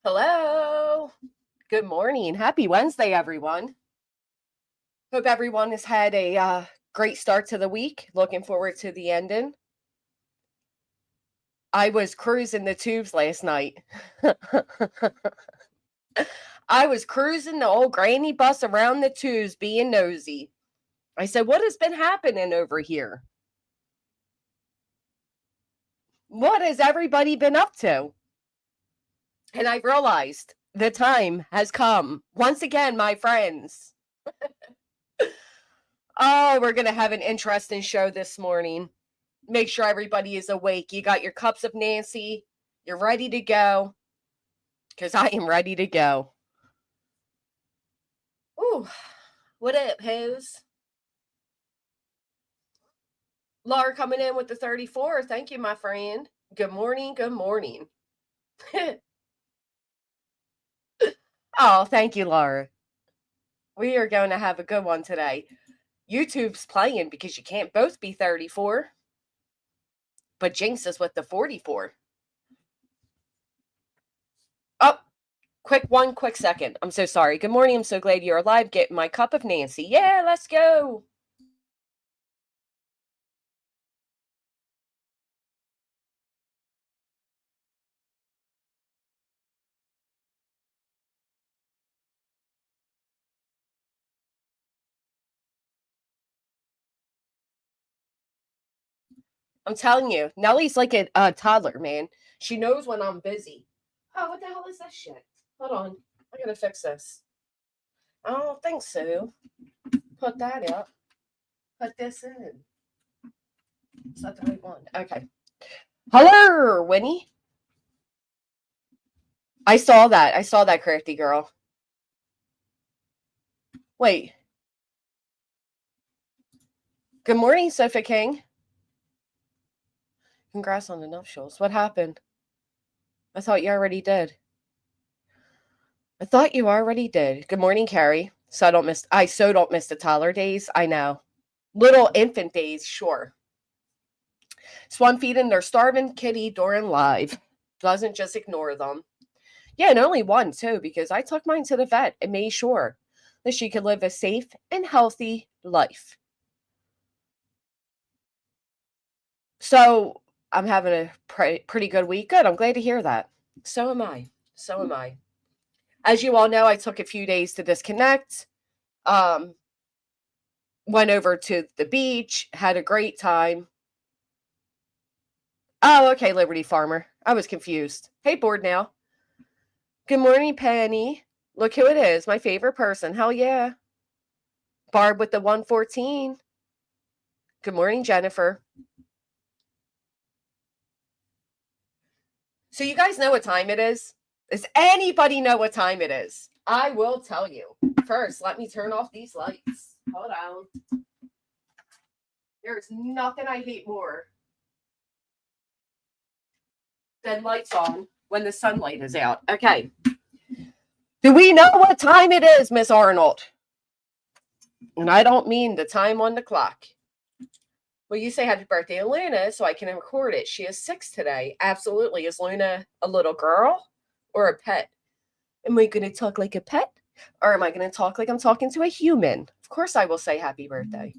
Hello. Good morning. Happy Wednesday, everyone. Hope everyone has had a great start to the week. Looking forward to the ending. I was cruising the tubes last night. I was cruising the old granny bus around the tubes being nosy. I said, what has been happening over here? What has everybody been up to? And I realized the time has come. Once again, my friends. Oh, we're going to have an interesting show this morning. Make sure everybody is awake. You got your cups of Nancy. You're ready to go. Because I am ready to go. Ooh, what up, hoes? Laura coming in with the 34. Thank you, my friend. Good morning. Good morning. Oh, thank you, Laura. We are going to have a good one today. YouTube's playing because you can't both be 34. But Jinx is with the 44. Oh, quick second. I'm so sorry. Good morning. I'm so glad you're alive. Getting my cup of Nancy. Yeah, let's go. I'm telling you, Nellie's like a toddler, man. She knows when I'm busy. Oh, what the hell is that shit? Hold on. I gotta fix this. I don't think so. Put that up. Put this in. Is that the right one? Okay. Hello, Winnie. I saw that, crafty girl. Wait. Good morning, Sophie King. Congrats on the nuptials. What happened? I thought you already did. Good morning, Carrie. I so don't miss the toddler days. I know. Little infant days, sure. Swan feeding their starving kitty during live. Doesn't just ignore them. Yeah, and only one, too, because I took mine to the vet and made sure that she could live a safe and healthy life. So I'm having a pretty good week. Good. I'm glad to hear that. So am I. As you all know, I took a few days to disconnect. Went over to the beach, had a great time. Oh, okay, Liberty Farmer. I was confused. Hey, bored now. Good morning, Penny. Look who it is. My favorite person. Hell yeah. Barb with the 114. Good morning, Jennifer. So you guys know what time it is? Does anybody know what time it is? I will tell you. First, let me turn off these lights. Hold on. There's nothing I hate more than lights on when the sunlight is out. Okay. Do we know what time it is, Miss Arnold? And I don't mean the time on the clock. Well, you say happy birthday to Luna so I can record it. She is 6 today. Absolutely. Is Luna a little girl or a pet? Am I going to talk like a pet? Or am I going to talk like I'm talking to a human? Of course I will say happy birthday.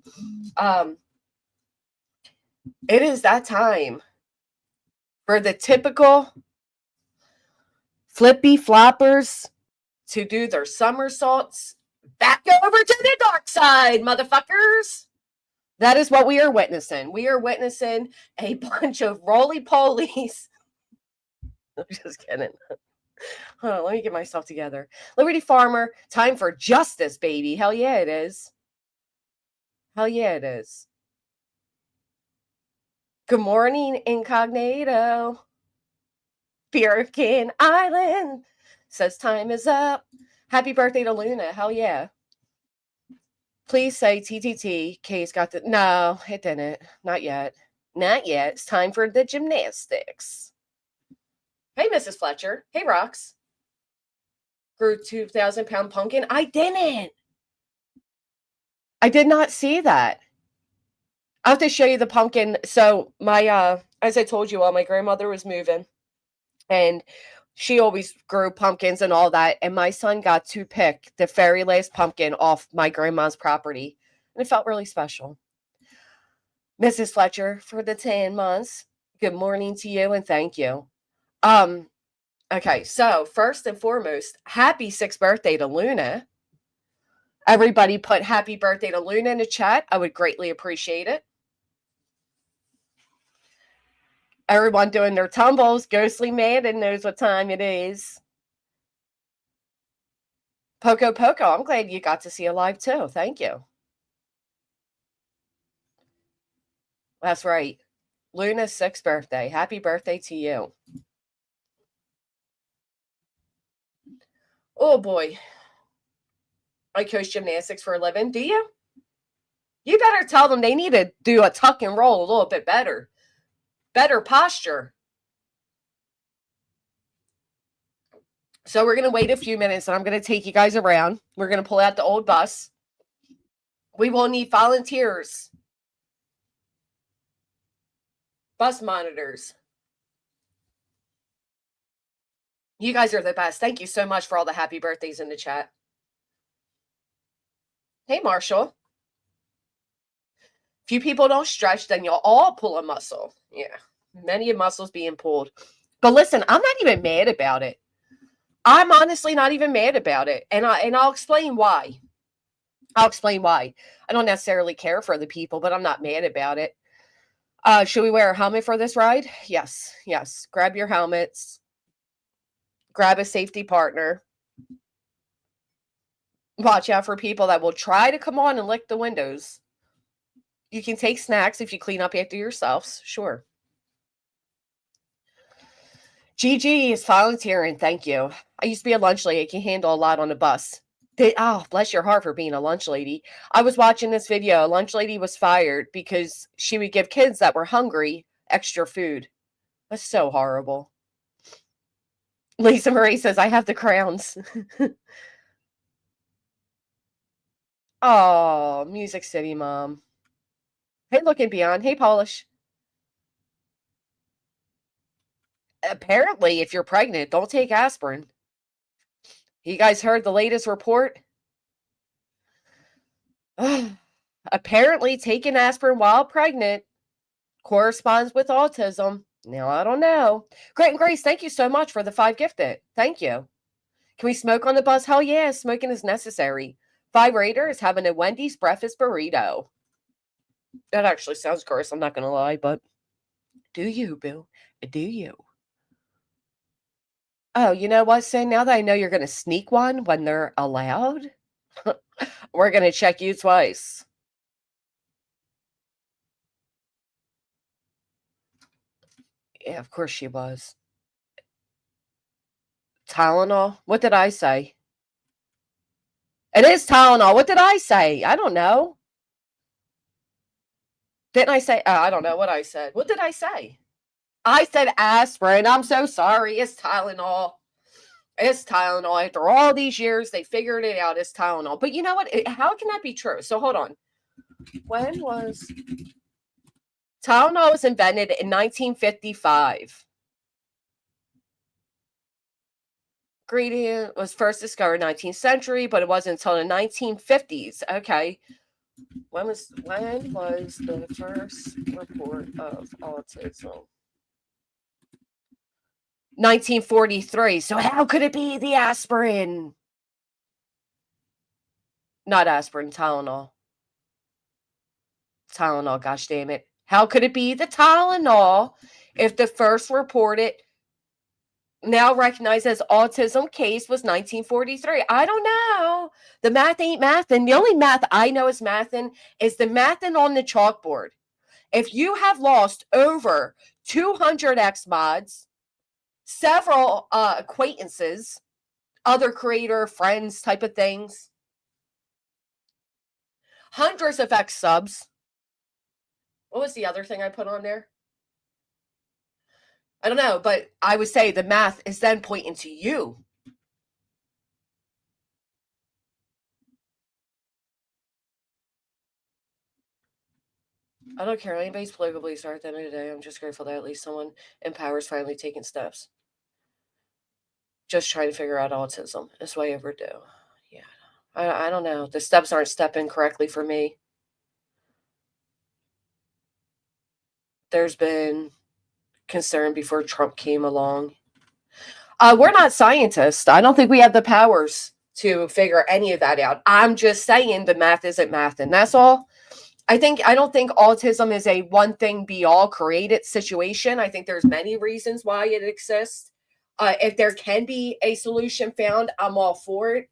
It is that time for the typical flippy floppers to do their somersaults back over to the dark side, motherfuckers. That is what we are witnessing. We are witnessing a bunch of roly-polies. I'm just kidding. Hold on, let me get myself together. Liberty Farmer, time for justice, baby. Hell yeah, it is. Hell yeah, it is. Good morning, Incognito. Birkin Island says time is up. Happy birthday to Luna. Hell yeah. Please say TTT. Kay's got the... No, it didn't. Not yet. Not yet. It's time for the gymnastics. Hey, Mrs. Fletcher. Hey, Rox. Grew 2,000-pound pumpkin. I didn't. I did not see that. I'll have to show you the pumpkin. So my, as I told you all, my grandmother was moving. And She always grew pumpkins and all that. And my son got to pick the very last pumpkin off my grandma's property. And it felt really special. Mrs. Fletcher, for the 10 months, good morning to you and thank you. Okay, so first and foremost, happy 6th birthday to Luna. Everybody put happy birthday to Luna in the chat. I would greatly appreciate it. Everyone doing their tumbles. Ghostly Madden knows what time it is. Poco, I'm glad you got to see it live too. Thank you. That's right. Luna's 6th birthday. Happy birthday to you. Oh boy. I coach gymnastics for a living. Do you? You better tell them they need to do a tuck and roll a little bit better. Better posture. So we're going to wait a few minutes and I'm going to take you guys around. We're going to pull out the old bus. We will need volunteers. Bus monitors. You guys are the best. Thank you so much for all the happy birthdays in the chat. Hey, Marshall. Few people don't stretch, then you'll all pull a muscle. Yeah, many muscles being pulled. But listen, I'm not even mad about it. I'm honestly not even mad about it. And I'll explain why. I don't necessarily care for the people, but I'm not mad about it. Should we wear a helmet for this ride? Yes. Grab your helmets. Grab a safety partner. Watch out for people that will try to come on and lick the windows. You can take snacks if you clean up after yourselves. Sure. GG is volunteering. Thank you. I used to be a lunch lady. I can handle a lot on a bus. Bless your heart for being a lunch lady. I was watching this video. A lunch lady was fired because she would give kids that were hungry extra food. That's so horrible. Lisa Marie says, I have the crowns. Oh, Music City Mom. Hey, looking beyond. Hey, Polish. Apparently, if you're pregnant, don't take aspirin. You guys heard the latest report? Apparently, taking aspirin while pregnant corresponds with autism. Now, I don't know. Great and Grace, thank you so much for the 5 gifted. Thank you. Can we smoke on the bus? Hell yeah, smoking is necessary. 5 Raider is having a Wendy's breakfast burrito. That actually sounds gross, I'm not going to lie, but do you, Bill? Do you? Oh, you know what, Sin? Now that I know you're going to sneak one when they're allowed, we're going to check you twice. Yeah, of course she was. Tylenol? What did I say? It is Tylenol. What did I say? I don't know. Didn't I say? I don't know what I said. What did I say? I said aspirin. I'm so sorry. It's Tylenol. It's Tylenol. After all these years, they figured it out. It's Tylenol. But you know what? How can that be true? So hold on. When was Tylenol was invented in 1955. Ingredient was first discovered 19th century, but it wasn't until the 1950s. Okay. When was the first report of autism? 1943. So how could it be the aspirin? Not aspirin, Tylenol. Tylenol, gosh damn it. How could it be the Tylenol if the first reported, now recognized as autism case was 1943? I don't know. The math ain't mathin'. The only math I know is mathin' is the mathin' on the chalkboard. If you have lost over 200 X mods, several acquaintances, other creator, friends type of things, hundreds of X subs. What was the other thing I put on there? I don't know, but I would say the math is then pointing to you. I don't care. Anybody's political beliefs are at the end of the day. I'm just grateful that at least someone in power is finally taking steps. just trying to figure out autism. It's way overdue. Yeah. I don't know. The steps aren't stepping correctly for me. There's been concern before Trump came along. We're not scientists. I don't think we have the powers to figure any of that out. I'm just saying the math isn't math, and that's all. I don't think autism is a one thing be all created situation. I think there's many reasons why it exists. If there can be a solution found, I'm all for it.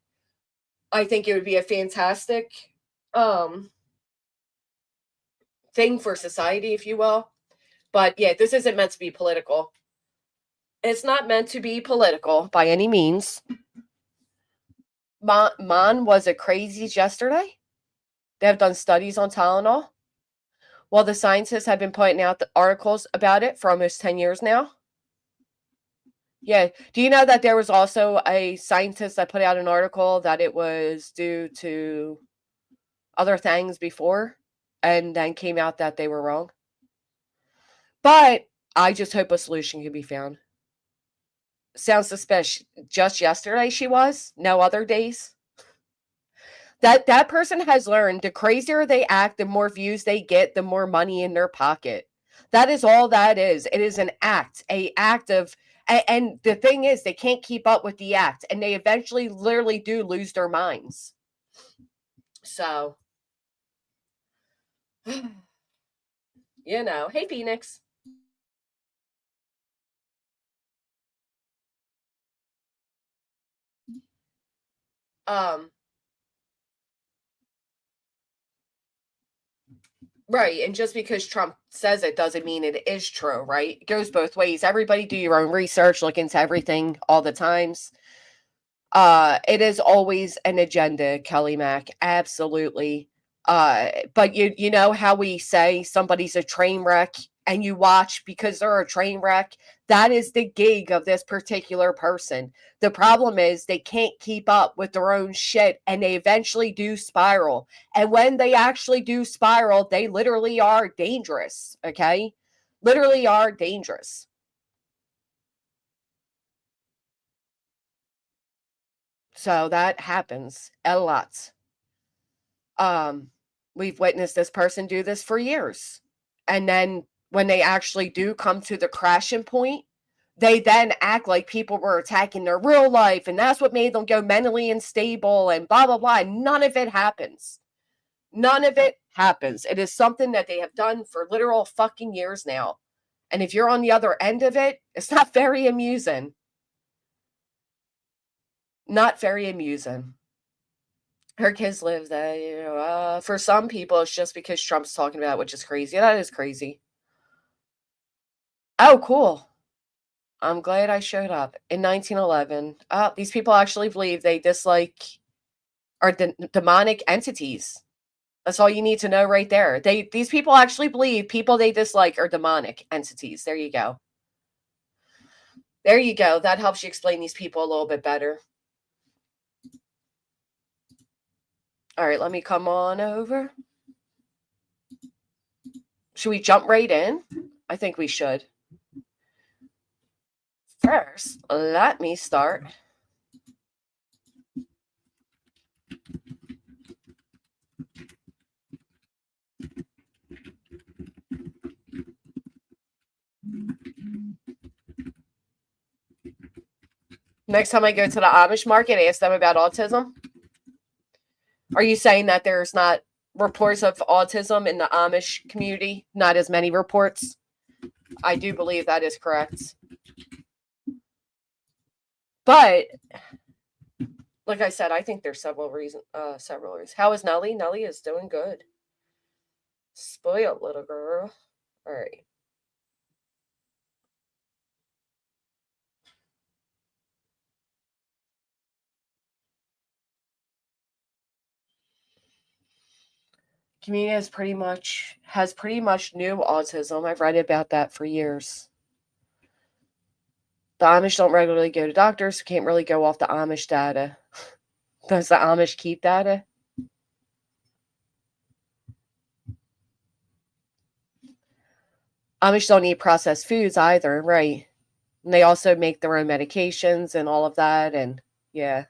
I think it would be a fantastic thing for society, if you will. But yeah, this isn't meant to be political. It's not meant to be political by any means. Mon was it crazies yesterday? They have done studies on Tylenol. Well, the scientists have been pointing out the articles about it for almost 10 years now. Yeah. Do you know that there was also a scientist that put out an article that it was due to other things before and then came out that they were wrong? But I just hope a solution can be found. Sounds suspicious. Just yesterday she was, no other days. That person has learned the crazier they act, the more views they get, the more money in their pocket. That is all that is. It is an act, and the thing is, they can't keep up with the act, and they eventually literally do lose their minds. So, hey, Phoenix. Right, and just because Trump says it doesn't mean it is true, right? It goes both ways. Everybody do your own research, look into everything all the times. It is always an agenda, Kelly Mack. Absolutely. But you know how we say somebody's a train wreck and you watch because they're a train wreck? That is the gig of this particular person. The problem is they can't keep up with their own shit and they eventually do spiral. And when they actually do spiral, they literally are dangerous, okay? Literally are dangerous. So that happens a lot. We've witnessed this person do this for years. And then when they actually do come to the crashing point, they then act like people were attacking their real life. And that's what made them go mentally unstable and blah, blah, blah. None of it happens. None of it happens. It is something that they have done for literal fucking years now. And if you're on the other end of it, it's not very amusing. Not very amusing. Her kids live there. For some people, it's just because Trump's talking about it, which is crazy. That is crazy. Oh, cool. I'm glad I showed up in 1911. These people actually believe they dislike are demonic entities. That's all you need to know right there. These people actually believe people they dislike are demonic entities. There you go. There you go. That helps you explain these people a little bit better. All right, let me come on over. Should we jump right in? I think we should. First, let me start. Next time I go to the Amish market, ask them about autism. Are you saying that there's not reports of autism in the Amish community? Not as many reports? I do believe that is correct. But like I said, I think there's several reasons. How is Nellie? Nellie is doing good. Spoiled little girl. All right. Community has pretty much new autism. I've read about that for years. The Amish don't regularly go to doctors, so can't really go off the Amish data. Does the Amish keep data? Amish don't eat processed foods either, right? And they also make their own medications and all of that. And yeah.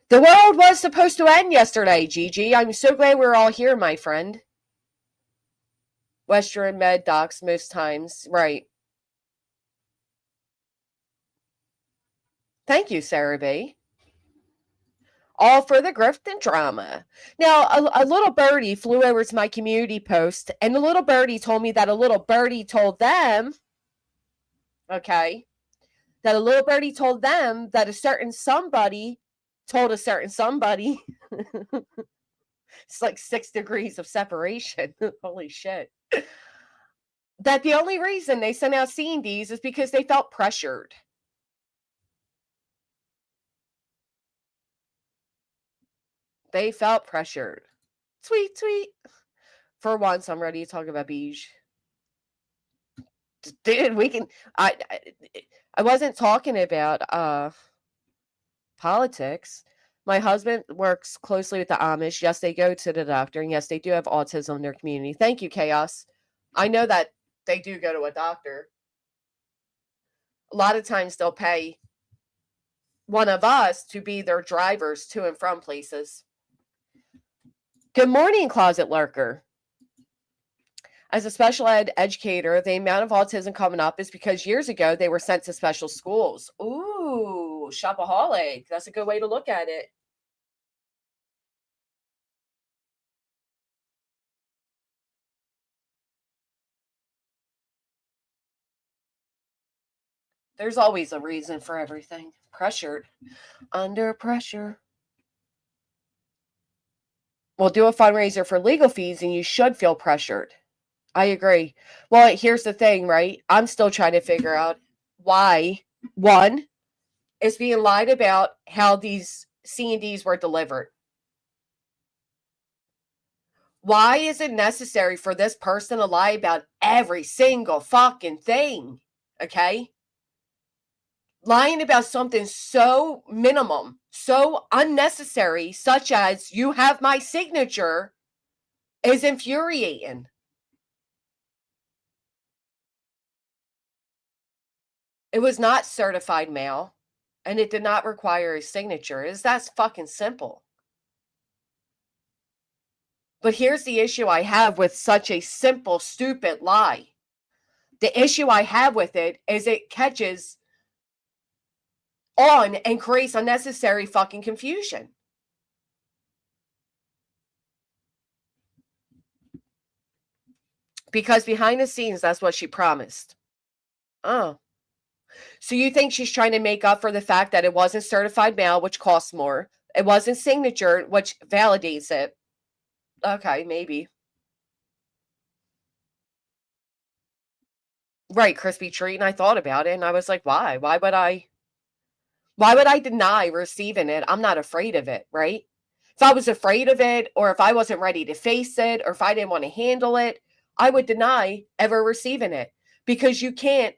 The world was supposed to end yesterday, Gigi. I'm so glad we're all here, my friend. Western med docs most times. Right. Thank you, Sarah B. All for the Grifting drama. Now, a little birdie flew over to my community post, and the little birdie told me that a little birdie told them, okay, that a little birdie told them that a certain somebody told a certain somebody. It's like 6 degrees of separation. Holy shit. That the only reason they sent out C&Ds is because they felt pressured. They felt pressured. Tweet, tweet. For once, I'm ready to talk about beige. Dude, we can. I wasn't talking about politics. My husband works closely with the Amish. Yes, they go to the doctor, and yes, they do have autism in their community. Thank you, Chaos. I know that they do go to a doctor. A lot of times they'll pay one of us to be their drivers to and from places. Good morning, Closet Lurker. As a special ed educator, the amount of autism coming up is because years ago they were sent to special schools. Ooh, shopaholic. That's a good way to look at it. There's always a reason for everything. Pressured. Under pressure. We'll do a fundraiser for legal fees and you should feel pressured. I agree. Well, here's the thing, right? I'm still trying to figure out why, one, is being lied about how these C&Ds were delivered. Why is it necessary for this person to lie about every single fucking thing? Okay? Lying about something so minimum, so unnecessary, such as you have my signature, is infuriating. It was not certified mail, and it did not require a signature. That's fucking simple. But here's the issue I have with such a simple, stupid lie. The issue I have with it is it catches on and creates unnecessary fucking confusion. Because behind the scenes, that's what she promised. Oh. So you think she's trying to make up for the fact that it wasn't certified mail, which costs more. It wasn't signature, which validates it. Okay, maybe. Right, crispy treat. And I thought about it and I was like, why? Why would I deny receiving it? I'm not afraid of it, right? If I was afraid of it, or if I wasn't ready to face it, or if I didn't want to handle it, I would deny ever receiving it because you can't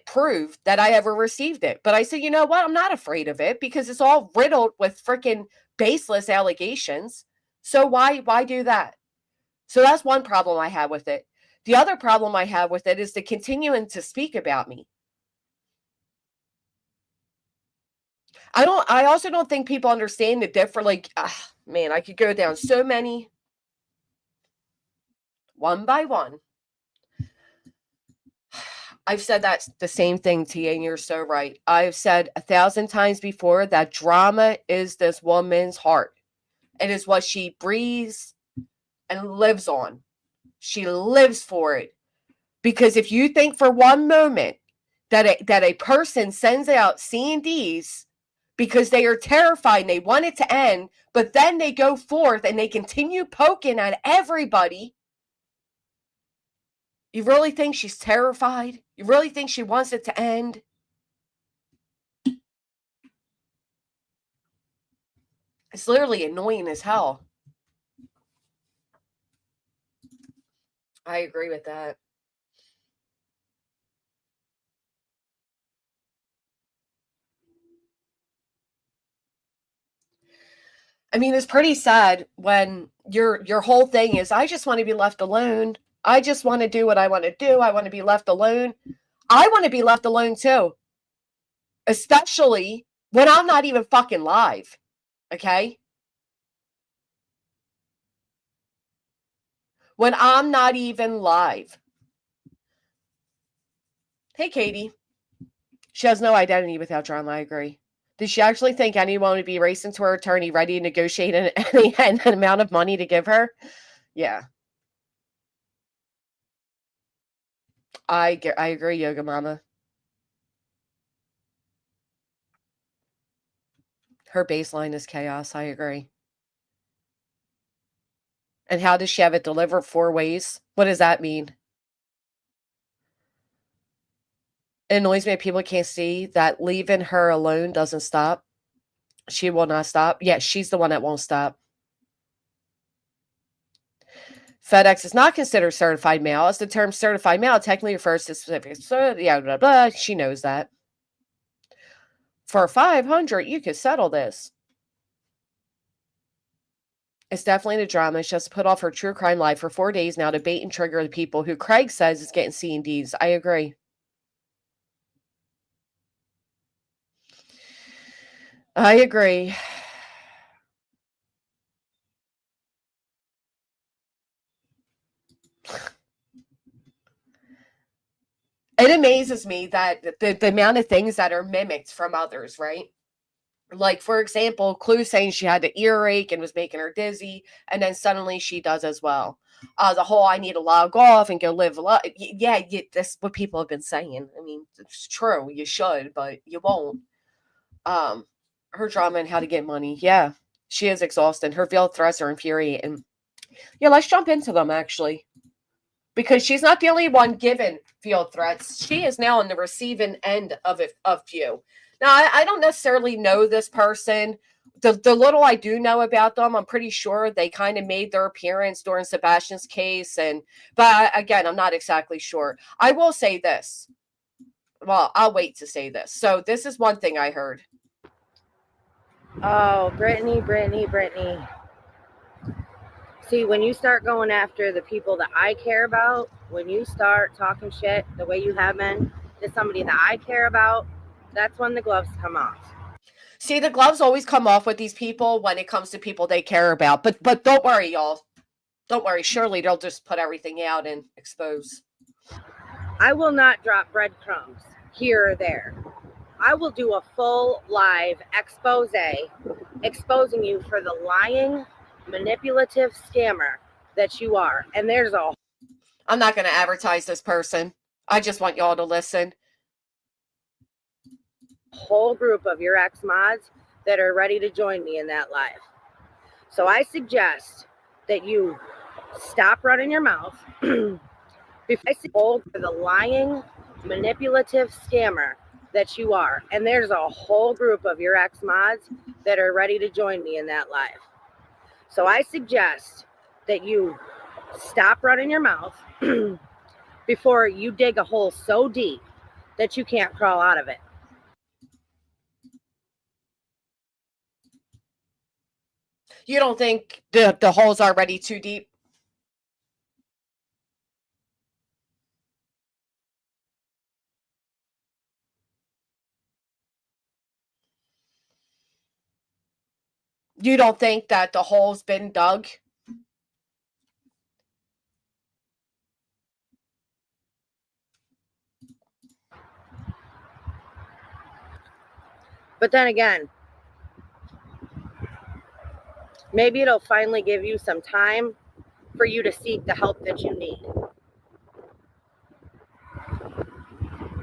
prove that I ever received it. But I said, you know what? I'm not afraid of it because it's all riddled with freaking baseless allegations. So why do that? So that's one problem I have with it. The other problem I have with it is the continuing to speak about me. I also don't think people understand the difference. Like, man, I could go down so many one by one. I've said that the same thing, Tia, and you're so right. I've said 1,000 times before that drama is this woman's heart. It is what she breathes and lives on. She lives for it. Because if you think for one moment that a person sends out C&Ds because they are terrified and they want it to end, but then they go forth and they continue poking at everybody, you really think she's terrified? You really think she wants it to end? It's literally annoying as hell. I agree with that. I mean, it's pretty sad when your whole thing is, I just want to be left alone. I just want to do what I want to do. I want to be left alone. I want to be left alone too. Especially when I'm not even fucking live. Okay? When I'm not even live. Hey, Katie. She has no identity without drama. I agree. Does she actually think anyone would be racing to her attorney ready to negotiate an amount of money to give her? Yeah. I agree, Yoga Mama. Her baseline is chaos. I agree. And how does she have it delivered 4 ways? What does that mean? It annoys me that people can't see that leaving her alone doesn't stop. She will not stop. Yeah, she's the one that won't stop. FedEx is not considered certified mail, as the term certified mail technically refers to specific. So, yeah, blah, blah. She knows that. For 500, you could settle this. It's definitely the drama. She has put off her true crime life for 4 days now to bait and trigger the people who Craig says is getting C and Ds. I agree. I agree. It amazes me that the amount of things that are mimicked from others, right? Like, for example, Clue saying she had the earache and was making her dizzy, and then suddenly she does as well. The whole I need to log off and go live a life. Yeah, that's what people have been saying. I mean, it's true. You should, but you won't. Her drama and how to get money. Yeah, she is exhausted. Her veiled threats are infuriating. Yeah, let's jump into them, actually. Because she's not the only one given field threats. She is now on the receiving end of it, of few. Now, I don't necessarily know this person. The little I do know about them, I'm pretty sure they kind of made their appearance during Sebastian's case. But again, I'm not exactly sure. I will say this. Well, I'll wait to say this. So this is one thing I heard. Oh, Brittany. See, when you start going after the people that I care about, when you start talking shit the way you have been to somebody that I care about, that's when the gloves come off. See, the gloves always come off with these people when it comes to people they care about. But don't worry, y'all. Don't worry. Surely they'll just put everything out and expose. I will not drop breadcrumbs here or there. I will do a full live expose exposing you for the lying, manipulative scammer that you are. And there's a I'm not going to advertise this person. I just want y'all to listen. whole group of your ex-mods that are ready to join me in that live. So I suggest that you stop running your mouth before I see for the lying, manipulative scammer that you are. And there's a whole group of your ex-mods that are ready to join me in that live. So I suggest that you stop running your mouth before you dig a hole so deep that you can't crawl out of it. You don't think the hole's already too deep? You don't think that the hole's been dug? But then again, maybe it'll finally give you some time for you to seek the help that you need.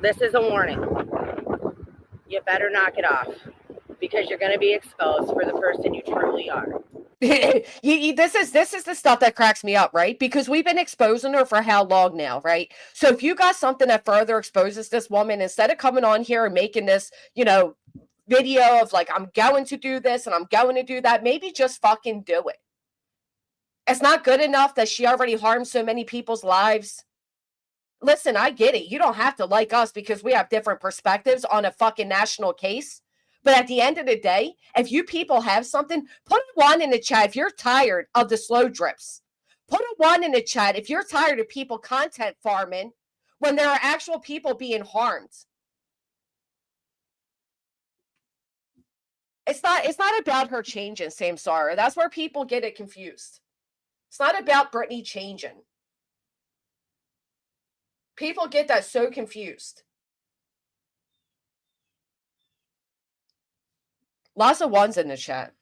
This is a warning. You better knock it off because you're going to be exposed for the person you truly are. This is the stuff that cracks me up, right? Because we've been exposing her for how long now, right? So if you got something that further exposes this woman, instead of coming on here and making this, video of like, I'm going to do this and I'm going to do that, maybe just fucking do it. It's not good enough that she already harmed so many people's lives. Listen, I get it. You don't have to like us because we have different perspectives on a fucking national case. But at the end of the day, if you people have something, put a 1 in the chat if you're tired of the slow drips. Put a 1 in the chat if you're tired of people content farming when there are actual people being harmed. It's not about her changing, Samsara. That's where people get it confused. It's not about Brittany changing. People get that so confused. Lots of ones in the chat.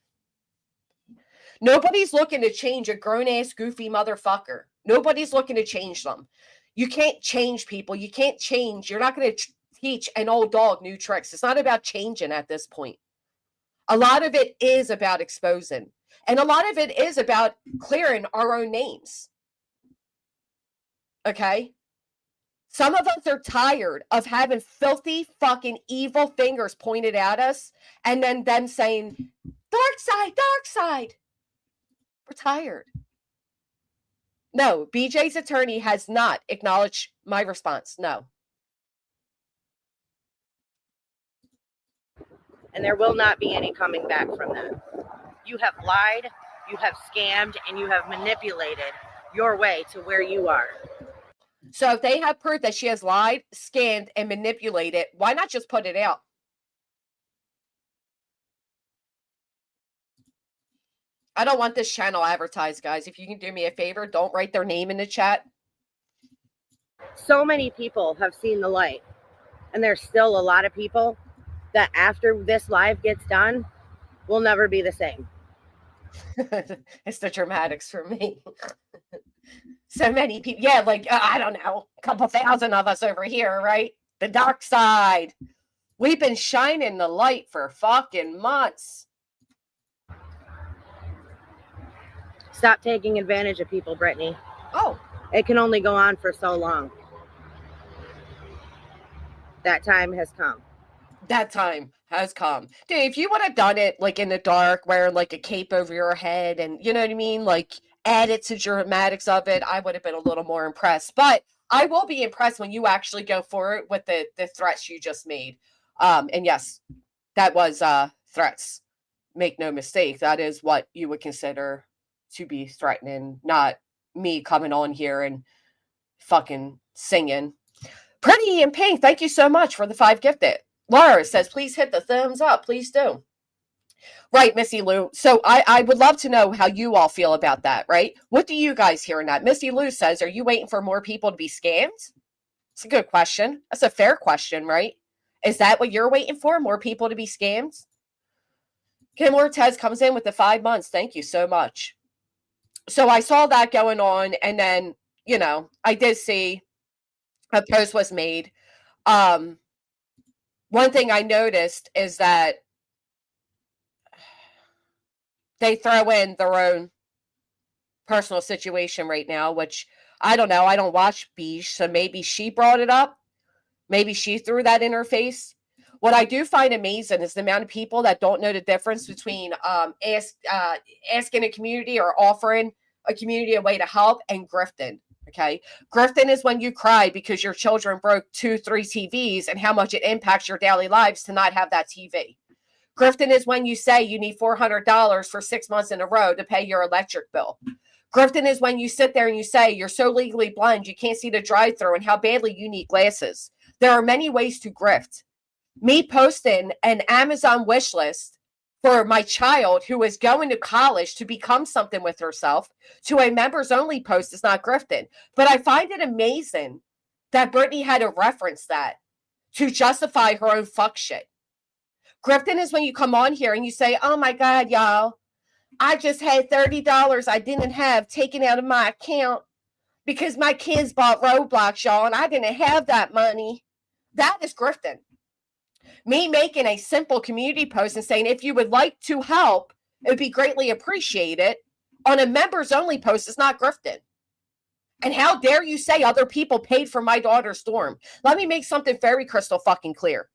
Nobody's looking to change a grown-ass, goofy motherfucker. Nobody's looking to change them. You can't change people. You can't change. You're not going to teach an old dog new tricks. It's not about changing at this point. A lot of it is about exposing. And a lot of it is about clearing our own names. Okay? Some of us are tired of having filthy, fucking evil fingers pointed at us and then them saying, dark side, dark side. We're tired. No, BJ's attorney has not acknowledged my response. No. And there will not be any coming back from that. You have lied, you have scammed, and you have manipulated your way to where you are. So if they have proof that she has lied, scammed, and manipulated, why not just put it out? I don't want this channel advertised, guys. If you can do me a favor, don't write their name in the chat. So many people have seen the light, and there's still a lot of people that after this live gets done will never be the same. It's the dramatics for me. So many people. Yeah, like, I don't know, a couple thousand of us over here, right? The dark side. We've been shining the light for fucking months. Stop taking advantage of people, Brittany. Oh. It can only go on for so long. That time has come. That time has come. Dude, if you would have done it like in the dark, wearing like a cape over your head and, you know what I mean? Like added to dramatics of it, I would have been a little more impressed. But I will be impressed when you actually go forward with the threats you just made. And yes, that was threats. Make no mistake. That is what you would consider to be threatening, not me coming on here and fucking singing. Pretty in Pink, thank you so much for the 5 gifted. Laura says, please hit the thumbs up. Please do. Right, Missy Lou. So I would love to know how you all feel about that, right? What do you guys hear in that? Missy Lou says, are you waiting for more people to be scammed? It's a good question. That's a fair question, right? Is that what you're waiting for? More people to be scammed? Kim Ortez comes in with the 5 months. Thank you so much. So I saw that going on. And then, you know, I did see a post was made. One thing I noticed is that they throw in their own personal situation right now, which I don't know. I don't watch Beige, so maybe she brought it up. Maybe she threw that in her face. What I do find amazing is the amount of people that don't know the difference between asking a community or offering a community a way to help and grifting. Okay. Grifting is when you cry because your children broke 2-3 TVs and how much it impacts your daily lives to not have that TV. Grifting is when you say you need $400 for 6 months in a row to pay your electric bill. Grifting is when you sit there and you say you're so legally blind you can't see the drive-thru and how badly you need glasses. There are many ways to grift. Me posting an Amazon wish list for my child who is going to college to become something with herself to a members only post is not grifting. But I find it amazing that Brittany had to reference that to justify her own fuck shit. Grifting is when you come on here and you say, oh my God, y'all, I just had $30 I didn't have taken out of my account because my kids bought Roblox, y'all, and I didn't have that money. That is grifting. Me making a simple community post and saying, if you would like to help, it would be greatly appreciated. On a members only post, it's not grifting. And how dare you say other people paid for my daughter's dorm? Let me make something very crystal fucking clear.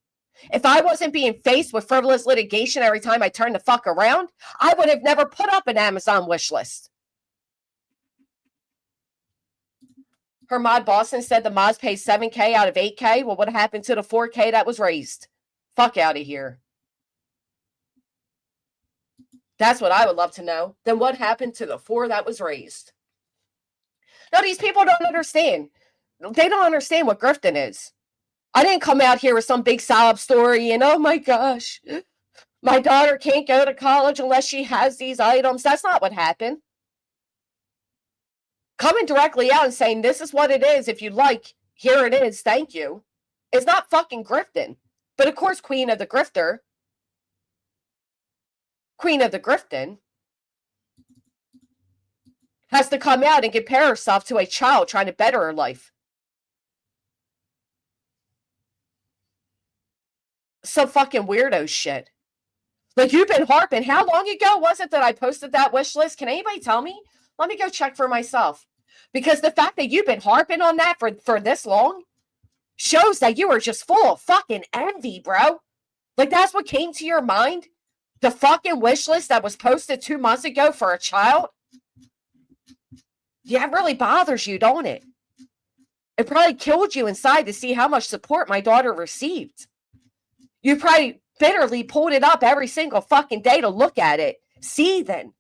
If I wasn't being faced with frivolous litigation every time I turned the fuck around, I would have never put up an Amazon wish list. Her mod Boston said the mods paid $7K out of $8K. Well, what happened to the $4K that was raised? Fuck out of here. That's what I would love to know. Then what happened to the $4 that was raised? No, these people don't understand. They don't understand what grifting is. I didn't come out here with some big sob story and, oh my gosh, my daughter can't go to college unless she has these items. That's not what happened. Coming directly out and saying, this is what it is. If you like, here it is. Thank you. It's not fucking grifting. But of course, Queen of the Grifting, has to come out and compare herself to a child trying to better her life. Some fucking weirdo shit. Like, you've been harping. How long ago was it that I posted that wish list? Can anybody tell me? Let me go check for myself. Because the fact that you've been harping on that for this long shows that you are just full of fucking envy, bro. Like, that's what came to your mind? The fucking wish list that was posted 2 months ago for a child? Yeah, it really bothers you, don't it? It probably killed you inside to see how much support my daughter received. You probably bitterly pulled it up every single fucking day to look at it, seething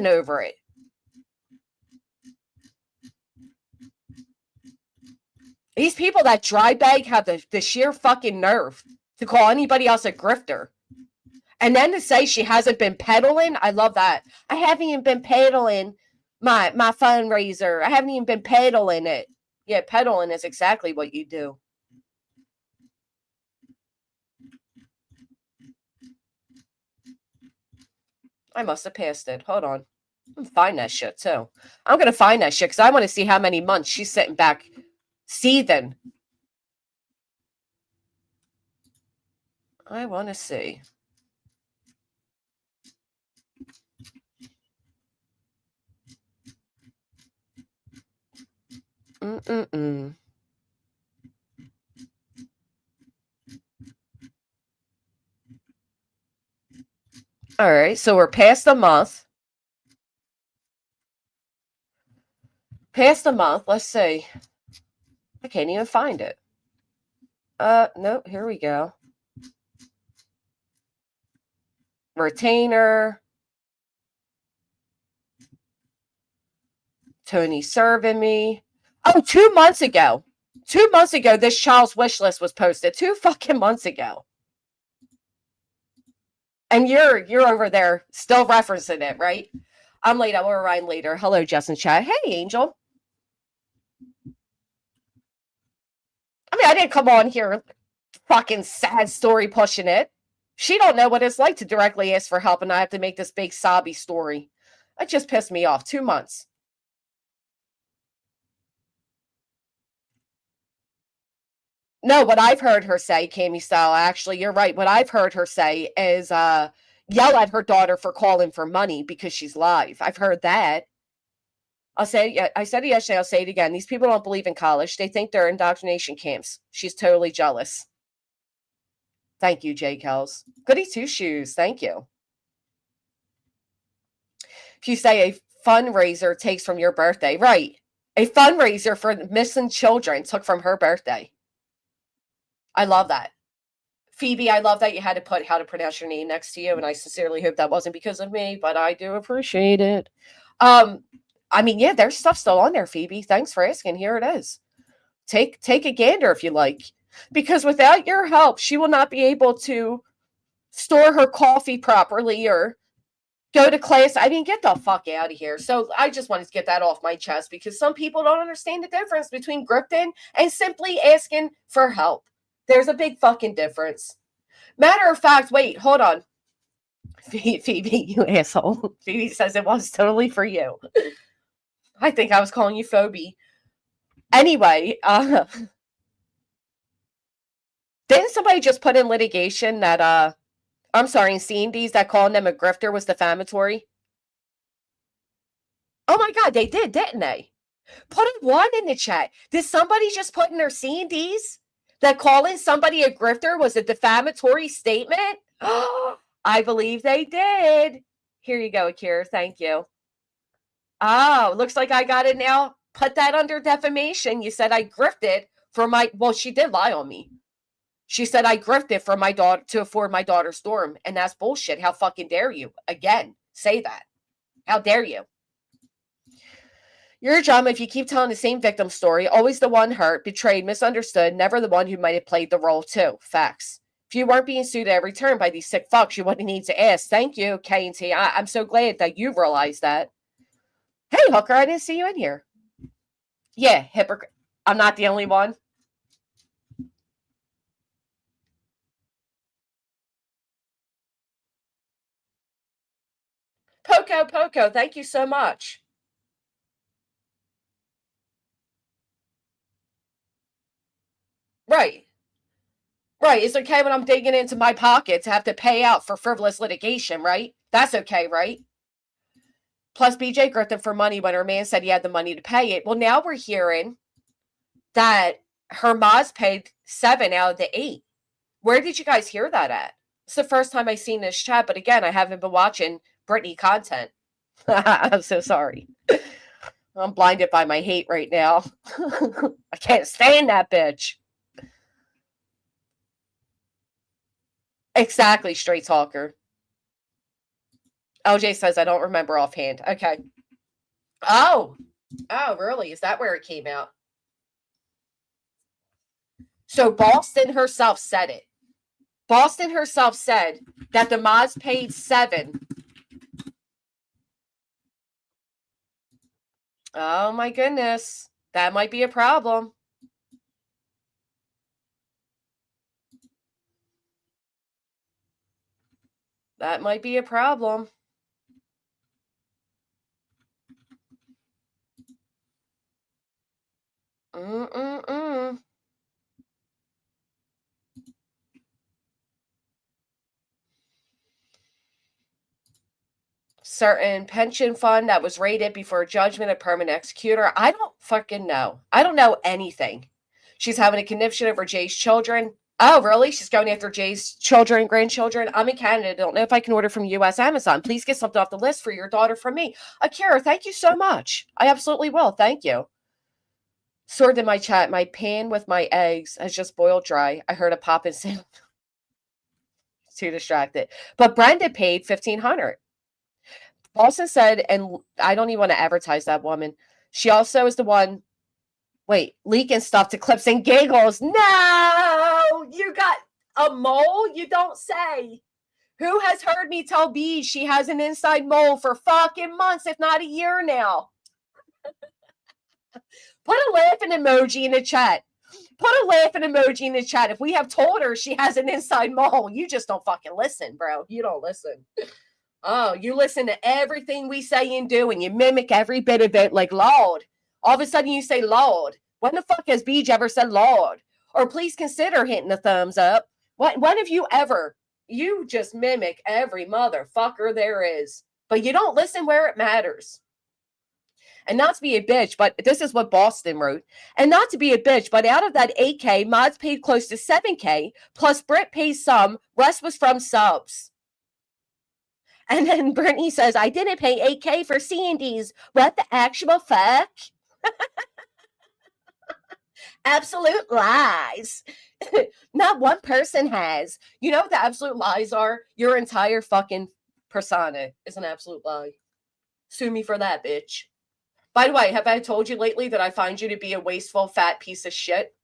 over it. These people that dry bag have the sheer fucking nerve to call anybody else a grifter. And then to say she hasn't been peddling, I love that. I haven't even been peddling my fundraiser. I haven't even been peddling it. Yeah, peddling is exactly what you do. I must have passed it. Hold on. I'm gonna find that shit too. I'm gonna find that shit because I want to see how many months she's sitting back seething. I want to see. All right, so we're past a month. Let's see. I can't even find it. No, here we go. Retainer. Tony serving me. Oh, 2 months ago. 2 months ago, this child's wish list was posted. 2 fucking months ago. And you're over there still referencing it, right? I'm late. I will arrive later. Hello, Justin Chat. Hey, Angel. I mean, I didn't come on here fucking sad story pushing it. She don't know what it's like to directly ask for help and I have to make this big sobby story. That just pissed me off. 2 months. No, what I've heard her say, Cami Style, actually, you're right. What I've heard her say is yell at her daughter for calling for money because she's live. I've heard that. I said it yesterday, I'll say it again. These people don't believe in college. They think they're indoctrination camps. She's totally jealous. Thank you, Jay Kells. Goody two shoes. Thank you. If you say a fundraiser takes from your birthday, right. A fundraiser for missing children took from her birthday. I love that. Phoebe, I love that you had to put how to pronounce your name next to you, and I sincerely hope that wasn't because of me, but I do appreciate it. I mean, yeah, there's stuff still on there, Phoebe. Thanks for asking. Here it is. Take a gander if you like. Because without your help, she will not be able to store her coffee properly or go to class. I mean, get the fuck out of here. So I just wanted to get that off my chest because some people don't understand the difference between grifting and simply asking for help. There's a big fucking difference. Matter of fact, wait, hold on. Phoebe, you asshole. Phoebe says it was totally for you. I think I was calling you Phoebe. Anyway, didn't somebody just put in litigation that, I'm sorry, in C&Ds that calling them a grifter was defamatory? Oh my God, they did, didn't they? Put a 1 in the chat. Did somebody just put in their C&Ds that calling somebody a grifter was a defamatory statement? I believe they did. Here you go, Akira. Thank you. Oh, looks like I got it now. Put that under defamation. You said I grifted for my, well, she did lie on me. She said I grifted for my daughter to afford my daughter's dorm. And that's bullshit. How fucking dare you? Again, say that. How dare you? You're a drama if you keep telling the same victim story, always the one hurt, betrayed, misunderstood, never the one who might have played the role too. Facts. If you weren't being sued at every turn by these sick fucks, you wouldn't need to ask. Thank you, K&T. I'm so glad that you realized that. Hey, Hooker, I didn't see you in here. Yeah, hypocrite. I'm not the only one. Poco, thank you so much. Right. Right. It's okay when I'm digging into my pocket to have to pay out for frivolous litigation, right? That's okay, right? Plus, BJ Grifting for money when her man said he had the money to pay it. Well, now we're hearing that her Maz paid 7 out of the 8. Where did you guys hear that at? It's the first time I've seen this chat, but again, I haven't been watching Britney content. I'm so sorry. I'm blinded by my hate right now. I can't stand that bitch. Exactly, straight talker. LJ says, I don't remember offhand. Okay. Oh, really? Is that where it came out? So Boston herself said it. Boston herself said that the Maz paid 7. Oh my goodness. That might be a problem. That might be a problem. Certain pension fund that was raided before judgment of permanent executor. I don't fucking know. I don't know anything. She's having a conniption over Jay's children. Oh, really? She's going after Jay's children and grandchildren. I'm in Canada. Don't know if I can order from US Amazon. Please get something off the list for your daughter from me. Akira, thank you so much. I absolutely will. Thank you. Sword in my chat. My pan with my eggs has just boiled dry. I heard a pop and sound. Too distracted. But Brenda paid $1,500. Boston said, and I don't even want to advertise that woman. She also is the one, leaking stuff to Clips and Giggles. No, you got a mole? You don't say. Who has heard me tell Bee she has an inside mole for fucking months, if not a year now? Put a laughing emoji in the chat. Put a laughing emoji in the chat. If we have told her she has an inside mole, you just don't fucking listen, bro. You don't listen. Oh, you listen to everything we say and do, and you mimic every bit of it like Lord. All of a sudden you say Lord. When the fuck has Beej ever said Lord? Or please consider hitting the thumbs up. When have you ever? You just mimic every motherfucker there is. But you don't listen where it matters. And not to be a bitch, but this is what Boston wrote. And not to be a bitch, but out of that 8K, Mods paid close to 7K, plus Britt pays some, rest was from subs. And then Brittany says, I didn't pay 8K for C&Ds. What the actual fuck? Absolute lies. Not one person has. You know what the absolute lies are? Your entire fucking persona is an absolute lie. Sue me for that, bitch. By the way, have I told you lately that I find you to be a wasteful, fat piece of shit?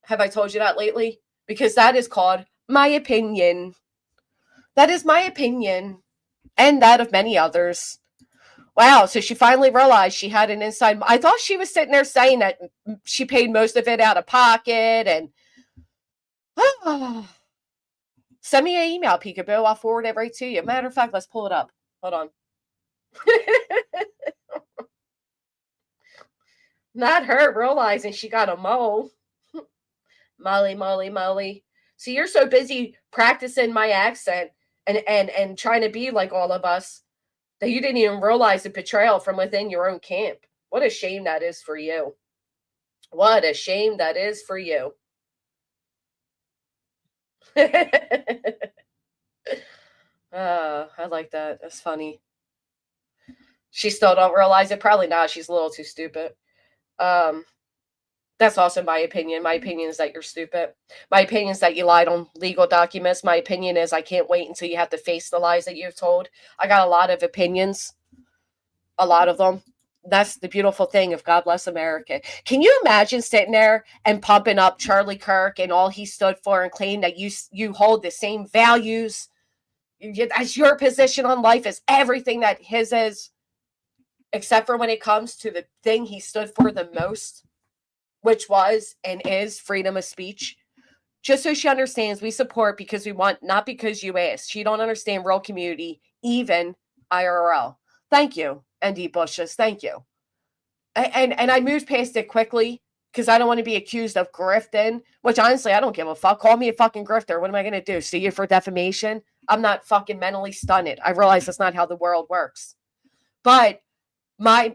Have I told you that lately? Because that is called my opinion. That is my opinion. And that of many others. Wow, so she finally realized she had an inside. I thought she was sitting there saying that she paid most of it out of pocket. And send me an email, Peekaboo. I'll forward it right to you. Matter of fact, let's pull it up. Hold on. Not her realizing she got a mole. Molly. So you're so busy practicing my accent and trying to be like all of us that you didn't even realize the betrayal from within your own camp. What a shame that is for you. What a shame that is for you. I like that. That's funny. She still don't realize it? Probably not. She's a little too stupid. That's also my opinion. My opinion is that you're stupid. My opinion is that you lied on legal documents. My opinion is I can't wait until you have to face the lies that you've told. I got a lot of opinions. A lot of them. that's the beautiful thing of God Bless America. Can you imagine sitting there and pumping up Charlie Kirk and all he stood for and claim that you hold the same values as your position on life as everything that his is, except for when it comes to the thing he stood for the most, which was and is freedom of speech? Just so she understands, we support because we want, not because you asked. She don't understand real community, even IRL. Thank you, ND Bushes. Thank you. And I moved past it quickly because I don't want to be accused of grifting, which honestly, I don't give a fuck. Call me a fucking grifter. What am I going to do? Sue you for defamation? I'm not fucking mentally stunned. I realize that's not how the world works. But my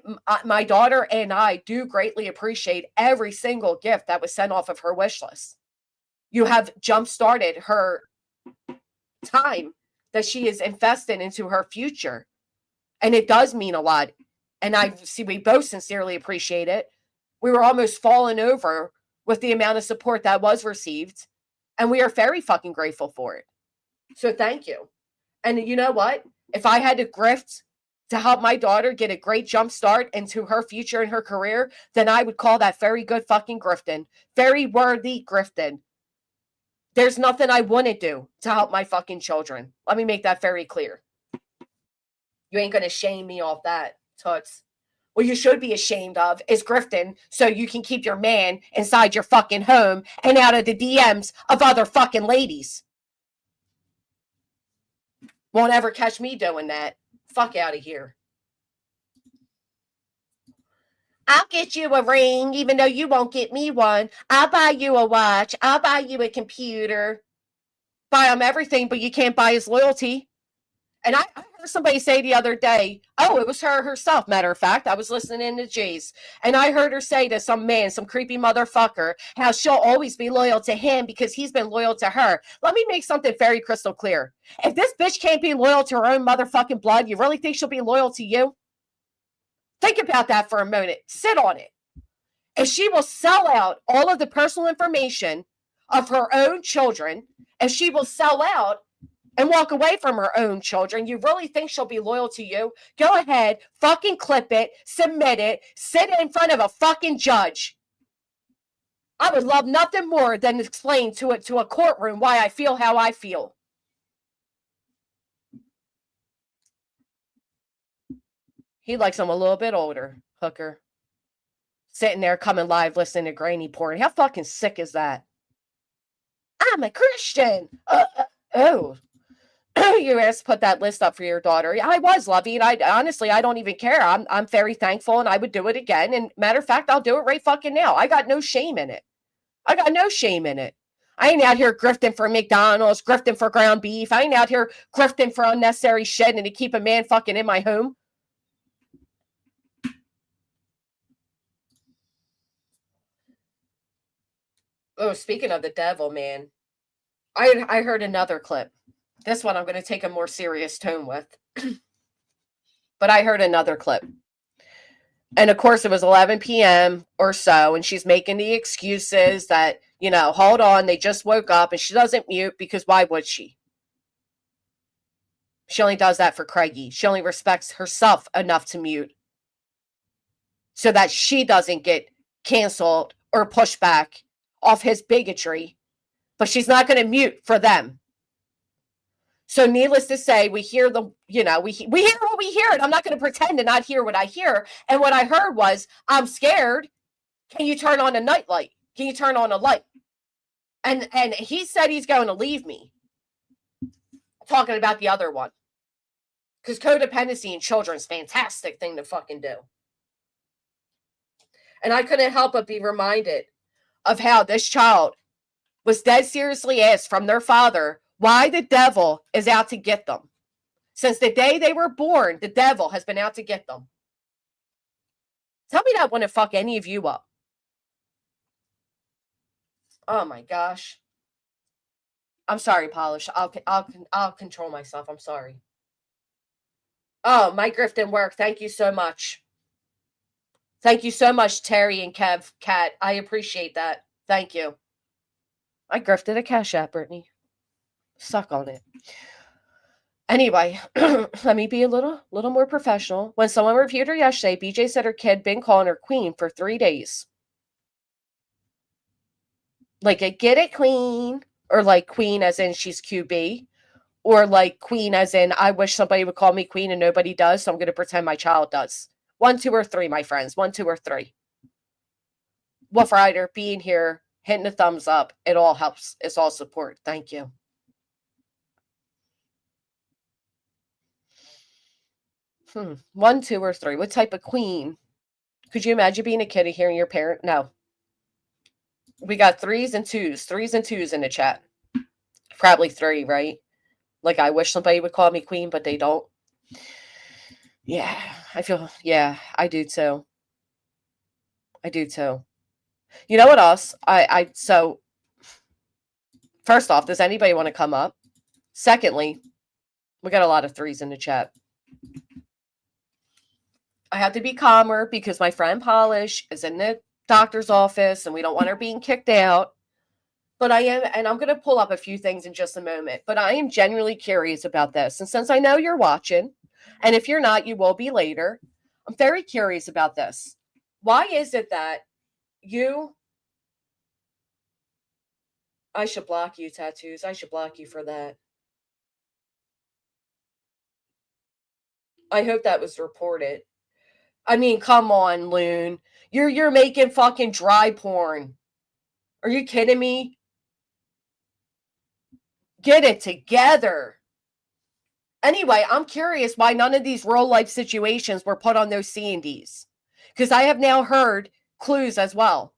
daughter and I do greatly appreciate every single gift that was sent off of her wish list. You have jump-started her time that she is invested into her future. And it does mean a lot. And we both sincerely appreciate it. We were almost falling over with the amount of support that was received. And we are very fucking grateful for it. So thank you. And you know what? If I had to grift to help my daughter get a great jump start into her future and her career, then I would call that very good fucking grifting. Very worthy grifting. There's nothing I wouldn't do to help my fucking children. Let me make that very clear. You ain't going to shame me off that, Toots. What you should be ashamed of is grifting so you can keep your man inside your fucking home and out of the DMs of other fucking ladies. Won't ever catch me doing that. Fuck out of here. I'll get you a ring even though you won't get me one. I'll buy you a watch. I'll buy you a computer. Buy him everything, but you can't buy his loyalty. And I heard somebody say the other day, oh, it was her herself. Matter of fact, I was listening to Jace, and I heard her say to some man, some creepy motherfucker, how she'll always be loyal to him because he's been loyal to her. Let me make something very crystal clear. If this bitch can't be loyal to her own motherfucking blood, you really think she'll be loyal to you? Think about that for a moment. Sit on it. If she will sell out all of the personal information of her own children, if she will sell out and walk away from her own children, you really think she'll be loyal to you? Go ahead, fucking clip it, submit it, sit in front of a fucking judge. I would love nothing more than explain to a courtroom why I feel how I feel. He likes him a little bit older, hooker. Sitting there coming live listening to grainy porn. How fucking sick is that? I'm a Christian. Oh. You asked to put that list up for your daughter. I was, Lovey, and I honestly, I don't even care. I'm very thankful, and I would do it again. And matter of fact, I'll do it right fucking now. I got no shame in it. I got no shame in it. I ain't out here grifting for McDonald's, grifting for ground beef. I ain't out here grifting for unnecessary shit and to keep a man fucking in my home. Oh, speaking of the devil, man, I heard another clip. This one I'm going to take a more serious tone with. But I heard another clip. And of course, it was 11 p.m. or so, and she's making the excuses that, you know, hold on, they just woke up, and she doesn't mute because why would she? She only does that for Craigie. She only respects herself enough to mute so that she doesn't get canceled or pushed back off his bigotry. But she's not going to mute for them. So needless to say, we hear the, you know, we hear what we hear, and I'm not going to pretend to not hear what I hear. And what I heard was, I'm scared. Can you turn on a nightlight? Can you turn on a light? And he said he's going to leave me. Talking about the other one. Because codependency in children is a fantastic thing to fucking do. And I couldn't help but be reminded of how this child was dead seriously asked from their father why the devil is out to get them. Since the day they were born, the devil has been out to get them. Tell me that wouldn't fuck any of you up. Oh my gosh. I'm sorry, Polish. I'll control myself. I'm sorry. Oh, my grift didn't work. Thank you so much. Thank you so much, Terry and Kev, Kat. I appreciate that. Thank you. I grifted a Cash App, Brittany. Suck on it. Anyway, let me be a little more professional. When someone reviewed her yesterday, BJ said her kid been calling her queen for 3 days. Like a get it queen, or like queen as in she's QB, or like queen as in I wish somebody would call me queen and nobody does, so I'm going to pretend my child does. 1, 2, or 3, my friends. 1, 2, or 3. Wolf Rider, being here, hitting the thumbs up. It all helps. It's all support. Thank you. 1, 2, or 3. What type of queen? Could you imagine being a kid and hearing your parent? No. We got 3s and 2s. 3s and 2s in the chat. Probably 3, right? Like I wish somebody would call me queen, but they don't. Yeah, I do too. I do too. You know what else? So first off, does anybody want to come up? Secondly, we got a lot of 3s in the chat. I have to be calmer because my friend Polish is in the doctor's office and we don't want her being kicked out. But I am, and I'm going to pull up a few things in just a moment, but I am genuinely curious about this. And since I know you're watching, and if you're not, you will be later, I'm very curious about this. Why is it that I should block you, tattoos. I should block you for that. I hope that was reported. I mean, come on, Loon. You're making fucking dry porn. Are you kidding me? Get it together. Anyway, I'm curious why none of these real life situations were put on those C&Ds. Because I have now heard clues as well.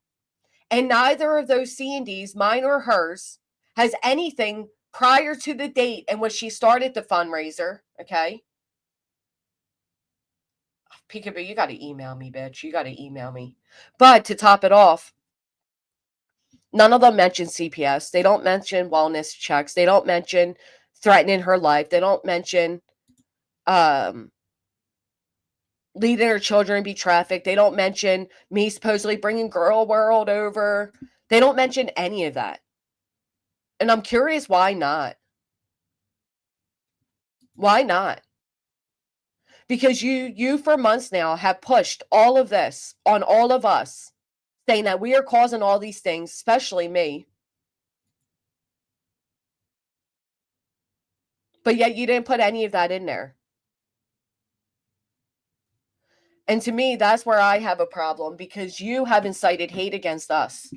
And neither of those C&Ds, mine or hers, has anything prior to the date in which she started the fundraiser. Okay. Peekaboo, you got to email me, bitch. You got to email me. But to top it off, none of them mention CPS. They don't mention wellness checks. They don't mention threatening her life. They don't mention leading her children to be trafficked. They don't mention me supposedly bringing Girl World over. They don't mention any of that. And I'm curious why not. Why not? Because you for months now have pushed all of this on all of us, saying that we are causing all these things, especially me. But yet you didn't put any of that in there. And to me, that's where I have a problem, because you have incited hate against us.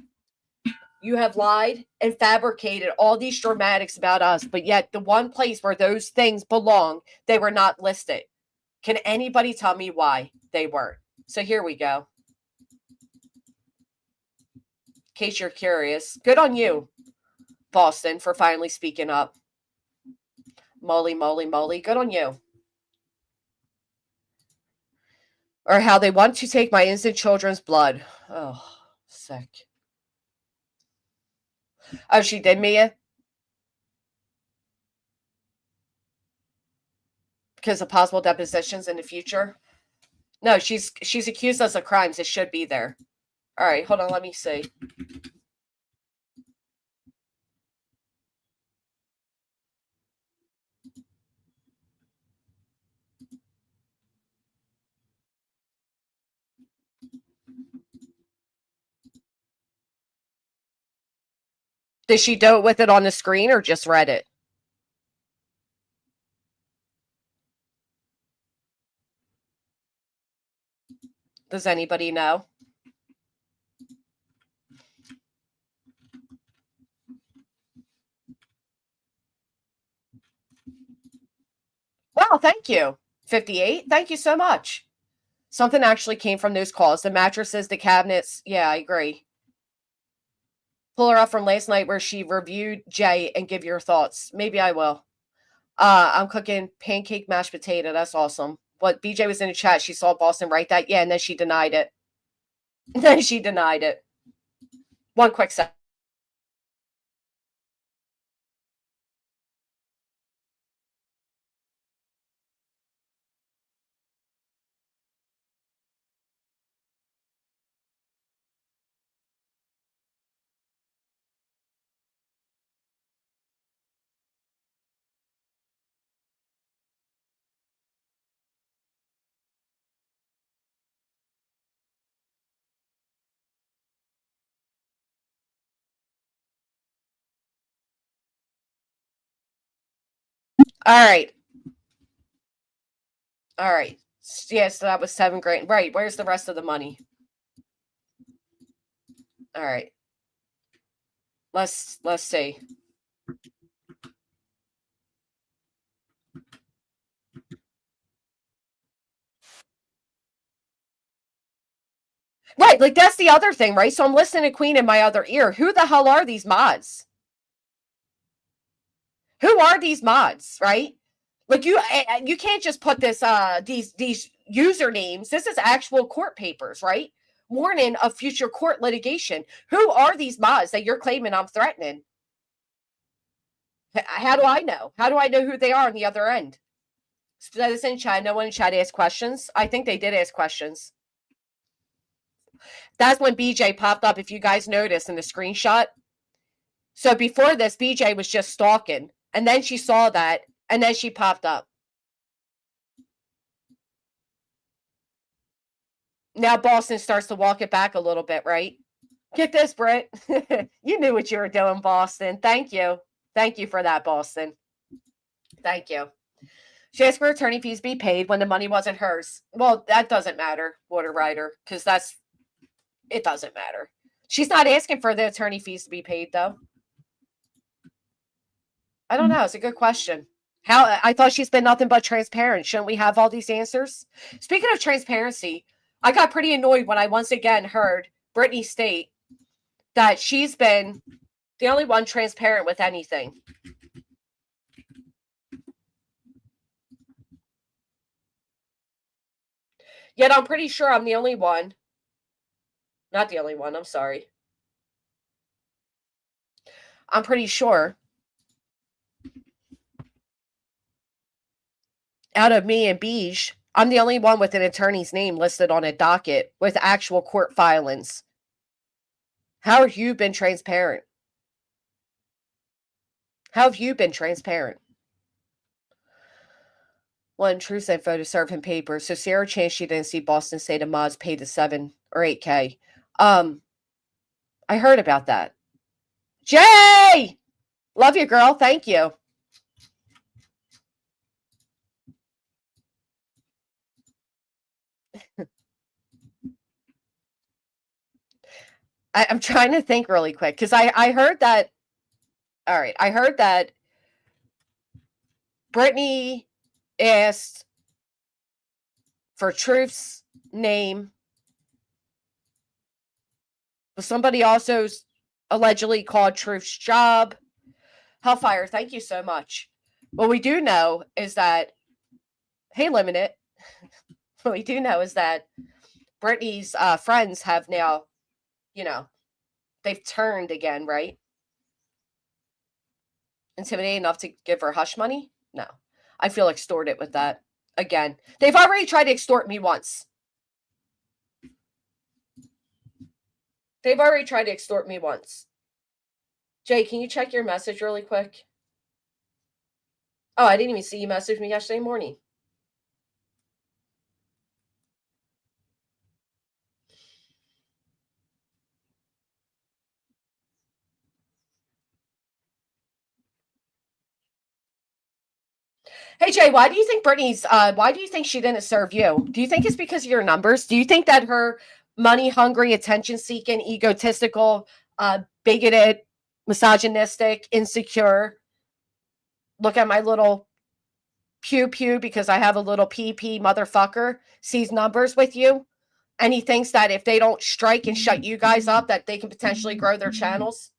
You have lied and fabricated all these dramatics about us, but yet the one place where those things belong, they were not listed. Can anybody tell me why they weren't? So here we go. In case you're curious, good on you, Boston, for finally speaking up. Moly, moly, moly, good on you. Or how they want to take my innocent children's blood. Oh, sick. Oh, she did, Mia? Because of possible depositions in the future? No, she's accused us of crimes. It should be there. All right, hold on. Let me see. Did she do it with it on the screen or just read it? Does anybody know? Well, thank you. 58. Thank you so much. Something actually came from those calls. The mattresses, the cabinets. Yeah, I agree. Pull her up from last night where she reviewed Jay and give your thoughts. Maybe I will. I'm cooking pancake mashed potato. That's awesome. But BJ was in the chat. She saw Boston write that. Yeah, and then she denied it. Then she denied it. One quick second. All right. All right. Yeah, so that was $7,000. Right. Where's the rest of the money? All right. Let's see. Right, like that's the other thing, right? So I'm listening to Queen in my other ear. Who the hell are these mods? Who are these mods, right? Like you can't just put this these usernames. This is actual court papers, right? Warning of future court litigation. Who are these mods that you're claiming I'm threatening? How do I know? How do I know who they are on the other end? Citizen chat. No one in chat asked questions. I think they did ask questions. That's when BJ popped up. If you guys noticed in the screenshot. So before this, BJ was just stalking, and then she saw that, and then she popped up. Now Boston starts to walk it back a little bit, right? Get this, Britt. You knew what you were doing, Boston. Thank you. Thank you for that, Boston. Thank you. She asked for attorney fees to be paid when the money wasn't hers. Well, that doesn't matter, Water Rider, because it doesn't matter. She's not asking for the attorney fees to be paid, though. I don't know. It's a good question. How I thought she's been nothing but transparent. Shouldn't we have all these answers? Speaking of transparency, I got pretty annoyed when I once again heard Brittany state that she's been the only one transparent with anything. Yet I'm pretty sure I'm the only one. Not the only one, I'm sorry. I'm pretty sure out of me and Beige, I'm the only one with an attorney's name listed on a docket with actual court filings. How have you been transparent? How have you been transparent? One truth info to serve him papers. So Sarah Chan, she didn't see Boston State of Mods paid the 7 or 8K. I heard about that. Jay! Love you, girl. Thank you. I'm trying to think really quick because I heard that. All right. I heard that Brittany asked for Truth's name. Somebody also allegedly called Truth's job. Hellfire, thank you so much. What we do know is that, hey, Limited, what we do know is that Brittany's friends have now, they've turned again, right? Intimidating enough to give her hush money? No. I feel extorted with that. Again, they've already tried to extort me once. They've already tried to extort me once. Jay, can you check your message really quick? Oh, I didn't even see you message me yesterday morning. Hey Jay, why do you think why do you think she didn't serve you? Do you think it's because of your numbers? Do you think that her money hungry, attention seeking, egotistical, bigoted, misogynistic, insecure, look at my little pew pew because I have a little PP motherfucker, sees numbers with you, and he thinks that if they don't strike and shut you guys up, that they can potentially grow their channels?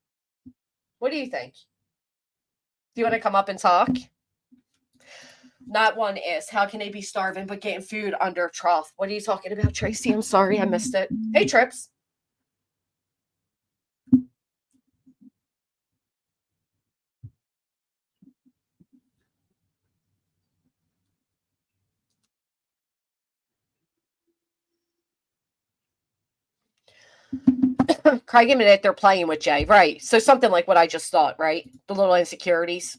What do you think? Do you want to come up and talk? Not one is. How can they be starving but getting food under trough? What are you talking about, Tracy? I'm sorry, I missed it. Hey, Trips. Craig admitted they're playing with Jay, right? So something like what I just thought, right? The little insecurities.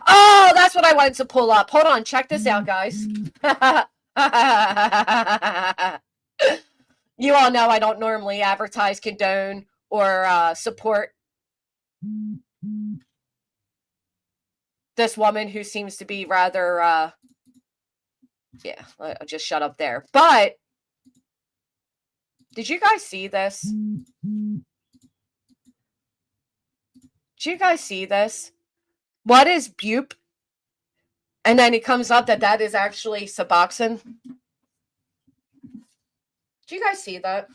Oh, that's what I wanted to pull up. Hold on. Check this out, guys. You all know I don't normally advertise, condone, or support this woman who seems to be rather, yeah, I'll just shut up there. But did you guys see this? Did you guys see this? What is bupe? And then it comes up that is actually Suboxone. Do you guys see that?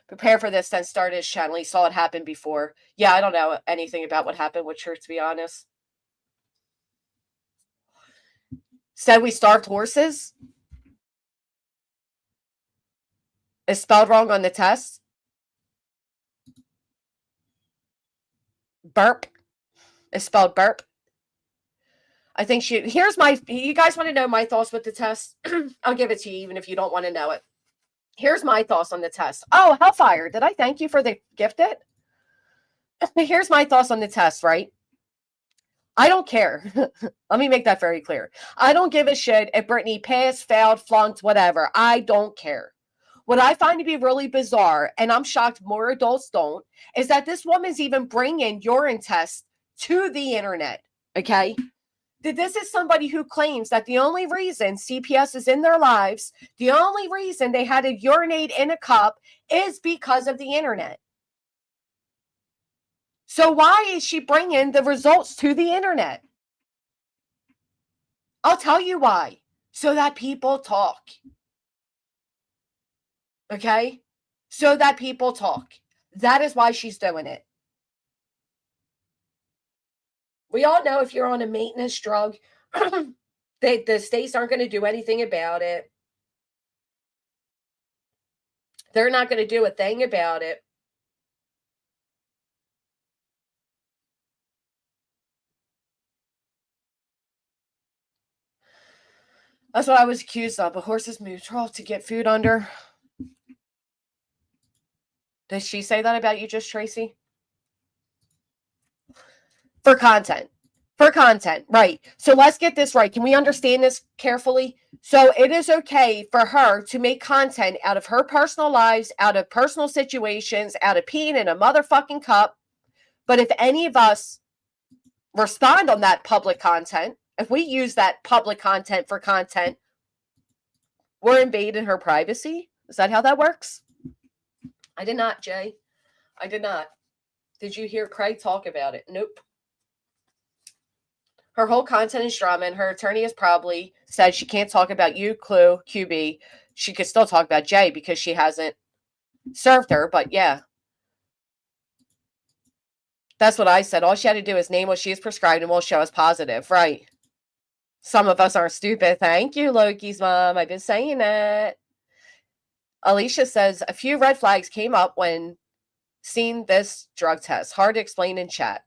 Prepare for this, then start his channel. He saw it happen before. Yeah, I don't know anything about what happened with her, to be honest. Said we starved horses. Is spelled wrong on the test. Burp is spelled burp. I think here's you guys want to know my thoughts with the test? I'll give it to you even if you don't want to know it. Here's my thoughts on the test. Oh, Hellfire, did I thank you for the gifted? Here's my thoughts on the test, right? I don't care. Let me make that very clear. I don't give a shit if Brittany passed, failed, flunked, whatever. I don't care. What I find to be really bizarre, and I'm shocked more adults don't, is that this woman's even bringing urine tests to the internet, okay? This is somebody who claims that the only reason CPS is in their lives, the only reason they had to urinate in a cup is because of the internet. So why is she bringing the results to the internet? I'll tell you why. So that people talk. Okay? So that people talk. That is why she's doing it. We all know if you're on a maintenance drug, the states aren't going to do anything about it. They're not going to do a thing about it. That's what I was accused of. A horse is neutral to get food under. Did she say that about you, just Tracy? For content. For content, right. So let's get this right. Can we understand this carefully? So it is okay for her to make content out of her personal lives, out of personal situations, out of peeing in a motherfucking cup. But if any of us respond on that public content, if we use that public content for content, we're invading her privacy. Is that how that works? I did not, Jay. I did not. Did you hear Craig talk about it? Nope. Her whole content is drama, and her attorney has probably said she can't talk about you, Clue, QB. She could still talk about Jay because she hasn't served her, but yeah. That's what I said. All she had to do is name what she is prescribed and we'll show us positive. Right. Some of us aren't stupid. Thank you, Loki's mom. I've been saying that. Alicia says, a few red flags came up when seeing this drug test. Hard to explain in chat.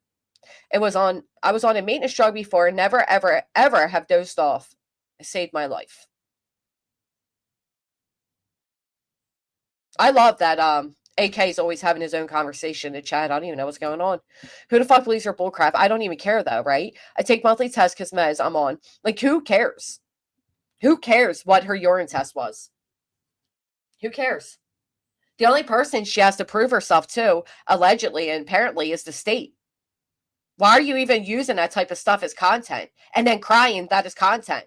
I was on a maintenance drug before and never, ever, ever have dosed off. It saved my life. I love that AK is always having his own conversation in chat. I don't even know what's going on. Who the fuck believes her bullcrap? I don't even care though, right? I take monthly tests because meds I'm on. Like, who cares? Who cares what her urine test was? Who cares? The only person she has to prove herself to, allegedly and apparently, is the state. Why are you even using that type of stuff as content? And then crying that is content.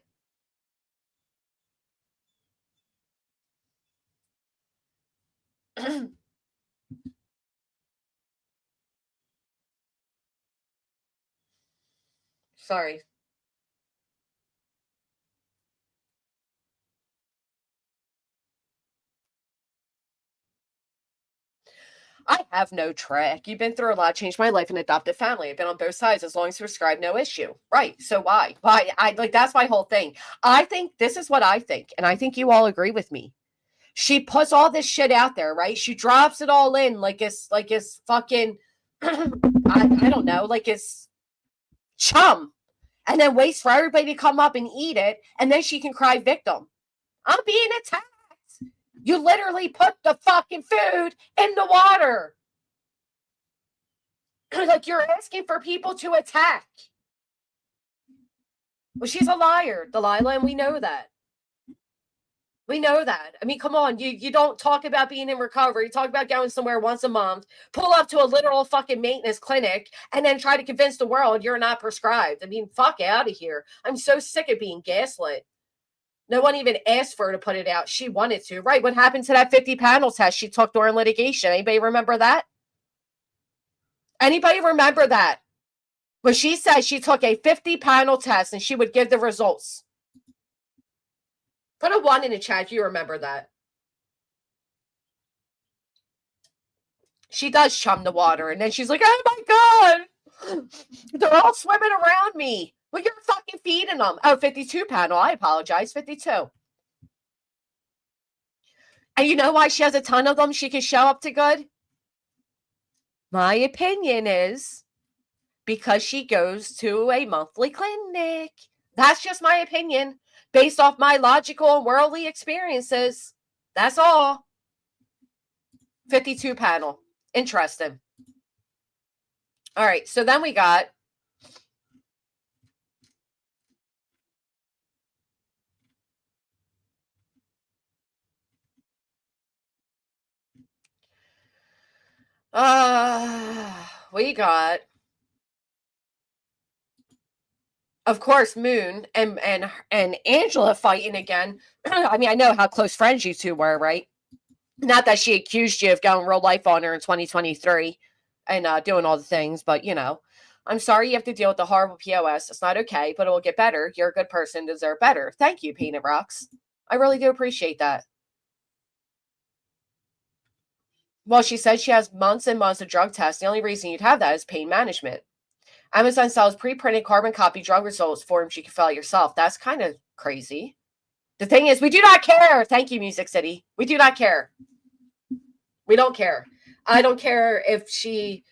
Sorry. I have no track. You've been through a lot, changed my life and adopted family. I've been on both sides as long as prescribed, no issue. Right. So why? Why? That's my whole thing. I think this is what I think. And I think you all agree with me. She puts all this shit out there, right? She drops it all in like it's fucking, I don't know, like it's chum, and then waits for everybody to come up and eat it, and then she can cry victim. I'm being attacked. You literally put the fucking food in the water. Like, you're asking for people to attack. Well, she's a liar, Delilah, and we know that. We know that. I mean, come on. You don't talk about being in recovery. You talk about going somewhere once a month, pull up to a literal fucking maintenance clinic, and then try to convince the world you're not prescribed. I mean, fuck out of here. I'm so sick of being gaslit. No one even asked for her to put it out. She wanted to. Right. What happened to that 50 panel test she took during litigation? Anybody remember that? Anybody remember that? When she said she took a 50 panel test and she would give the results. Put a 1 in the chat if you remember that. She does chum the water, and then she's like, oh my God, they're all swimming around me. Well, you're fucking feeding them. Oh, 52 panel. I apologize. 52. And you know why she has a ton of them she can show up to good? My opinion is because she goes to a monthly clinic. That's just my opinion based off my logical and worldly experiences. That's all. 52 panel. Interesting. All right. So then we got of course, Moon and Angela fighting again. I mean, I know how close friends you two were, right? Not that she accused you of going real life on her in 2023 and doing all the things, but you know, I'm sorry you have to deal with the horrible POS. It's not okay, but it will get better. You're a good person, deserve better. Thank you, Peanut Rocks. I really do appreciate that. Well, she said she has months and months of drug tests. The only reason you'd have that is pain management. Amazon sells pre-printed carbon copy drug results forms you can fill out yourself. That's kind of crazy. The thing is, we do not care. Thank you, Music City. We do not care. We don't care. I don't care if she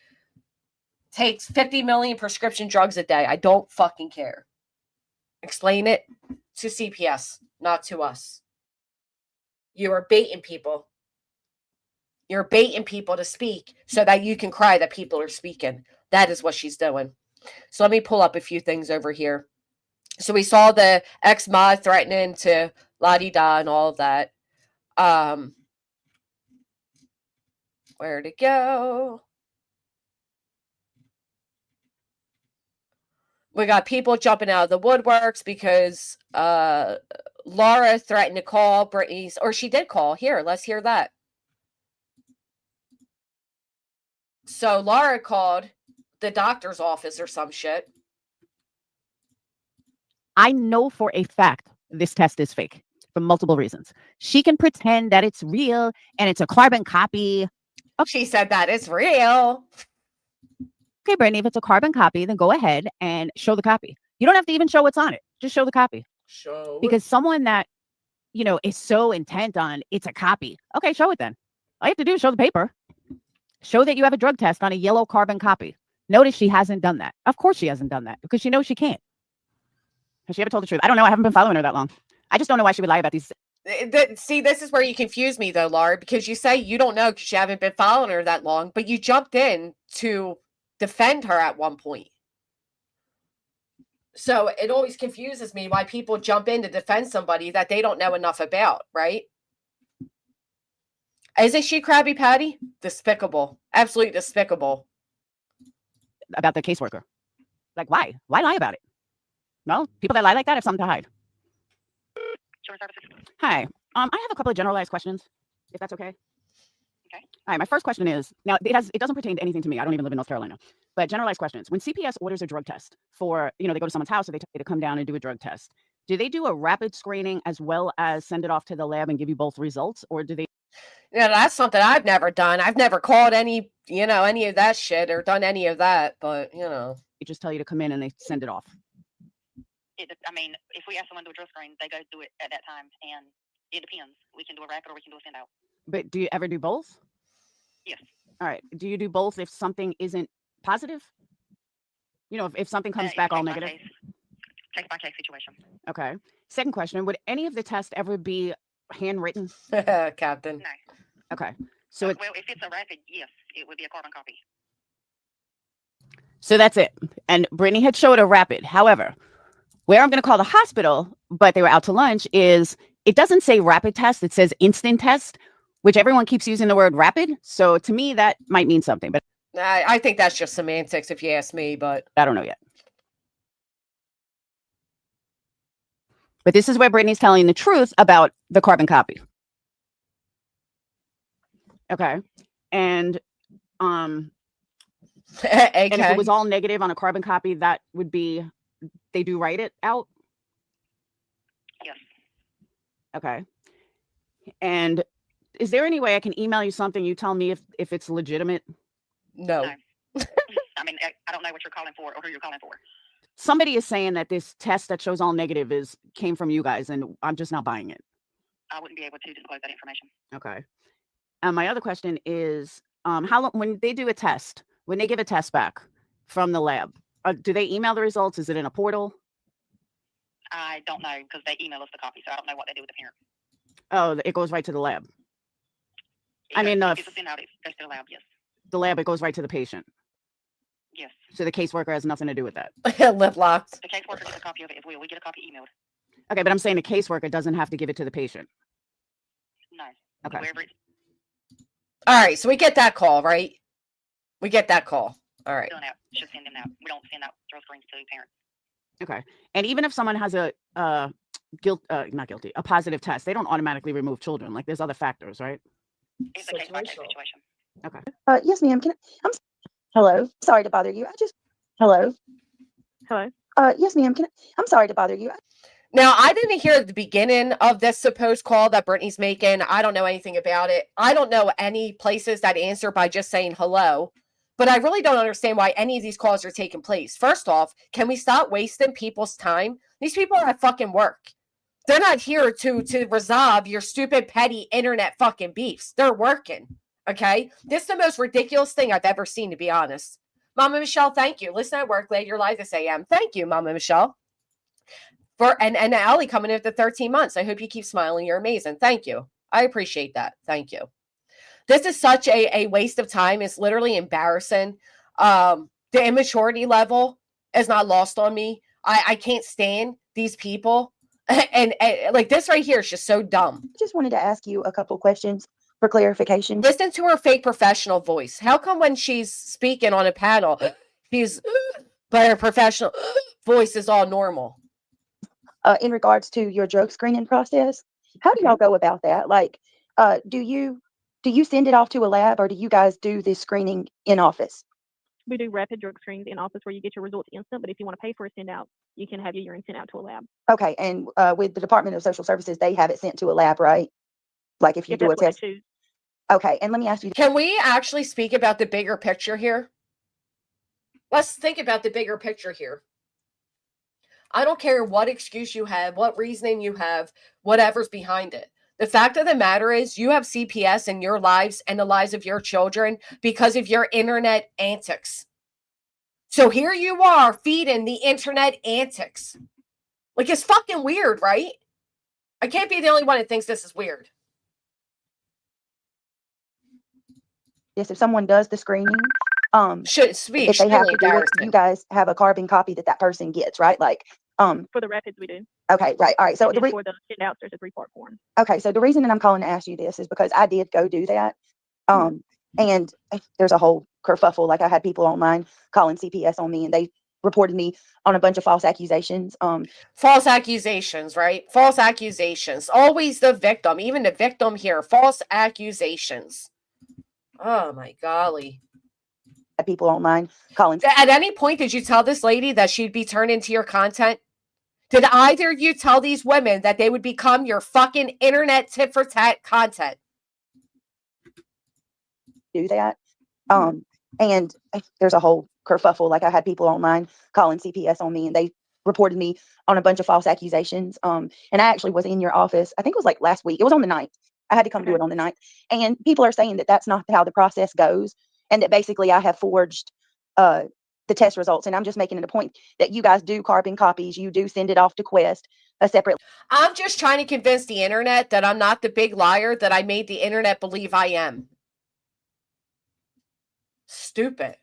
takes 50 million prescription drugs a day. I don't fucking care. Explain it to CPS, not to us. You are baiting people. You're baiting people to speak so that you can cry that people are speaking. That is what she's doing. So let me pull up a few things over here. So we saw the ex-mod threatening to la-di-da and all of that. Where to go? We got people jumping out of the woodworks because Laura threatened to call Brittany's, or she did call. Here, let's hear that. So Laura called the doctor's office or some shit. I know for a fact this test is fake for multiple reasons. She can pretend that it's real and it's a carbon copy. Oh, she said that it's real. Okay, Brittany, if it's a carbon copy, then go ahead and show the copy. You don't have to even show what's on it. Just show the copy. Show. Because someone that, you know, is so intent on it's a copy. Okay, show it then. All you have to do is show the paper. Show that you have a drug test on a yellow carbon copy. Notice she hasn't done that. Of course she hasn't done that because she knows she can't. Has she ever told the truth? I don't know. I haven't been following her that long. I just don't know why she would lie about these. See, this is where you confuse me, though, Laura, because you say you don't know because you haven't been following her that long, but you jumped in to defend her at one point. So it always confuses me why people jump in to defend somebody that they don't know enough about, right? Isn't she Krabby Patty? Despicable. Absolutely despicable. About the caseworker. Like, why? Why lie about it? No, people that lie like that have something to hide. Hi. I have a couple of generalized questions, if that's okay. Okay. All right. My first question is, now it doesn't pertain to anything to me. I don't even live in North Carolina. But generalized questions. When CPS orders a drug test for, you know, they go to someone's house or they tell you to come down and do a drug test, do they do a rapid screening as well as send it off to the lab and give you both results? Or do they? Yeah, that's something I've never done. I've never called any of that shit or done any of that, but, you know. They just tell you to come in and they send it off. I mean, if we ask someone to do a drug screen, they go do it at that time, and it depends. We can do a rapid or we can do a send out. But do you ever do both? Yes. All right. Do you do both if something isn't positive? You know, if something comes back all negative. Case by case situation. Okay. Second question, would any of the tests ever be handwritten? Captain. No. Okay. So Well, if it's a rapid, yes, it would be a carbon copy. So that's it. And Brittany had showed a rapid. However, where I'm going to call the hospital, but they were out to lunch, is it doesn't say rapid test. It says instant test, which everyone keeps using the word rapid. So to me, that might mean something, but I think that's just semantics if you ask me, but I don't know yet. But this is where Brittany's telling the truth about the carbon copy. Okay. And and if it was all negative on a carbon copy, that would be, they do write it out? Yes. Okay. And is there any way I can email you something, you tell me if it's legitimate? No. I mean, I don't know what you're calling for or who you're calling for. Somebody is saying that this test that shows all negative came from you guys, and I'm just not buying it. I wouldn't be able to disclose that information. Okay. And my other question is, how long, when they do a test, when they give a test back from the lab, do they email the results? Is it in a portal? I don't know because they email us the copy, so I don't know what they do with the parent. Oh, it goes right to the lab. If it's a send out, it goes to the lab, yes. The lab, it goes right to the patient. Yes. So the caseworker has nothing to do with that. Lip locked. The caseworker gets a copy of it as well. We get a copy emailed. Okay, but I'm saying the caseworker doesn't have to give it to the patient. No. Okay. Wherever it's All right, so we get that call, right? We get that call. All right. done out, should send them out. We don't send out drug screens to parents. Okay. And even if someone has a not guilty, a positive test, they don't automatically remove children. Like there's other factors, right? It's a case by case situation. Okay. Yes, ma'am. Hello. Sorry to bother you. Hello. Yes, ma'am. I'm sorry to bother you. Now, I didn't hear the beginning of this supposed call that Brittany's making. I don't know anything about it. I don't know any places that answer by just saying hello. But I really don't understand why any of these calls are taking place. First off, can we stop wasting people's time? These people are at fucking work. They're not here to resolve your stupid, petty internet fucking beefs. They're working. Okay? This is the most ridiculous thing I've ever seen, to be honest. Mama Michelle, thank you. Listen at work late. You're live this AM. Thank you, Mama Michelle. And Allie coming in after 13 months. I hope you keep smiling. You're amazing. Thank you. I appreciate that. Thank you. This is such a waste of time. It's literally embarrassing. The immaturity level is not lost on me. I can't stand these people. And like this right here is just so dumb. I just wanted to ask you a couple questions for clarification. Listen to her fake professional voice. How come when she's speaking on a panel, but her professional voice is all normal? In regards to your drug screening process, how do y'all go about that? Like, do you send it off to a lab, or do you guys do this screening in office? We do rapid drug screens in office where you get your results instant, but if you want to pay for a send out, you can have your urine sent out to a lab. Okay, and with the Department of Social Services, they have it sent to a lab, right? Like if you do a test. Okay, and let me ask you. Can we actually speak about the bigger picture here? Let's think about the bigger picture here. I don't care what excuse you have, what reasoning you have, whatever's behind it. The fact of the matter is you have CPS in your lives and the lives of your children because of your internet antics. So here you are feeding the internet antics. Like, it's fucking weird, right? I can't be the only one that thinks this is weird. Yes, if someone does the screening, should speak. If they have to do it, you guys have a carbon copy that person gets, right? Like, for the rapids we do. Okay, right, all right. So for the send outs, there's a 3-part form. Okay, so the reason that I'm calling to ask you this is because I did go do that, and there's a whole kerfuffle. Like I had people online calling CPS on me, and they reported me on a bunch of false accusations. False accusations, right? False accusations. Always the victim, even the victim here. False accusations. Oh my golly. People online calling. At any point, did you tell this lady that she'd be turned into your content? Did either of you tell these women that they would become your fucking internet tit for tat content? Do that. And there's a whole kerfuffle. Like I had people online calling CPS on me, and they reported me on a bunch of false accusations. And I actually was in your office. I think it was like last week. It was on the 9th. I had to come do it on the 9th. And people are saying that that's not how the process goes, and that basically I have forged the test results. And I'm just making it a point that you guys do carbon copies. You do send it off to Quest, a separate I'm just trying to convince the internet that I'm not the big liar that I made the internet believe I am. Stupid.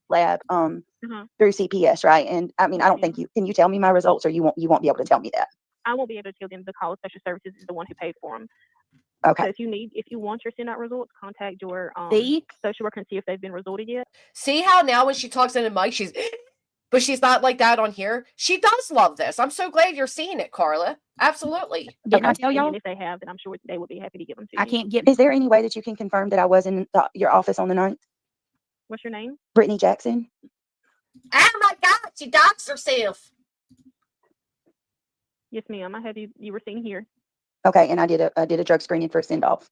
lab Uh-huh. through CPS, right? And I mean, I don't Yeah. think can you tell me my results, or you won't be able to tell me that. I won't be able to tell them because Social Services is the one who paid for them. Okay. So if you want your send out results, contact your See? social worker and see if they've been resulted yet. See how now when she talks in the mic, but she's not like that on here. She does love this. I'm so glad you're seeing it, Carla. Absolutely. Didn't I Okay. tell y'all? And if they have, then I'm sure they would be happy to give them to I you. can't get. Is there any way that you can confirm that I was in your office on the 9th? What's your name? Brittany Jackson. Oh my God, she doxed herself. Yes, ma'am. I have you were seen here. Okay, and I did a drug screening for send off.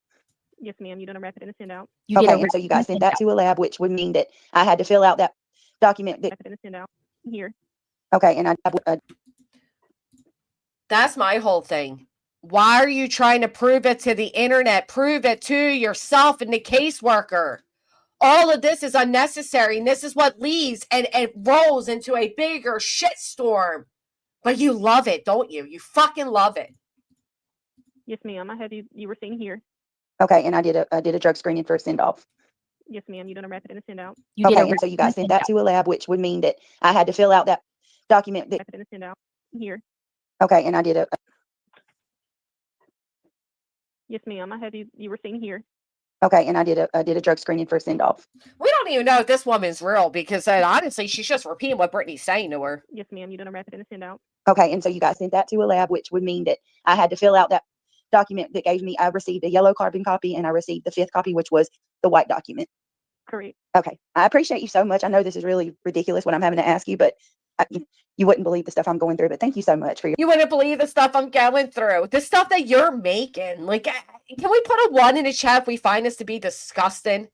Yes, ma'am. You done a rapid and a send out. You did Okay, a and so you guys sent that to a lab, which would mean that I had to fill out that document. That, Rapid and a send out here. okay, and That's my whole thing. Why are you trying to prove it to the internet? Prove it to yourself and the caseworker. All of this is unnecessary, and this is what leads and rolls into a bigger shitstorm. But you love it, don't you? You fucking love it. Yes, ma'am. I have you were seen here. okay, and I did a drug screening for send off. Yes, ma'am. You done a rapid and a send out. You did Okay, a and so you guys sent that to a lab, which would mean that I had to fill out that document. That, Rapid and a send out here. okay, and I did a Yes, ma'am. I have you were seen here. okay, and I did a drug screening for send off. We don't even know if this woman's real because honestly, she's just repeating what Brittany's saying to her. Yes, ma'am. You done a rapid and a send out. Okay, and so you guys sent that to a lab, which would mean that I had to fill out that document that gave me. I received a yellow carbon copy, and I received the 5th copy, which was the white document. Correct. Okay, I appreciate you so much. I know this is really ridiculous what I'm having to ask you, but you wouldn't believe the stuff I'm going through. But thank you so much for your. You wouldn't believe the stuff I'm going through. The stuff that you're making. Like, can we put a 1 in the chat if we find this to be disgusting?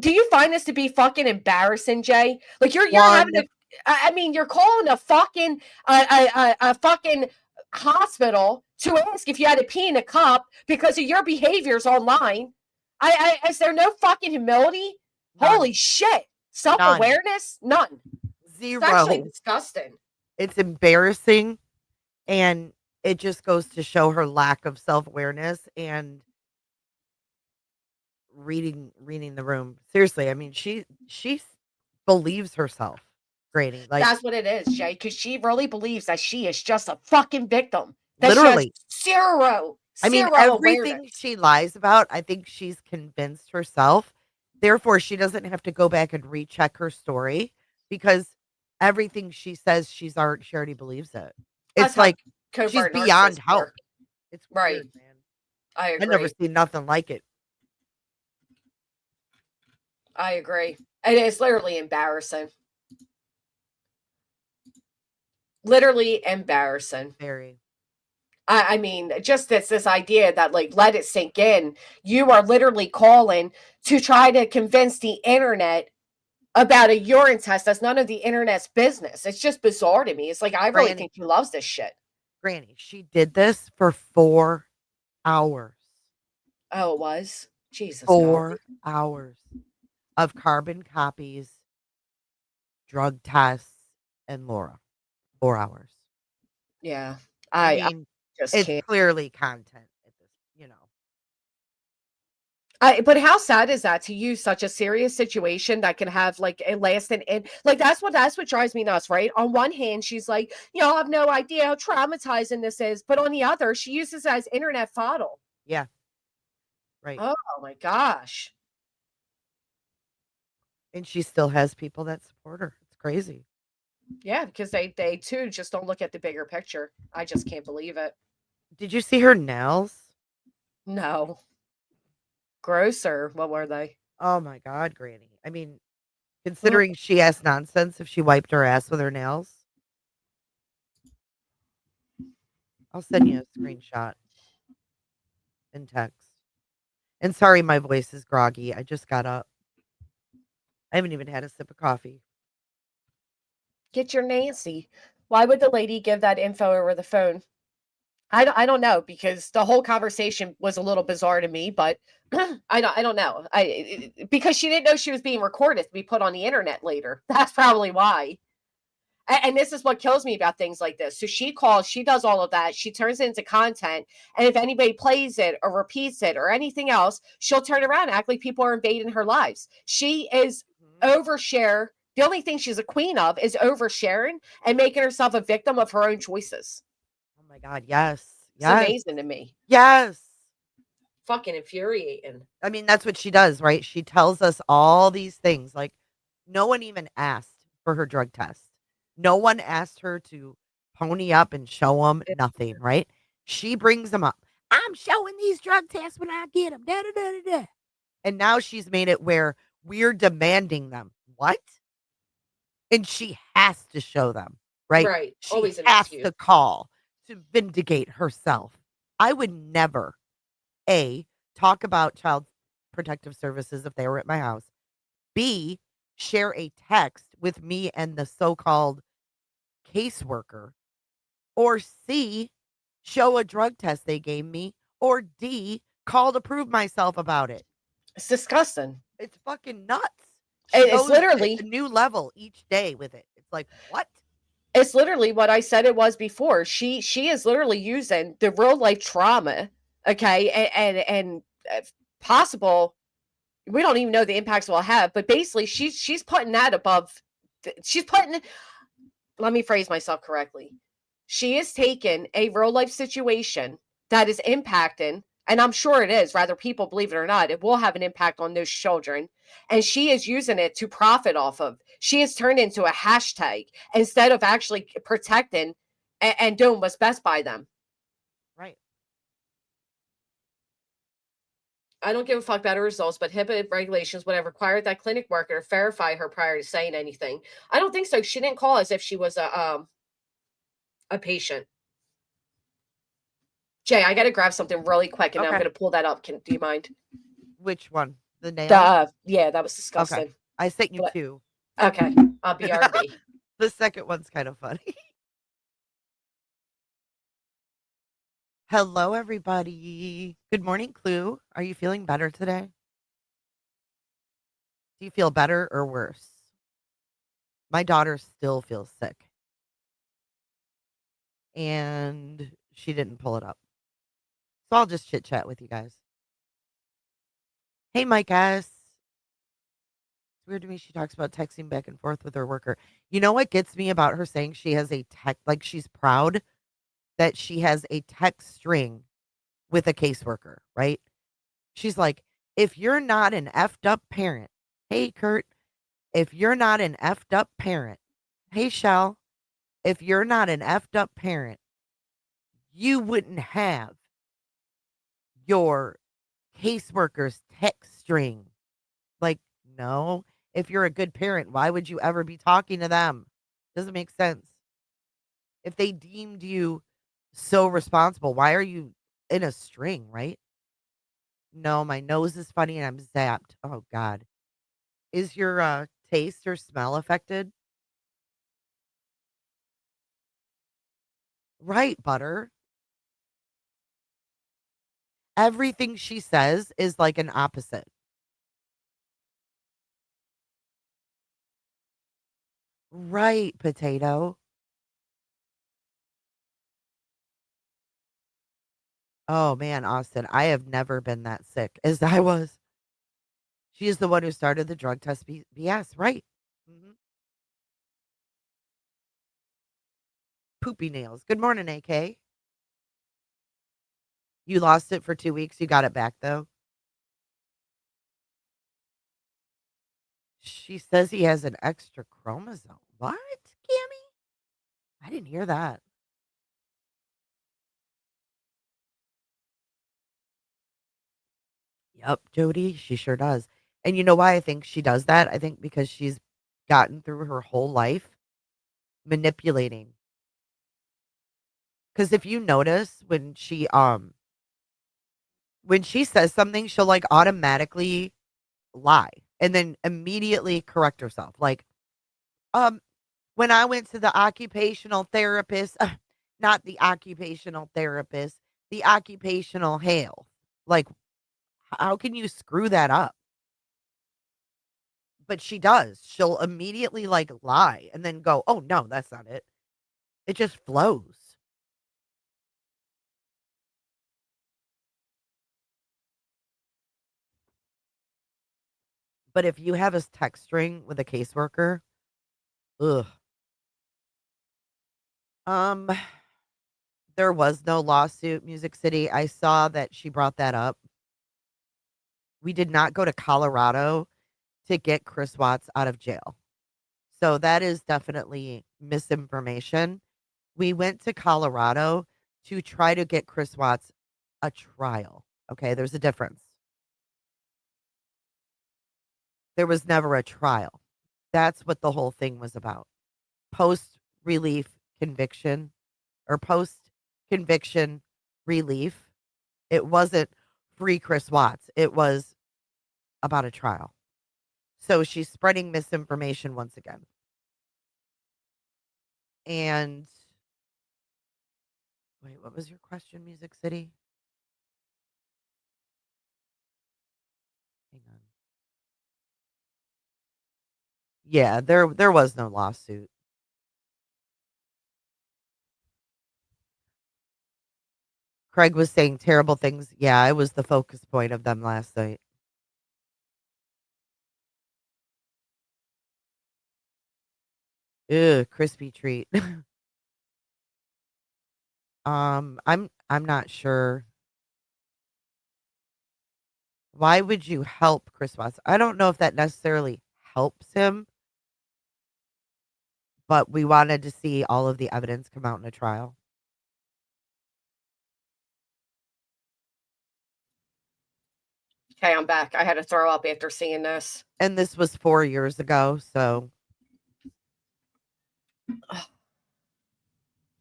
Do you find this to be fucking embarrassing, Jay? Like, you're having a. I mean, you're calling a fucking a fucking hospital to ask if you had to pee in a cup because of your behaviors online. Is there no fucking humility? None. Holy shit! Self-awareness? None. Zero. It's actually disgusting. It's embarrassing, and it just goes to show her lack of self-awareness and reading the room. Seriously, I mean, she believes herself, Granny. Like, That's what it is, Jay, because she really believes that she is just a fucking victim. That literally. she has zero I mean, everything awareness. she lies about, I think she's convinced herself. Therefore, she doesn't have to go back and recheck her story because everything she says she already believes it. That's It's how like she's covert beyond narcissists help. work. It's Right. weird, man. I I've never agree. seen nothing like it. I agree. And it's literally embarrassing. Literally embarrassing. Very. I mean, just this idea that, like, let it sink in. You are literally calling to try to convince the internet about a urine test that's none of the internet's business. It's just bizarre to me. It's like, I really Granny. think she loves this shit. Granny, she did this for 4 hours. Oh, it was? Jesus. 4 hours of carbon copies, drug tests, and Laura. 4 hours. Yeah. I I mean, just it's can't. clearly content at this, But how sad is that to use such a serious situation that can have like a lasting and like that's what drives me nuts, right? On one hand, she's like, I have no idea how traumatizing this is, but on the other, she uses it as internet fodder. Yeah. Right. Oh my gosh. And she still has people that support her. It's crazy. Yeah, because they too just don't look at the bigger picture. I just can't believe it. Did you see her nails? No. Grosser. What were they? Oh my God, Granny. I mean, considering she asked nonsense if she wiped her ass with her nails. I'll send you a screenshot in text. And sorry, my voice is groggy. I just got up. I haven't even had a sip of coffee. Get your Nancy. Why would the lady give that info over the phone? I don't know, because the whole conversation was a little bizarre to me, but I don't know. Because she didn't know she was being recorded to be put on the internet later. That's probably why. And this is what kills me about things like this. So she calls, she does all of that, she turns it into content, and if anybody plays it or repeats it or anything else, she'll turn around and act like people are invading her lives. She is overshare. The only thing she's a queen of is oversharing and making herself a victim of her own choices. Oh my God. Yes. It's Yes. amazing to me. Yes. Fucking infuriating. I mean, that's what she does, right? She tells us all these things. Like, no one even asked for her drug test. No one asked her to pony up and show them nothing, right? She brings them up. I'm showing these drug tests when I get them. Da, da, da, da, da. And now she's made it where we're demanding them. What? And she has to show them, right? Right. She Always an has excuse. to call to vindicate herself. I would never, A, talk about child protective services if they were at my house. B, share a text with me and the so-called caseworker. Or C, show a drug test they gave me. Or D, call to prove myself about it. It's disgusting. It's fucking nuts. She It's goes literally a new level each day with it. It's like, what? It's literally what I said it was before. She is literally using the real life trauma, okay, and possible. We don't even know the impacts we'll have, but basically, she's putting that above. She's putting. Let me phrase myself correctly. She is taking a real life situation that is impacting, and I'm sure it is, whether people believe it or not, it will have an impact on those children. And she is using it to profit off of. She has turned into a hashtag instead of actually protecting and doing what's best by them. Right. I don't give a fuck about her results, but HIPAA regulations would have required that clinic worker to verify her prior to saying anything. I don't think so. She didn't call as if she was a patient. Jay, I got to grab something really quick, and I'm Okay. going to pull that up. Do you mind? Which one? The nail? Yeah, that was disgusting. I sent you But- 2. Okay, I'll BRB. The second one's kind of funny. Hello, everybody. Good morning, Clue. Are you feeling better today? Do you feel better or worse? My daughter still feels sick. And she didn't pull it up. So I'll just chit chat with you guys. Hey, Mike S. It's weird to me she talks about texting back and forth with her worker. You know what gets me about her saying she has a like she's proud that she has a text string with a caseworker, right? She's like, if you're not an effed up parent, hey, Kurt, if you're not an effed up parent, hey, Shell, if you're not an effed up parent, you wouldn't have your caseworker's text string. Like, no, if you're a good parent, why would you ever be talking to them? Doesn't make sense. If they deemed you so responsible, why are you in a string, right? No, my nose is funny and I'm zapped. Oh, God. Is your taste or smell affected? Right, Butter. Everything she says is like an opposite. Right, Potato. Oh, man, Austin, I have never been that sick as I was. She is the one who started the drug test BS, right? Mhm. Poopy nails. Good morning, AK. You lost it for 2 weeks. You got it back, though. She says he has an extra chromosome. What, Cammy? I didn't hear that. Yep, Jody, she sure does. And you know why I think she does that? I think because she's gotten through her whole life manipulating. Because if you notice when she says something, she'll like automatically lie and then immediately correct herself. Like, when I went to the occupational therapist, not the occupational therapist, the occupational health. Like, how can you screw that up? But she does. She'll immediately like lie and then go, "Oh no, that's not it." It just flows. But if you have a text string with a caseworker, ugh. Um, there was no lawsuit, Music City. I saw that she brought that up. We did not go to Colorado to get Chris Watts out of jail. So that is definitely misinformation. We went to Colorado to try to get Chris Watts a trial. Okay, there's a difference. There was never a trial. That's what the whole thing was about. Post relief conviction or post conviction relief. It wasn't free Chris Watts. It was about a trial. So she's spreading misinformation once again. And wait, what was your question, Music City? Hang on. Yeah, there was no lawsuit. Craig was saying terrible things. Yeah, it was the focus point of them last night. Ew, crispy treat. I'm not sure. Why would you help Chris Watts? I don't know if that necessarily helps him, but we wanted to see all of the evidence come out in a trial. Okay, I'm back. I had to throw up after seeing this. And this was 4 years ago, so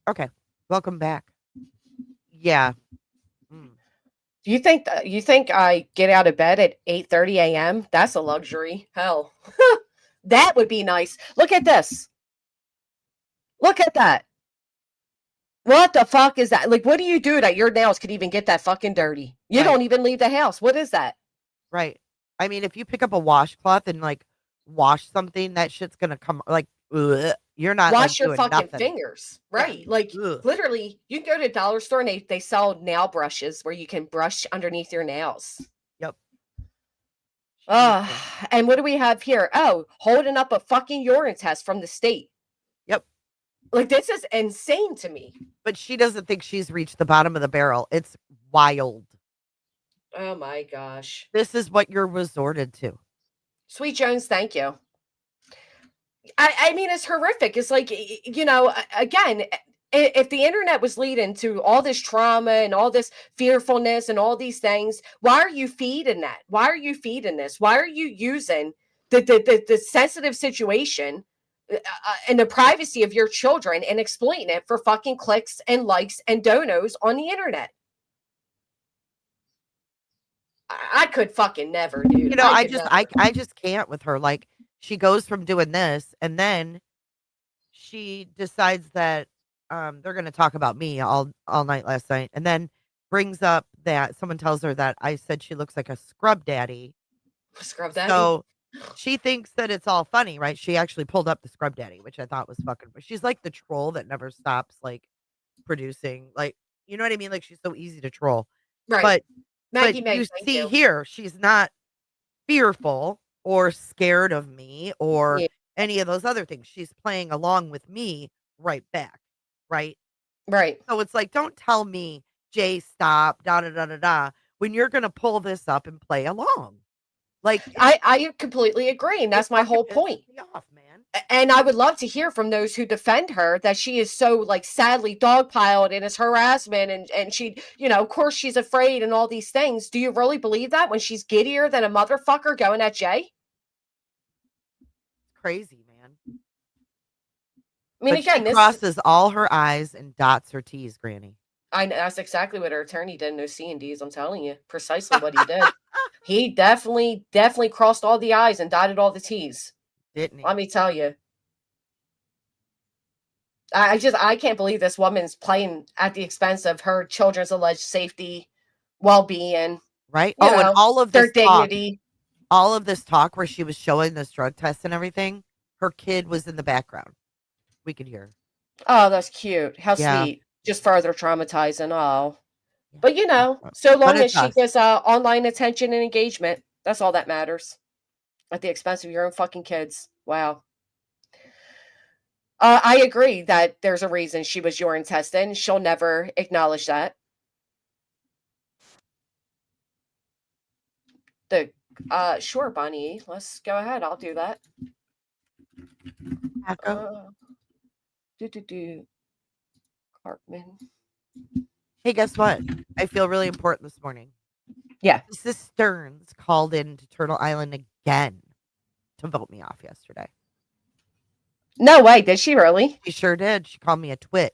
okay. Welcome back. Yeah. Mm. Do you think I get out of bed at 8:30 a.m.? That's a luxury. Hell. That would be nice. Look at this. Look at that. What the fuck is that? Like, what do you do that your nails could even get that fucking dirty? You Right. don't even leave the house. What is that? Right. I mean, if you pick up a washcloth and like wash something, that shit's gonna come like ugh, you're not like Wash your doing fucking nothing. fingers. Yeah. Right. Like, Ugh. literally, you can go to a dollar store and they sell nail brushes where you can brush underneath your nails. Yep. And what do we have here? Oh, holding up a fucking urine test from the state. Yep. Like, this is insane to me. But she doesn't think she's reached the bottom of the barrel. It's wild. Oh my gosh. This is what you're resorted to. Sweet Jones, thank you. I mean, it's horrific. It's like, you know, again, if the internet was leading to all this trauma and all this fearfulness and all these things, why are you feeding that? Why are you feeding this? Why are you using the sensitive situation and the privacy of your children and exploiting it for fucking clicks and likes and donos on the internet? I could fucking never, dude. You know, could never. I just can't with her. Like, she goes from doing this and then she decides that they're gonna talk about me all night last night, and then brings up that someone tells her that I said she looks like a scrub daddy. Scrub daddy. So she thinks that it's all funny, right? She actually pulled up the scrub daddy, which I thought was fucking. She's like the troll that never stops like producing, like, you know what I mean? Like, she's so easy to troll. Right. But Maggie but May, you thank see you. here, she's not fearful or scared of me or Yeah. any of those other things. She's playing along with me right back, right? Right. So it's like, don't tell me, Jay, stop, da da da da da, when you're gonna pull this up and play along. Like, I completely agree, and that's it my fucking whole pisses point. me off, man. And I would love to hear from those who defend her that she is so like sadly dogpiled and it's harassment and she, you know, of course she's afraid and all these things. Do you really believe that when she's giddier than a motherfucker going at Jay? Crazy, man. I mean, But again, she crosses all her I's and dots her T's, Granny. I know that's exactly what her attorney did in those C&Ds. I'm telling you, precisely what he did. He definitely crossed all the I's and dotted all the T's. Didn't he? Let me tell you. I can't believe this woman's playing at the expense of her children's alleged safety, well-being, Right? you Oh, and know, all of their this talk, dignity. where she was showing this drug test and everything, her kid was in the background. We could hear. Oh, that's cute. How Yeah. sweet. Just further traumatizing. Oh. Yeah. But so But long as it's she us. gets online attention and engagement, that's all that matters. At the expense of your own fucking kids. Wow. I agree that there's a reason she was urine tested. She'll never acknowledge that. Sure, Bonnie. Let's go ahead. I'll do that. Echo. Do. Cartman. Hey, guess what? I feel really important this morning. Yeah. Mrs. Stearns called in to Turtle Island again to vote me off yesterday. No way. Did she really? She sure did. She called me a twit.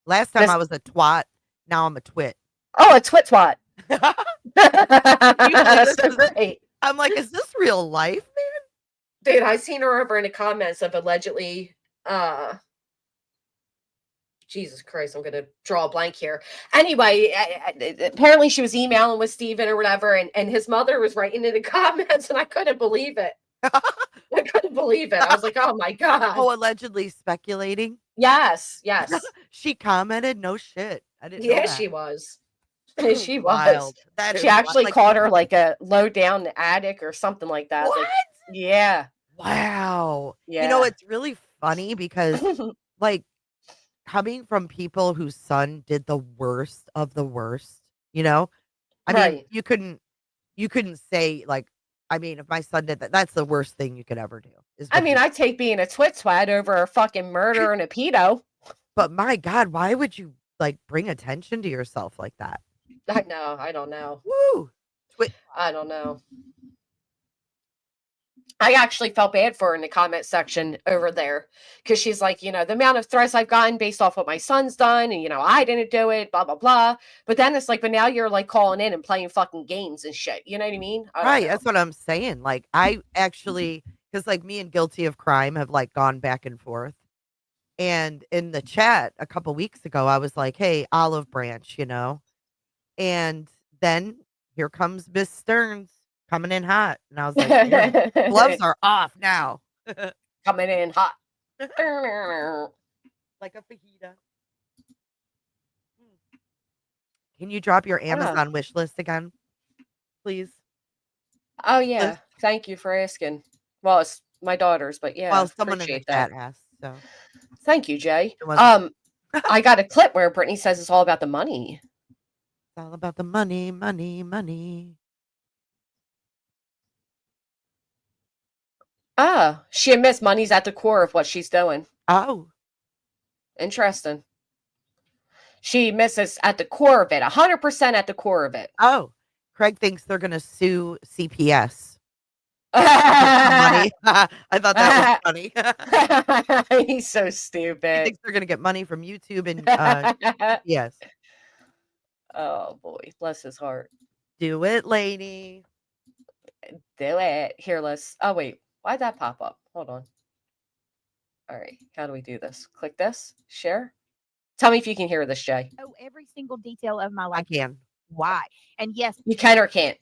Last time I was a twat. Now I'm a twit. Oh, a twit twat. Usually That's this so is- great. I'm like, is this real life, man? Dude, I seen her over in the comments of allegedly Jesus Christ, I'm going to draw a blank here. Anyway, apparently she was emailing with Steven or whatever, and his mother was writing in the comments, and I couldn't believe it. I couldn't believe it. I was like, oh my God. Oh, allegedly speculating. Yes. She commented, no shit. I didn't know Yeah, that. she was. She was. Wild. That She is actually like, called her like a low down attic or something like that. what? Like, yeah. Wow. Yeah. It's really funny because like coming from people whose son did the worst of the worst, I mean, Right. you couldn't say like, I mean, if my son did that, that's the worst thing you could ever do. I mean, I take being a twit twat over a fucking murder and a pedo. But my God, why would you like bring attention to yourself like that? I know. I don't know. Woo! I don't know. I actually felt bad for her in the comment section over there because she's like, the amount of threats I've gotten based off what my son's done, and I didn't do it, blah blah blah. But then it's like, but now you're like calling in and playing fucking games and shit. You know what I mean? I don't Right. know. That's what I'm saying. Like, I actually, because like me and Guilty of Crime have like gone back and forth. And in the chat a couple weeks ago, I was like, hey, Olive Branch, And then here comes Miss Stearns coming in hot. And I was like, "Damn, gloves are off now." Coming in hot. Like a fajita. Can you drop your Amazon wish list again, please? Oh yeah. Thank you for asking. Well, it's my daughter's, but yeah, Well, someone in the appreciate that. chat asked. So Thank you, Jay. it wasn't- I got a clip where Brittany says it's all about the money. It's all about the money, money, money. She admits money's at the core of what she's doing. Oh, Interesting. She admits it's at the core of it, 100% at the core of it. oh. Craig thinks they're going to sue CPS. Money. I thought that was funny. He's so He stupid. thinks they're going to get money from YouTube and yes. Oh boy, bless his heart. Do it, lady. Do it. Here, let's. Oh wait, why'd that pop up? Hold on. All right, how do we do this? Click this. Share. Tell me if you can hear this, Jay. Oh, every single detail of my I life. can. Why? And yes, You can or can't.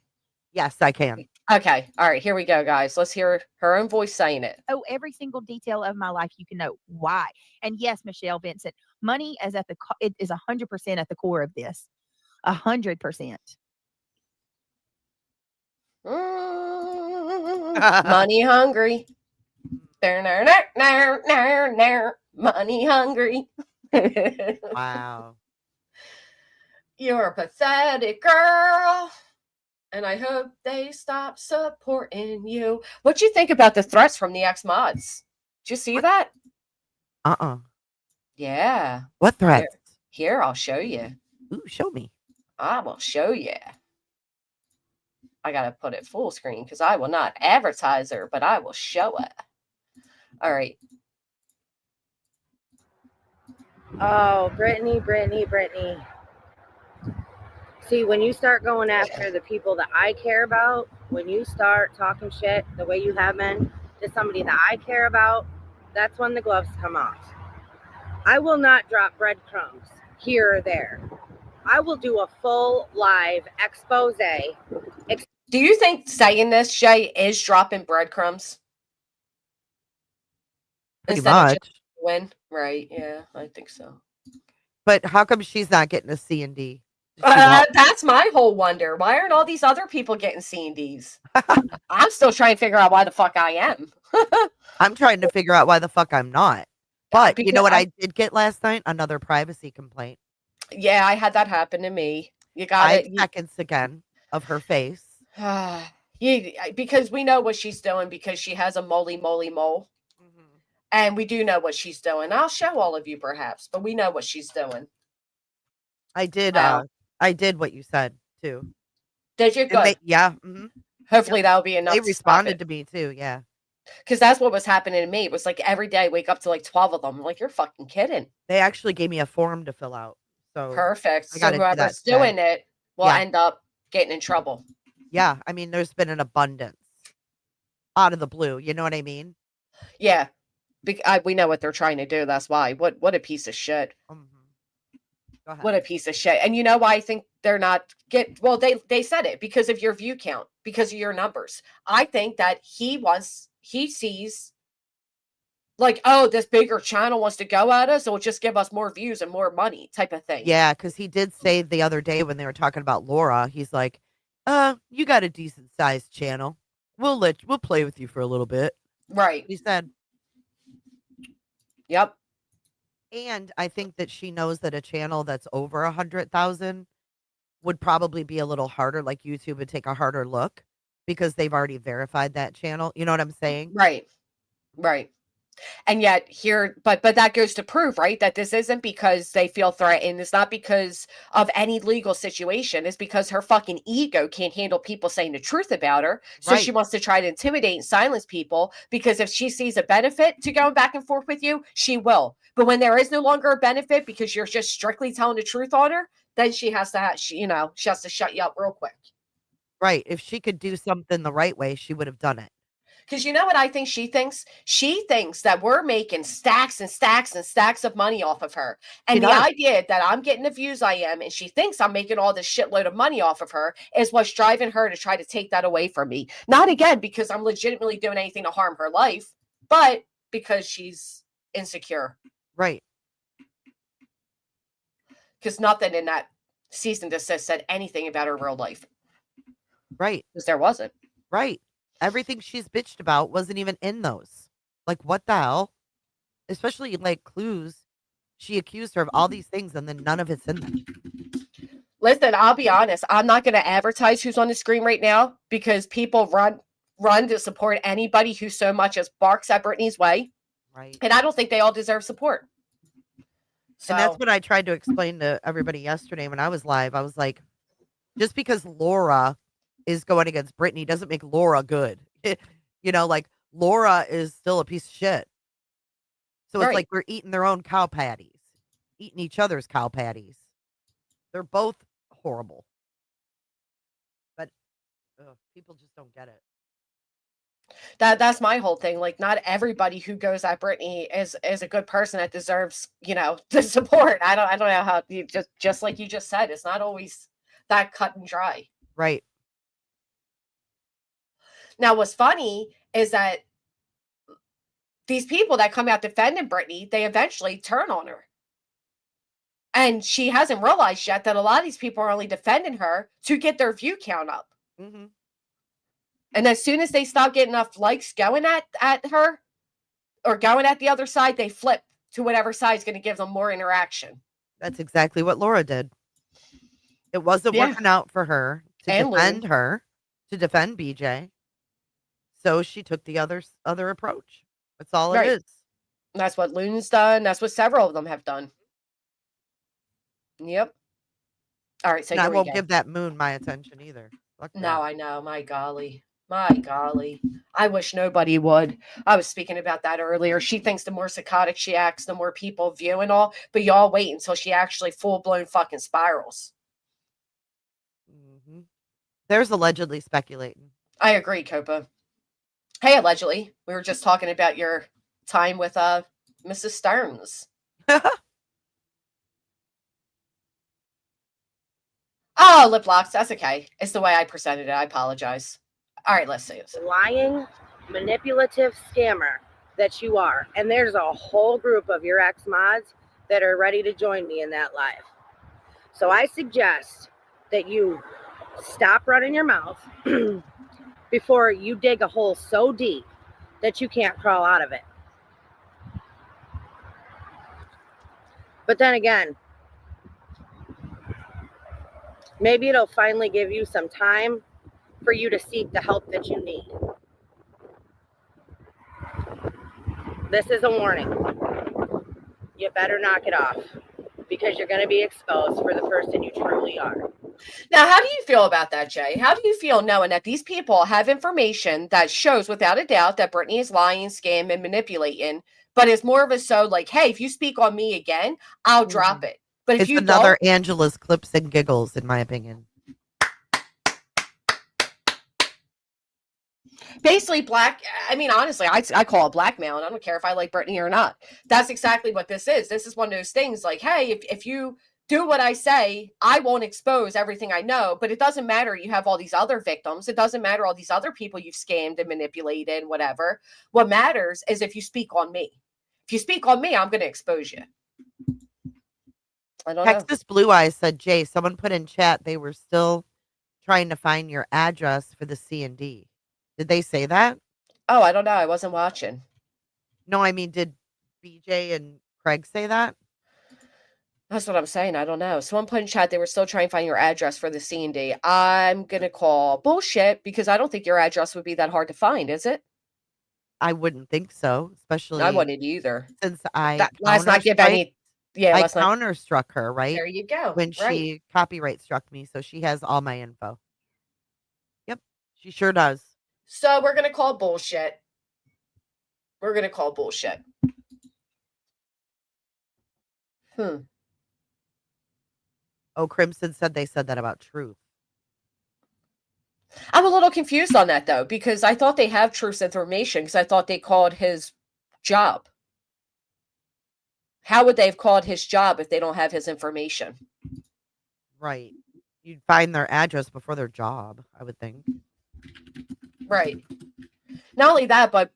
Yes, I can. Okay. All right. Here we go, guys. Let's hear her own voice saying it. oh, every single detail of my life you can know. Why? And yes, Michelle Vincent, money is it is 100% at the core of this. 100%. Money hungry. Money hungry. Wow. You're a pathetic girl. And I hope they stop supporting you. What do you think about the threats from the ex-mods? Did you see that? Uh-uh. Yeah. What threats? Here, I'll show you. Ooh, show me. I will show you. I got to put it full screen because I will not advertise her, but I will show it. All right. Oh, Brittany. See, when you start going after the people that I care about, when you start talking shit the way you have been to somebody that I care about, that's when the gloves come off. I will not drop breadcrumbs here or there. I will do a full live expose. Do you think saying this, Shay, is dropping breadcrumbs Pretty instead of just much. win? Right? Yeah, I think so. But how come she's not getting a C and D? Does she want? That's my whole wonder. Why aren't all these other people getting C and Ds? I'm still trying to figure out why the fuck I am. I'm trying to figure out why the fuck I'm not. But you Because know what I did get last night? Another privacy complaint. yeah, I had that happen to me. You got 5 it. seconds again of her face. Because we know what she's doing because she has a moly mole. Mhm. And we do know what she's doing. I'll show all of you perhaps, but we know what she's doing. I did Wow. I did what you said too. Did you? Good. Yeah. Mhm. Hopefully that'll be enough They to responded to me too, yeah. because that's what was happening to me. It was like every day I wake up to like 12 of them. I'm like, you're fucking kidding. They actually gave me a form to fill out. So Perfect. I So gotta do that whoever's today. doing it will Yeah. end up getting in trouble. Yeah, I mean, there's been an abundance out of the blue. You know what I mean? Yeah. We know what they're trying to do. That's why. What a piece of shit. Mhm. Go ahead. What a piece of shit. And you know why I think they're not they said it because of your view count, because of your numbers. I think that he sees like, oh, this bigger channel wants to go at us, so it'll just give us more views and more money type of thing. Yeah, because he did say the other day when they were talking about Laura, he's like, you got a decent sized channel. We'll play with you for a little bit. Right. He said. Yep. And I think that she knows that a channel that's over 100,000 would probably be a little harder, like YouTube would take a harder look because they've already verified that channel. You know what I'm saying? Right. Right. And yet here, but that goes to prove, right, that this isn't because they feel threatened. It's not because of any legal situation. It's because her fucking ego can't handle people saying the truth about her. So she Right. wants to try to intimidate and silence people because if she sees a benefit to going back and forth with you, she will. But when there is no longer a benefit because you're just strictly telling the truth on her, then she has to she has to shut you up real quick. Right. If she could do something the right way, she would have done it. Because you know what I think she thinks? She thinks that we're making stacks and stacks and stacks of money off of her. And She the does. idea that I'm getting the views I am, and she thinks I'm making all this shitload of money off of her is what's driving her to try to take that away from me. Not again because I'm legitimately doing anything to harm her life, but because she's insecure. Right. Because nothing in that cease and desist said anything about her real life. Right. Because there wasn't. Right. Everything she's bitched about wasn't even in those. Like, what the hell? Especially like clues. She accused her of all these things and then none of it's in them. Listen, I'll be honest. I'm not going to advertise who's on the screen right now because people run to support anybody who so much as barks at Brittany's way. Right. And I don't think they all deserve support. So And that's what I tried to explain to everybody yesterday when I was live. I was like, just because Laura is going against Brittany doesn't make Laura good. Like Laura is still a piece of shit. So it's Right. like we're eating their own cow patties, eating each other's cow patties. They're both horrible. But people just don't get it. that's my whole thing. Like, not everybody who goes at Brittany is a good person that deserves, the support. I don't know how you just like you just said, it's not always that cut and dry. Right. Now, what's funny is that these people that come out defending Brittany, they eventually turn on her. And she hasn't realized yet that a lot of these people are only defending her to get their view count up. Mm-hmm. And as soon as they stop getting enough likes going at her or going at the other side, they flip to whatever side is going to give them more interaction. That's exactly what Laura did. It wasn't working out for her to And defend Lou. her, to defend BJ. So she took the other approach. That's all Right. it is. That's what Loon's done. That's what several of them have done. Yep. All right. So And I here we won't go. give that moon my attention either. Fuck No, that. I know. My golly. My golly. I wish nobody would. I was speaking about that earlier. She thinks the more psychotic she acts, the more people view and all. But y'all wait until she actually full-blown fucking spirals. Mm-hmm. There's allegedly speculating. I agree, Copa. Hey, allegedly. We were just talking about your time with Mrs. Stearns. Oh, lip locks. That's okay. It's the way I presented it. I apologize. All right, let's see. Lying, manipulative scammer that you are. And there's a whole group of your ex-mods that are ready to join me in that live. So I suggest that you stop running your mouth before you dig a hole so deep that you can't crawl out of it. But then again, maybe it'll finally give you some time for you to seek the help that you need. This is a warning. You better knock it off because you're going to be exposed for the person you truly are. Now, how do you feel about that, Jay? How do you feel knowing that these people have information that shows without a doubt that Brittany is lying, scamming, and manipulating, but it's more of a so like, hey, if you speak on me again, I'll drop it. But if It's you another don't, Angela's clips and giggles, in my opinion. basically honestly, I call it blackmail, and I don't care if I like Brittany or not. That's exactly what this is. This is one of those things like, hey, if you do what I say, I won't expose everything I know, but it doesn't matter. You have all these other victims. It doesn't matter all these other people you've scammed and manipulated and whatever. What matters is if you speak on me. If you speak on me, I'm going to expose you. I don't know. Texas Blue Eyes said, Jay, someone put in chat they were still trying to find your address for the C&D. Did they say that? Oh, I don't know. I wasn't watching. No, I mean, did BJ and Craig say that? That's what I'm saying. I don't know. Someone put in chat they were still trying to find your address for the C&D. I'm going to call bullshit because I don't think your address would be that hard to find, is it? I wouldn't think so, especially I wouldn't either. since I Let's not give any. Yeah, I let's not. counter-struck her, right? There you go. When Right. she copyright struck me, so she has all my info. Yep, she sure does. So we're going to call bullshit. We're going to call bullshit. Oh, Crimson said they said that about Truth. I'm a little confused on that, though, because I thought they have Truth's information because I thought they called his job. How would they have called his job if they don't have his information? Right. You'd find their address before their job, I would think. Right. Not only that, but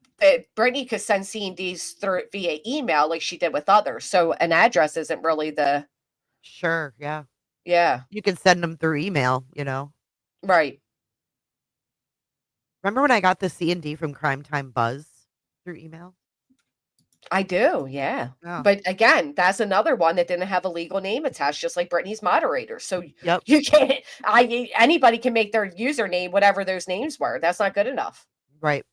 Brittany could send C&Ds through via email like she did with others. So an address isn't really the... Sure, yeah. Yeah. You can send them through email, you know. Right. Remember when I got the C&D from Crime Time Buzz through email? I do, yeah. Yeah. But again, that's another one that didn't have a legal name attached, just like Brittany's moderator. So Yep. you can't, anybody can make their username whatever those names were. That's not good enough. Right.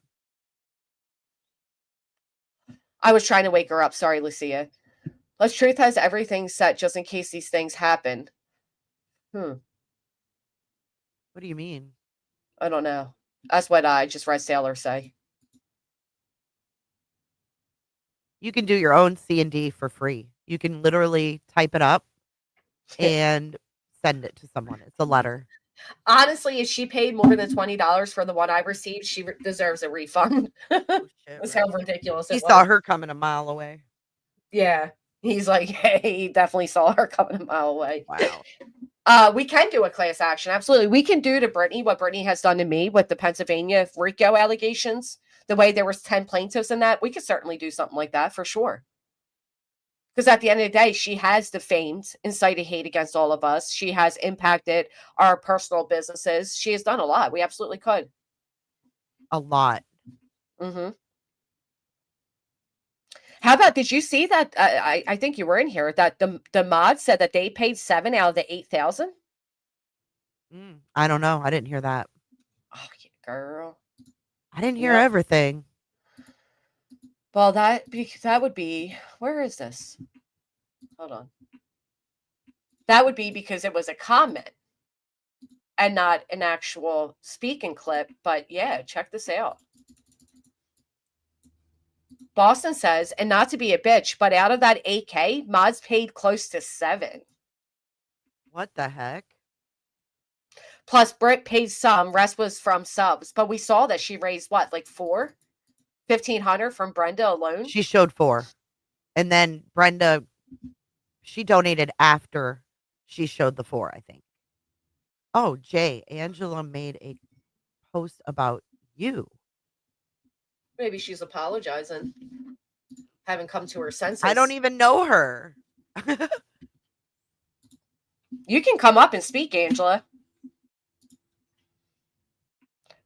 I was trying to wake her up. Sorry, Lucia. Let's Truth has everything set just in case these things happen. What do you mean? I don't know. That's what I just read Sailor say. You can do your own C&D for free. You can literally type it up and send it to someone. It's a letter. Honestly, if she paid more than $20 for the one I received, she deserves a refund. Oh, shit, That's right. how ridiculous He it saw was. her coming a mile away. Yeah. He's like, hey, he definitely saw her coming a mile away. Wow. We can do a class action. Absolutely. We can do to Brittany what Brittany has done to me with the Pennsylvania RICO allegations. The way there was 10 plaintiffs in that. We could certainly do something like that for sure. Because at the end of the day, she has defamed, incited hate against all of us. She has impacted our personal businesses. She has done a lot. We absolutely could. A lot. Mm-hmm. How about, did you see that? I think you were in here, that the mod said that they paid 7 out of the 8,000? I don't know. I didn't hear that. Oh, yeah, girl. I didn't hear Yep. everything. Well, that would be, where is this? Hold on. That would be because it was a comment and not an actual speaking clip. But yeah, check this out. Boston says, and not to be a bitch, but out of that 8K, mods paid close to 7. What the heck? Plus, Britt paid some. Rest was from subs. But we saw that she raised what, like 1,500 from Brenda alone? She showed 4. And then Brenda she donated after she showed the 4, I think. Oh, Jay, Angela made a post about you. Maybe she's apologizing. Haven't come to her senses. I don't even know her. You can come up and speak, Angela.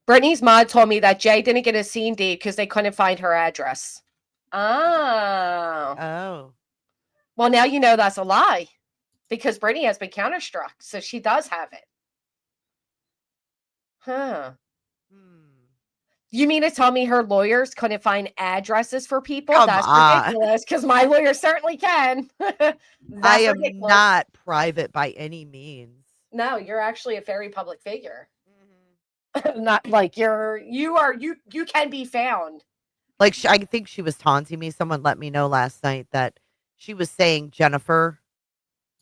Brittany's mod told me that Jay didn't get a scene deed because they couldn't find her address. Oh. Oh. Well, now you know that's a lie because Brittany has been counterstruck, so she does have it. Huh. You mean to tell me her lawyers couldn't find addresses for people? Come That's on. ridiculous because my lawyer certainly can. That's I am ridiculous. not private by any means. No, you're actually a very public figure. Not like you can be found. Like, I think she was taunting me. Someone let me know last night that she was saying Jennifer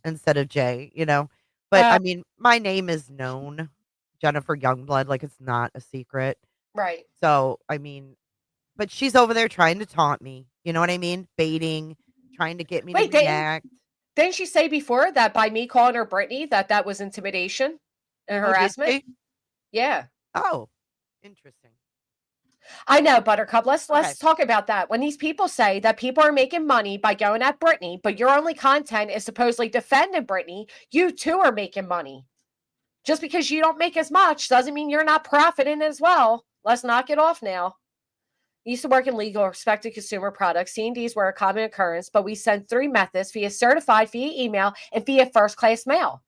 instead of Jay, you know? But I mean, my name is known, Jennifer Youngblood. Like, it's not a secret. Right. So, I mean, but she's over there trying to taunt me. You know what I mean? Baiting, trying to get me Wait, to react. Didn't she say before that by me calling her Brittany that was intimidation and Oh, did harassment? she? Yeah. Oh, interesting. I know, Buttercup. Let's Okay. talk about that. When these people say that people are making money by going at Brittany, but your only content is supposedly defending Brittany, you too are making money. Just because you don't make as much doesn't mean you're not profiting as well. Let's knock it off now. Used to work in legal, respected consumer products. C&Ds were a common occurrence, but we sent 3 methods via certified, via email, and via first-class mail.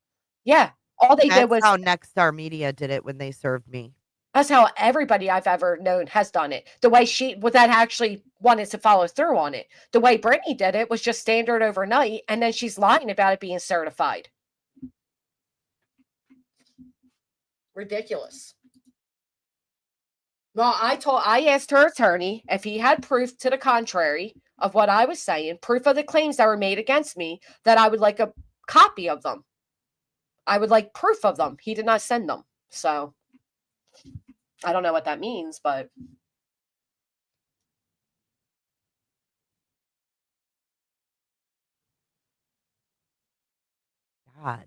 Yeah, all they did was... That's how Nexstar Media did it when they served me. That's how everybody I've ever known has done it. The way that actually wanted to follow through on it. The way Brittany did it was just standard overnight, and then she's lying about it being certified. Ridiculous. Well, I asked her attorney if he had proof to the contrary of what I was saying, proof of the claims that were made against me, that I would like a copy of them. I would like proof of them. He did not send them. So I don't know what that means, but God.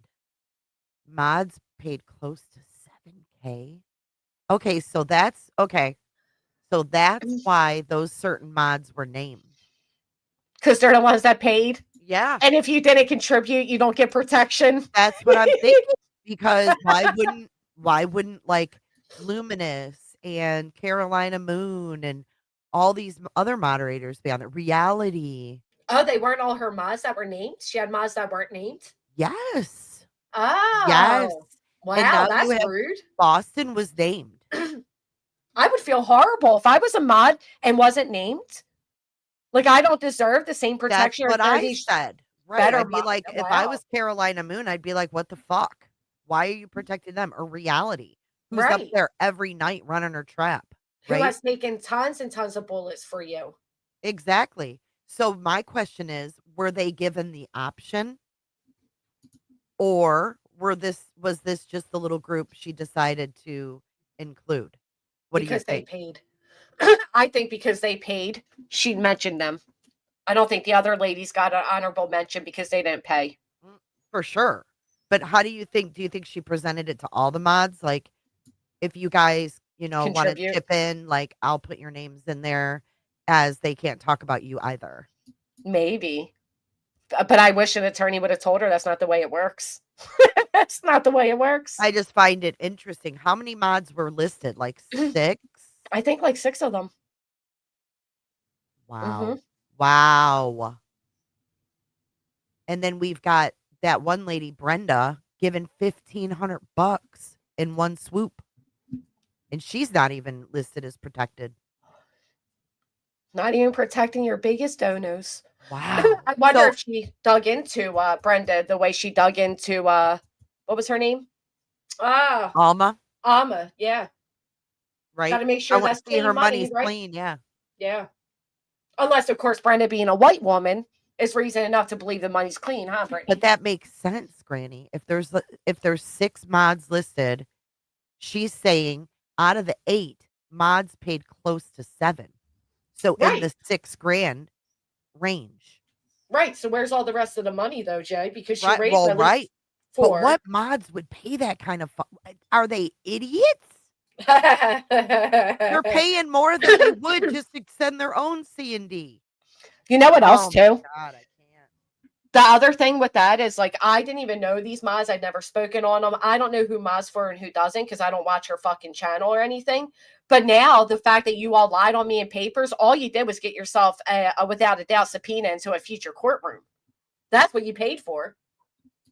Mods paid close to 7K. Okay, so that's okay. So that's why those certain mods were named. because they're the ones that paid. Yeah. And if you didn't contribute, you don't get protection. That's what I'm thinking. Because why wouldn't like Luminous and Carolina Moon and all these other moderators be on it? Reality. Oh, they weren't all her mods that were named? She had mods that weren't named? Yes. Oh. Yes. Wow, And now you that's have rude. Boston was named. I would feel horrible if I was a mod and wasn't named. Like, I don't deserve the same protection. That's what or I these said. Right. better I'd be mod- like, if I wow. was Carolina Moon, I'd be like, what the fuck? Why are you protecting them? Or Reality, who's up Right. there every night running her trap. Who Right. has taken tons and tons of bullets for you. Exactly. So my question is, were they given the option? Or was this just the little group she decided to include? What Because do you they think? paid. I think because they paid, she mentioned them. I don't think the other ladies got an honorable mention because they didn't pay. For sure. But how do you think she presented it to all the mods? Like, if you guys, want to Contribute. chip in, like, I'll put your names in there, as they can't talk about you either. Maybe. But I wish an attorney would have told her that's not the way it works. That's not the way it works. I just find it interesting. How many mods were listed? Like 6? I think like 6 of them. Wow. Wow. And then we've got that one lady, Brenda, given $1,500 in one swoop. And she's not even listed as protected. Not even protecting your biggest donos. Wow. I wonder So- if she dug into Brenda the way she dug into what was her name? Alma, Alma. Yeah. right? Got to make sure I want that's to see her clean money, money's right? clean. Yeah. Yeah. Unless, of course, Brenda being a white woman is reason enough to believe the money's clean, huh, Brittany? But that makes sense, Granny. If there's 6 mods listed, she's saying out of the 8, mods paid close to 7. So in Right. the $6,000 range. Right. So where's all the rest of the money though, Jay? Because she Right. raised Well, at least right. But 4. what mods would pay that kind of are they idiots? They're paying more than they would just to send their own C&D. You know what else Oh too? my God, I can't. The other thing with that is like I didn't even know these mods. I'd never spoken on them. I don't know who mods for and who doesn't because I don't watch her fucking channel or anything. But now the fact that you all lied on me in papers, all you did was get yourself a without a doubt subpoena into a future courtroom. That's what you paid for.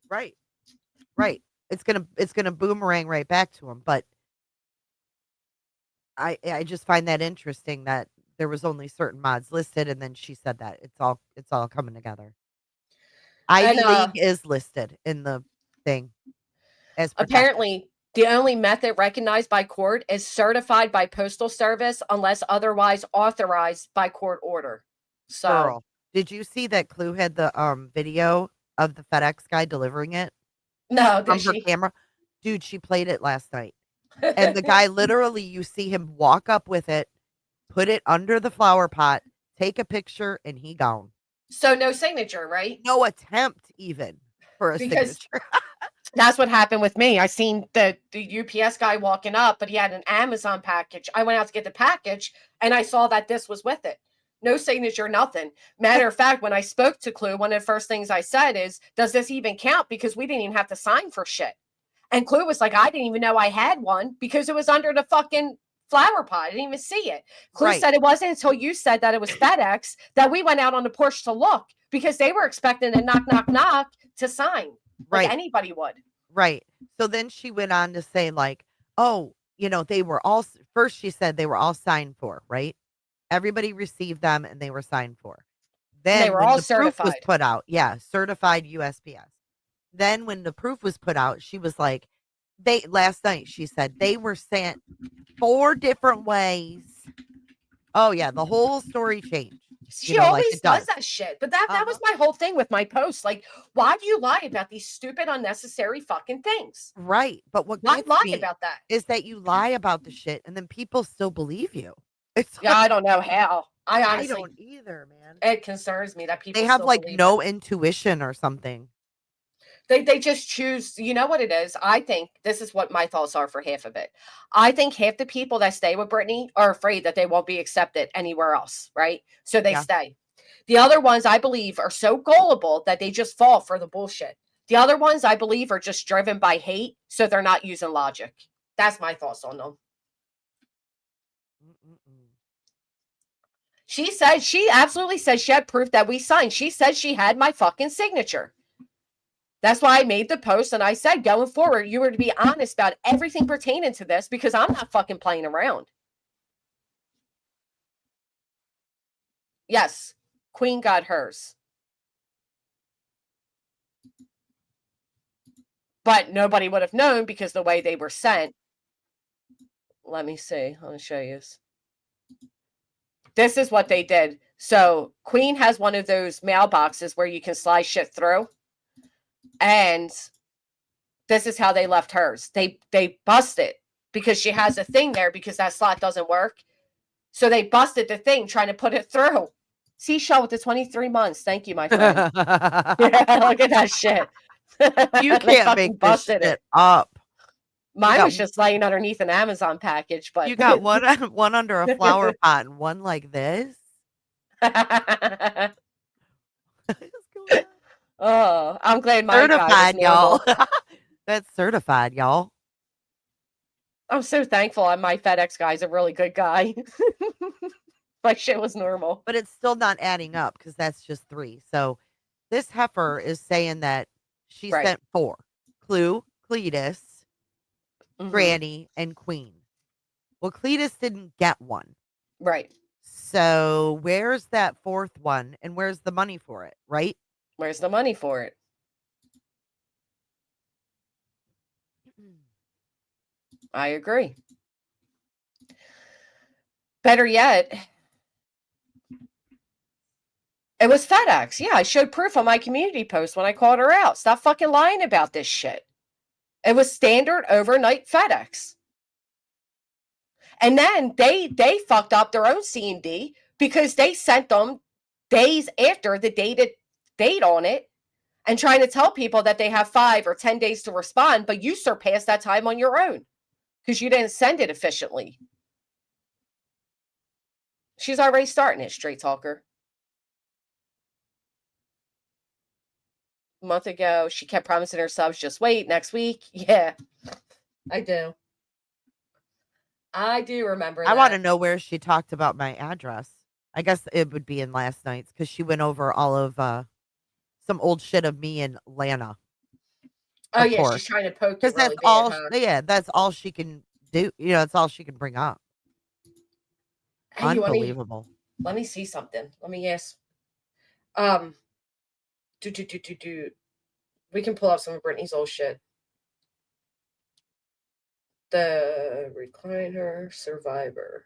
Right. Right. It's gonna boomerang right back to them. But I just find that interesting that there was only certain mods listed, and then she said that it's all coming together. And Ivy League is listed in the thing as protected. apparently the only method recognized by court is certified by postal service unless otherwise authorized by court order. So Girl, did you see that Clue had the video of the FedEx guy delivering it no, from did her she? camera? Dude, she played it last night. And the guy literally, you see him walk up with it, put it under the flower pot, take a picture, and he gone. So no signature, right? No attempt even for a Because signature. that's what happened with me. I seen the UPS guy walking up, but he had an Amazon package. I went out to get the package and I saw that this was with it. No signature, nothing. Matter of fact, when I spoke to Clue, one of the first things I said is, does this even count? Because we didn't even have to sign for shit. And Clue was like, I didn't even know I had one because it was under the fucking flower pot. I didn't even see it. Clue Right. said it wasn't until you said that it was FedEx that we went out on the porch to look because they were expecting a knock, knock, knock to sign. Like Right. anybody would. Right. So then she went on to say, like, oh, they were all, first she said they were all signed for, right? Everybody received them and they were signed for. Then They were when all the proof was certified. put out, yeah, certified USPS. Then when the proof was put out, she was like, last night she said they were sent 4 different ways. Oh yeah, the whole story changed. She like always it does does. that shit. But that was my whole thing with my posts. Like, why do you lie about these stupid, unnecessary fucking things? Right. But what Why gets lie me about that? is that you lie about the shit and then people still believe you. It's Yeah, I don't know how. I I honestly, don't either, man. it concerns me that people They have still like believe no it. intuition or something. They just choose. You know what it is? I think this is what my thoughts are for half of it. I think half the people that stay with Brittany are afraid that they won't be accepted anywhere else, right? So they Yeah. stay. The other ones, I believe, are so gullible that they just fall for the bullshit. The other ones, I believe, are just driven by hate, so they're not using logic. That's my thoughts on them. She absolutely said she had proof that we signed. She said she had my fucking signature. That's why I made the post and I said, going forward, you were to be honest about everything pertaining to this because I'm not fucking playing around. Yes, Queen got hers. But nobody would have known because the way they were sent. Let me see. I'll show you. This is what they did. So Queen has one of those mailboxes where you can slide shit through. And this is how they left hers. They busted because she has a thing there because that slot doesn't work. So they busted the thing trying to put it through. Seashell with the 23 months. Thank you, my friend. Yeah, look at that shit. You can't make this shit up. Mine was just laying underneath an Amazon package, but you got one under a flower pot and one like this. Oh, I'm glad my certified, guy was y'all. That's certified, y'all. I'm so thankful my FedEx guy's a really good guy. My shit was normal. But it's still not adding up because that's just 3. So this heifer is saying that she sent 4. Clue, Cletus, Granny, and Queen. Well, Cletus didn't get one. Right. So where's that 4th one and where's the money for it, right? Where's the money for it? I agree. Better yet, it was FedEx. Yeah, I showed proof on my community post when I called her out. Stop fucking lying about this shit. It was standard overnight FedEx. And then they fucked up their own C&D because they sent them days after the dated bait on it and trying to tell people that they have 5 or 10 days to respond, but you surpassed that time on your own because you didn't send it efficiently. She's already starting it, straight talker. A month ago, she kept promising her subs, just wait, next week. Yeah, I do. I do remember I that. want to know where she talked about my address. I guess it would be in last night's because she went over all of some old shit of me in Atlanta. Oh, of yeah, course. she's trying to poke Because it really that's bad, all. huh? Yeah, that's all she can do. You know, that's all she can bring up. Hey, you want me? Unbelievable. Let me see something. Let me ask. We can pull up some of Brittany's old shit. The recliner survivor.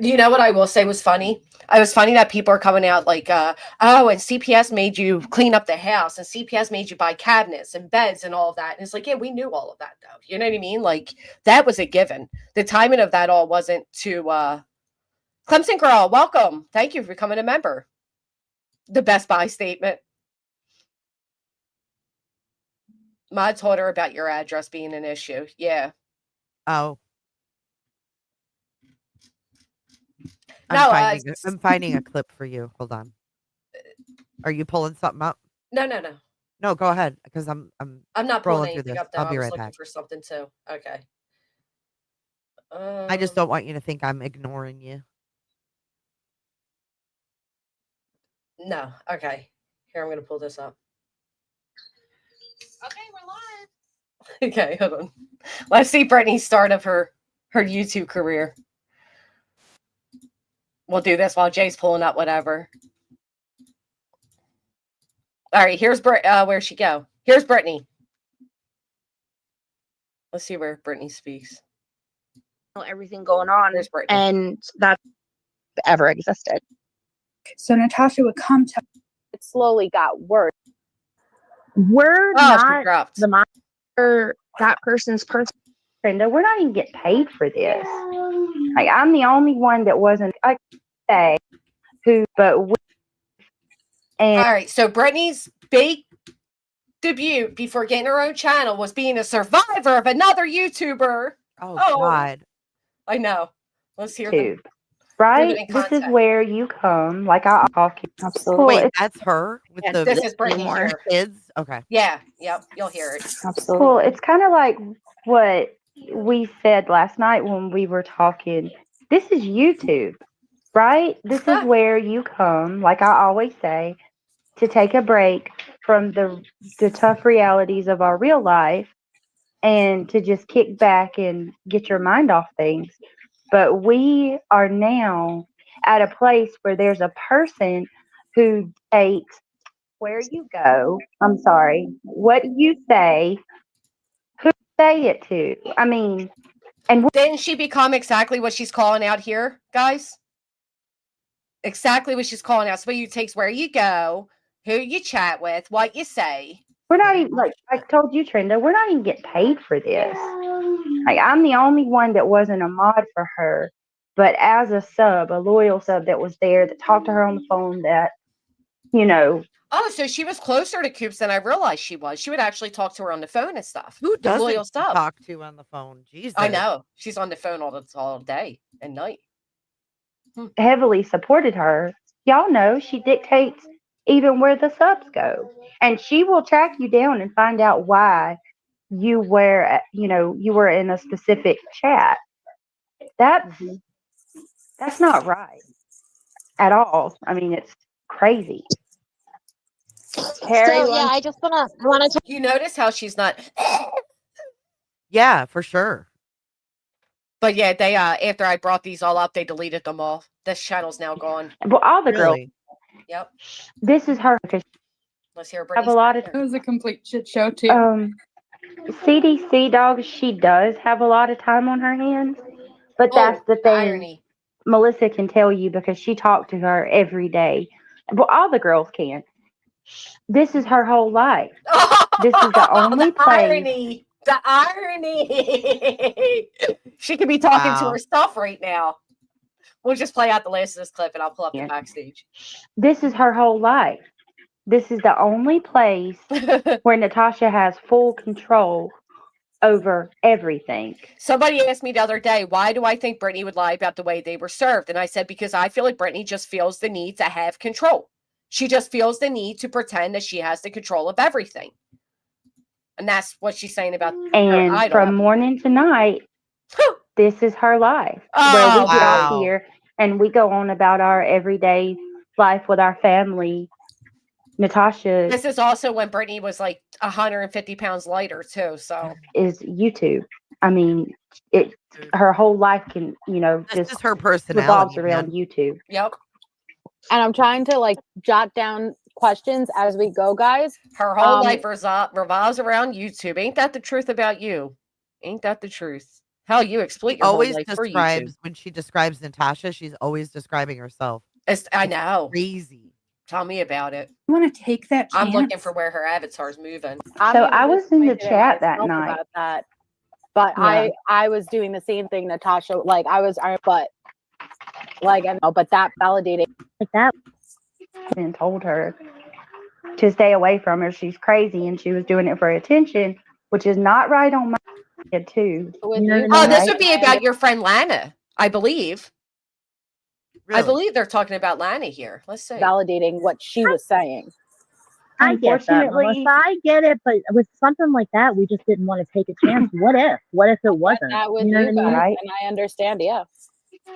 You know what I will say was funny? I was funny that people are coming out like, oh, and CPS made you clean up the house, and CPS made you buy cabinets and beds and all of that. And it's like, yeah, we knew all of that, though. You know what I mean? Like, that was a given. The timing of that all wasn't to Clemson Girl, welcome. Thank you for becoming a member. The Best Buy statement. Ma told her about your address being an issue. Yeah. Oh. No, I'm finding a clip for you. Hold on. Are you pulling something up? No. No, go ahead because I'm not pulling scrolling through anything this. up, though. I'll I be was right looking back. for something, too. Okay. I just don't want you to think I'm ignoring you. No. Okay. Here, I'm going to pull this up. Okay, we're live. Okay, hold on. Let's see Brittany's start of her YouTube career. We'll do this while Jay's pulling up whatever. All right, here's where'd she go? Here's Brittany. Let's see where Brittany speaks. Everything going on, Here's Brittany. and that ever existed. So Natasha would come to. It slowly got worse. We're Oh, she not dropped. the monster. That person's person. Brenda, we're not even getting paid for this. Like, I'm the only one that wasn't, I say, who, but we, and All right, so Brittany's big debut before getting her own channel was being a survivor of another YouTuber. Oh, Oh. God. I know. Let's hear too. the Right? in This is context. where you come, like I talk. Absolutely. Well, Wait, that's her with Yeah, the This is Brittany anymore. here. kids? Okay. Yeah, yep, you'll hear it. Absolutely. Well, it's kind of like what we said last night when we were talking. This is YouTube, right? This is where you come, like I always say, to take a break from the tough realities of our real life and to just kick back and get your mind off things. But we are now at a place where there's a person who takes where you go. I'm sorry, what you say, who you say it to. I mean, and Didn't she become exactly what she's calling out here, guys? Exactly what she's calling out. So you takes where you go, who you chat with, what you say. we're not even, like I told you, Trenda, we're not even getting paid for this. Like, I'm the only one that wasn't a mod for her, but as a sub, a loyal sub that was there, that talked to her on the phone, that, you know. Oh, so she was closer to Coops than I realized she was. She would actually talk to her on the phone and stuff. Who doesn't loyal sub. talk to on the phone? Jesus. I know. She's on the phone all day and night. Heavily supported her. Y'all know she dictates even where the subs go. And she will track you down and find out why you were, you were in a specific chat. That's not right at all. I mean, it's crazy. Harry, So, yeah, I just want to. You notice how she's not. Yeah, for sure. But yeah, they after I brought these all up, they deleted them all. This channel's now gone. Well, all the girls. Really? Yep. This is her because Let's hear she have Brittany's. a lot of. It was a complete shit show too. CDC dog. She does have a lot of time on her hands, but that's the thing. Irony. Melissa can tell you because she talked to her every day. Well, all the girls can. This is her whole life. This is the only the place. irony. The irony. She could be talking to Wow. herself right now. We'll just play out the last of this clip and I'll pull up the backstage. This is her whole life. This is the only place where Natasha has full control over everything. Somebody asked me the other day, why do I think Brittany would lie about the way they were served? And I said, because I feel like Brittany just feels the need to have control. She just feels the need to pretend that she has the control of everything. And that's what she's saying about her And idol. from morning to night, this is her life. Where Oh, we get off wow. here and we go on about our everyday life with our family. Natasha This is also when Brittany was like 150 pounds lighter too. So is YouTube. I mean, her whole life can, This just is her revolves personality, around man. YouTube. yep. And I'm trying to like jot down questions as we go, guys. Her whole life revolves around YouTube. Ain't that the truth about you? Ain't that the truth? Hell, you exploit She your whole always life for YouTube. describes, when she describes Natasha, she's always describing herself. I know. Crazy. Tell me about it. You want to take that chance? I'm looking for where her avatar's moving. I'm So even I was in the disappointed chat that myself night. about that. But Yeah. I was doing the same thing, Natasha. Like but that validated Like that. And told her to stay away from her. She's crazy and she was doing it for attention, which is not right on my head too. with You know you. what I Oh, mean? this Right? would be about your friend Lana, I believe. I Really? believe they're talking about Lana here. Let's see. Validating what she was saying. I get that, Unfortunately- Melissa. I get it, but with something like that, we just didn't want to take a chance. What if? What if it wasn't? That with You know you what I mean? guys, Right. and I understand. Yeah.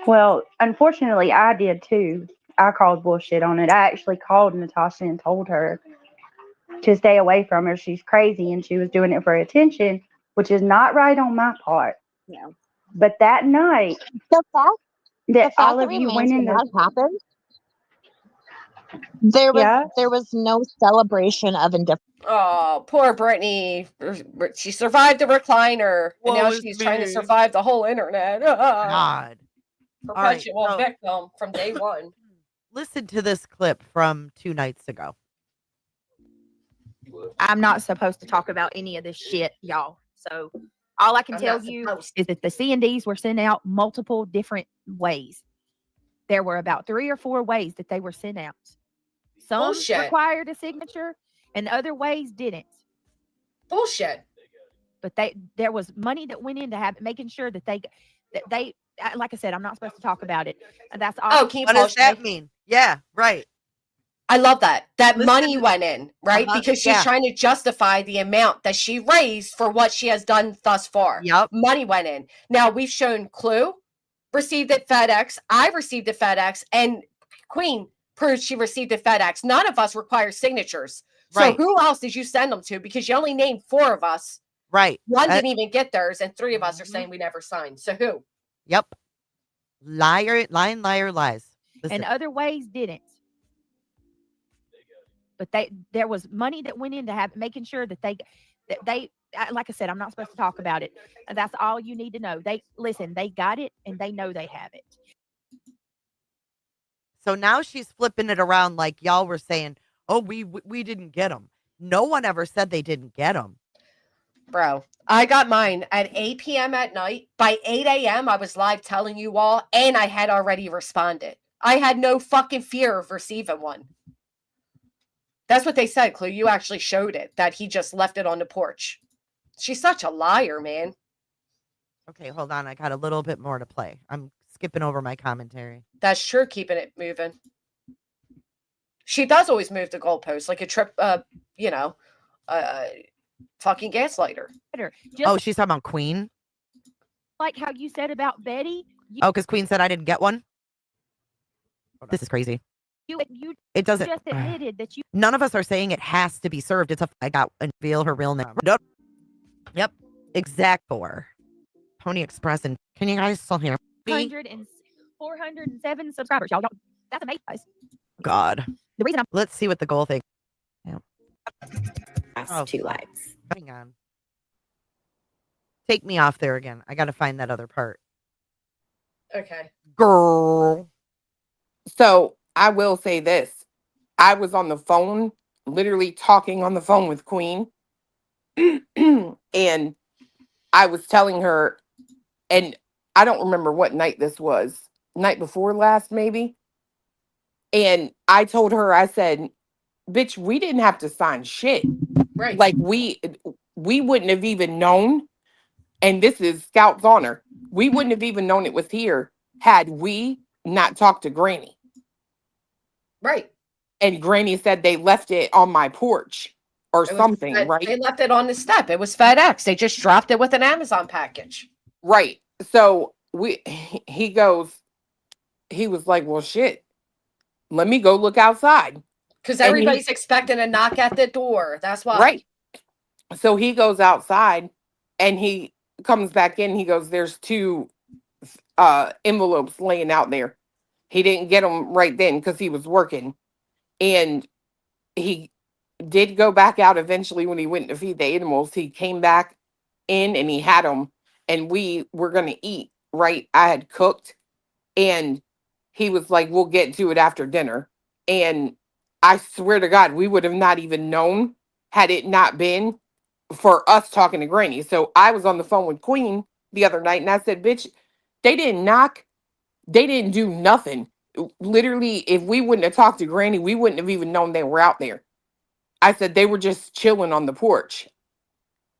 Well, unfortunately, I did too. I called bullshit on it. I actually called Natasha and told her to stay away from her. She's crazy and she was doing it for attention, which is not right on my part. No. But that night The fact that all that of we you went managed in when the that happened, there was no celebration of indifference. Oh, poor Brittany. She survived the recliner, and now Woe is she's trying to me. survive the whole internet. God. All right, Perpetual so- victim from day one. Listen to this clip from 2 nights ago. I'm not supposed to talk about any of this shit, y'all. So all I can I'm tell not you supposed is that the C&Ds were sent out multiple different ways. There were about 3 or 4 ways that they were sent out. Some Bullshit. required a signature and other ways didn't. Bullshit. But there was money that went into making sure that they like I said, I'm not supposed to talk about it. And that's all. Oh, can you What does bullshit? that mean? Yeah, right. I love that. That Listen money to- went in, right? Uh-huh, Because she's yeah. trying to justify the amount that she raised for what she has done thus far. Yep. Money went in. Now we've shown Clue received at FedEx. I received at FedEx, and Queen proved she received at FedEx. None of us require signatures. So Right. who else did you send them to? Because you only named 4 of us. Right. One didn't even get theirs, and 3 of us are Mhm. saying we never signed. So who? Yep. Liar, lying, liar, lies. Listen. And other ways didn't. But there was money that went into making sure that they like I said, I'm not supposed to talk about it. And that's all you need to know. They got it and they know they have it. So now she's flipping it around like y'all were saying, oh, we didn't get them. No one ever said they didn't get them. Bro, I got mine at 8 p.m. at night. By 8 a.m., I was live telling you all, and I had already responded. I had no fucking fear of receiving one. That's what they said, Clue. You actually showed it, that he just left it on the porch. She's such a liar, man. Okay, hold on. I got a little bit more to play. I'm skipping over my commentary. That's true, keeping it moving. She does always move the goalposts, like a trip, fucking gaslighter. Oh, she's talking about Queen? Like how you said about Betty. Oh, because Queen said I didn't get one? This is crazy. You It doesn't. just admitted that you. None of us are saying it has to be served. It's I got and reveal her real name. Nope. Yep. Exact 4. Pony Express. And can you guys still hear me? 407 subscribers. Y'all, that's amazing. Guys. God. The reason Let's see what the goal thing. Yeah. Oh, 2 lives. Hang on. Take me off there again. I got to find that other part. Okay. Girl. So I will say this. I was on the phone, literally talking on the phone with Queen. And I was telling her, and I don't remember what night this was. night before last, maybe. And I told her, I said, bitch, we didn't have to sign shit. Right. Like we wouldn't have even known. And this is Scout's honor. We wouldn't have even known it was here had we not talked to Granny. Right. And Granny said they left it on my porch or It was something, Fed- right? They left it on the step. It was FedEx. They just dropped it with an Amazon package. Right. So he was like, well, shit, let me go look outside. Because And he- everybody's expecting a knock at the door. That's why. Right. So he goes outside and he comes back in. He goes, there's 2 envelopes laying out there. He didn't get them right then because he was working. And he did go back out eventually when he went to feed the animals. He came back in and he had them. And we were going to eat, right? I had cooked. And he was like, we'll get to it after dinner. And I swear to God, we would have not even known had it not been for us talking to Granny. So I was on the phone with Queen the other night and I said, bitch, they didn't knock. They didn't do nothing. Literally, if we wouldn't have talked to Granny, we wouldn't have even known they were out there. I said they were just chilling on the porch.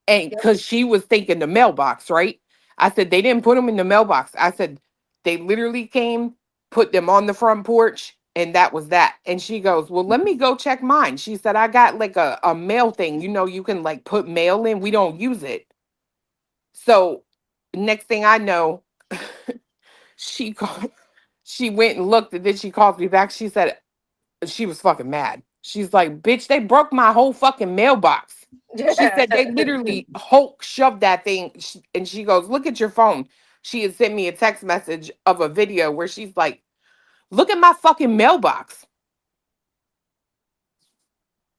And because she was thinking the mailbox, right? I said they didn't put them in the mailbox. I said they literally came, put them on the front porch, and that was that. And she goes, well, let me go check mine. She said, I got like a mail thing. You know, you can like put mail in. We don't use it. So next thing I know, she called, she went and looked, and then she called me back. She said she was fucking mad. She's like, bitch, they broke my whole fucking mailbox. She said they literally Hulk shoved that thing. And she goes, look at your phone. She had sent me a text message of a video where she's like, look at my fucking mailbox.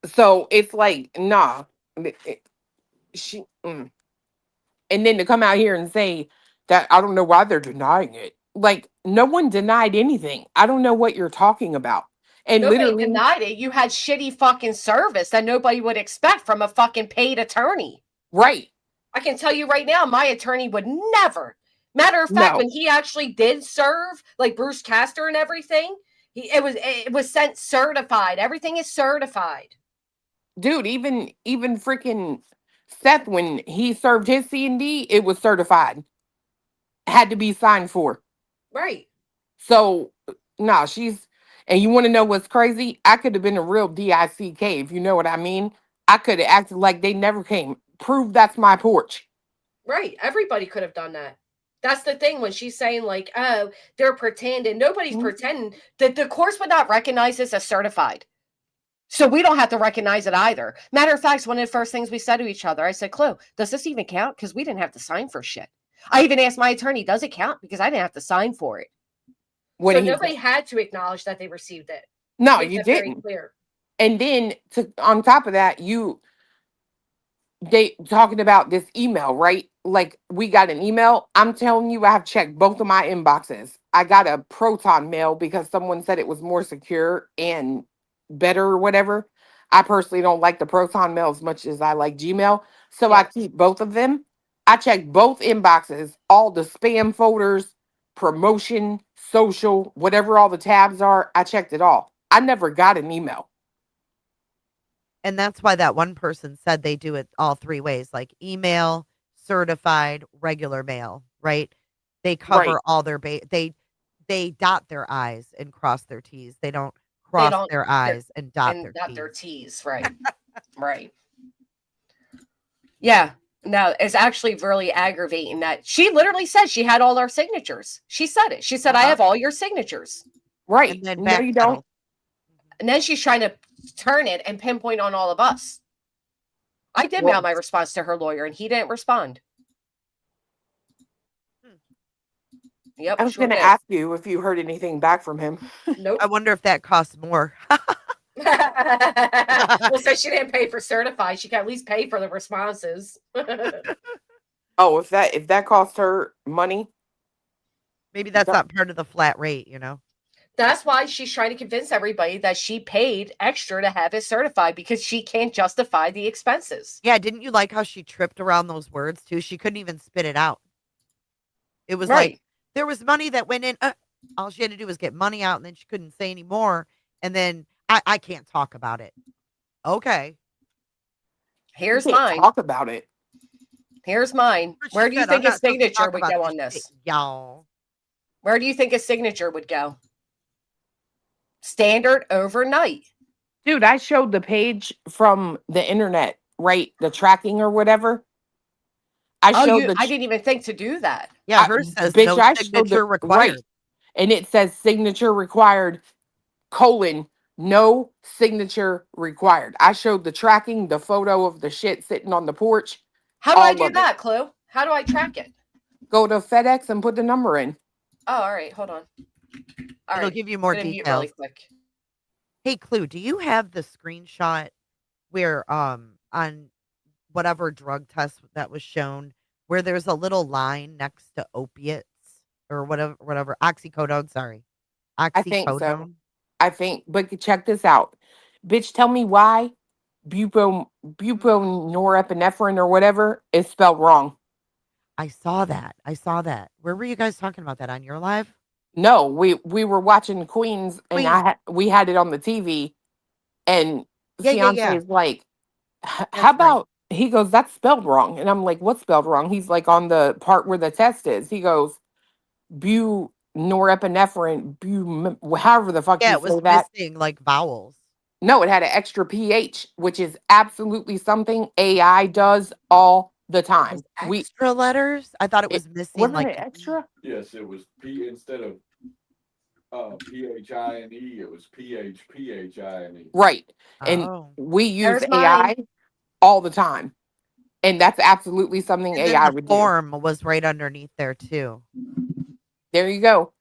So it's like, nah. She and then to come out here and say that I don't know why they're denying it. Like, no one denied anything. I don't know what you're talking about. And Nobody literally denied it. You had shitty fucking service that nobody would expect from a fucking paid attorney. Right. I can tell you right now, my attorney would never. Matter of fact, No. when he actually did serve, like Bruce Castor and everything, it was sent certified. Everything is certified. Dude, even freaking Seth, when he served his C&D, it was certified. Had to be signed for. Right. So, nah, and you want to know what's crazy? I could have been a real DICK, if you know what I mean. I could have acted like they never came. Prove that's my porch. Right. Everybody could have done that. That's the thing when she's saying like, oh, they're pretending. Nobody's pretending. The courts would not recognize this as certified. So we don't have to recognize it either. Matter of fact, one of the first things we said to each other, I said, Chloe, does this even count? Because we didn't have to sign for shit. I even asked my attorney, does it count? Because I didn't have to sign for it. So nobody had to acknowledge that they received it. No, Make you that very didn't. clear. And then on top of that, they talking about this email, right? Like we got an email. I'm telling you, I have checked both of my inboxes. I got a Proton mail because someone said it was more secure and better or whatever. I personally don't like the Proton mail as much as I like Gmail. So I keep both of them. I checked both inboxes, all the spam folders, promotion, social, whatever all the tabs are. I checked it all. I never got an email. And that's why that one person said they do it all 3 ways, like email, certified, regular mail, right? They cover all their they dot their I's and cross their T's. They don't cross their I's and dot their T's. Right. Right. Yeah. No, it's actually really aggravating that she literally said she had all our signatures. She said it. She said, I have all your signatures. Right. And then no, you don't. And then she's trying to turn it and pinpoint on all of us. I did mail my response to her lawyer and he didn't respond. Yep. I was going to ask you if you heard anything back from him. Nope. I wonder if that costs more. Well, so she didn't pay for certified. She can at least pay for the responses. Oh, if that cost her money, maybe that's not part of the flat rate, you know. That's why she's trying to convince everybody that she paid extra to have it certified because she can't justify the expenses. Yeah, didn't you like how she tripped around those words too? She couldn't even spit it out. It was like there was money that went in. All she had to do was get money out, and then she couldn't say anymore. And then I can't talk about it. Okay. Here's You can't mine. talk about it. Here's mine. She Where do you said, "I'm think a not supposed to signature talk would about go this on shit, this? y'all." Where do you think a signature would go? Standard overnight. Dude, I showed the page from the internet, right? The tracking or whatever. I Oh, showed I didn't even think to do that. Yeah, hers says bitch, no I showed signature the required. right. And it says signature required, no signature required. I showed the tracking, the photo of the shit sitting on the porch. How do I all do of it. that, Clue? How do I track it? Go to FedEx and put the number in. Oh, all right. Hold on. All It'll right. give you more Gonna mute details. really quick. Hey, Clue, do you have the screenshot where on whatever drug test that was shown, where there's a little line next to opiates or whatever I oxycodone? think so. Oxycodone. I think, but check this out. Bitch, tell me why buprenorepinephrine or whatever is spelled wrong. I saw that. Where were you guys talking about that on your live? No, we were watching Queens and we had it on the TV, and Yeah. is like, how That's right. about, he goes, that's spelled wrong. And I'm like, what's spelled wrong? He's like, on the part where the test is. He goes, bunorepinephrine, however the fuck Yeah, you it was say that. missing like vowels. No, it had an extra pH, which is absolutely something AI does all the time. Extra letters? I thought it was missing Wasn't like it extra? Yes, it was P instead of PHINE, it was PHINE. Right. And Oh. we use There's AI mine. all the time. And that's absolutely something And then AI the would do. form was right underneath there too. There you go.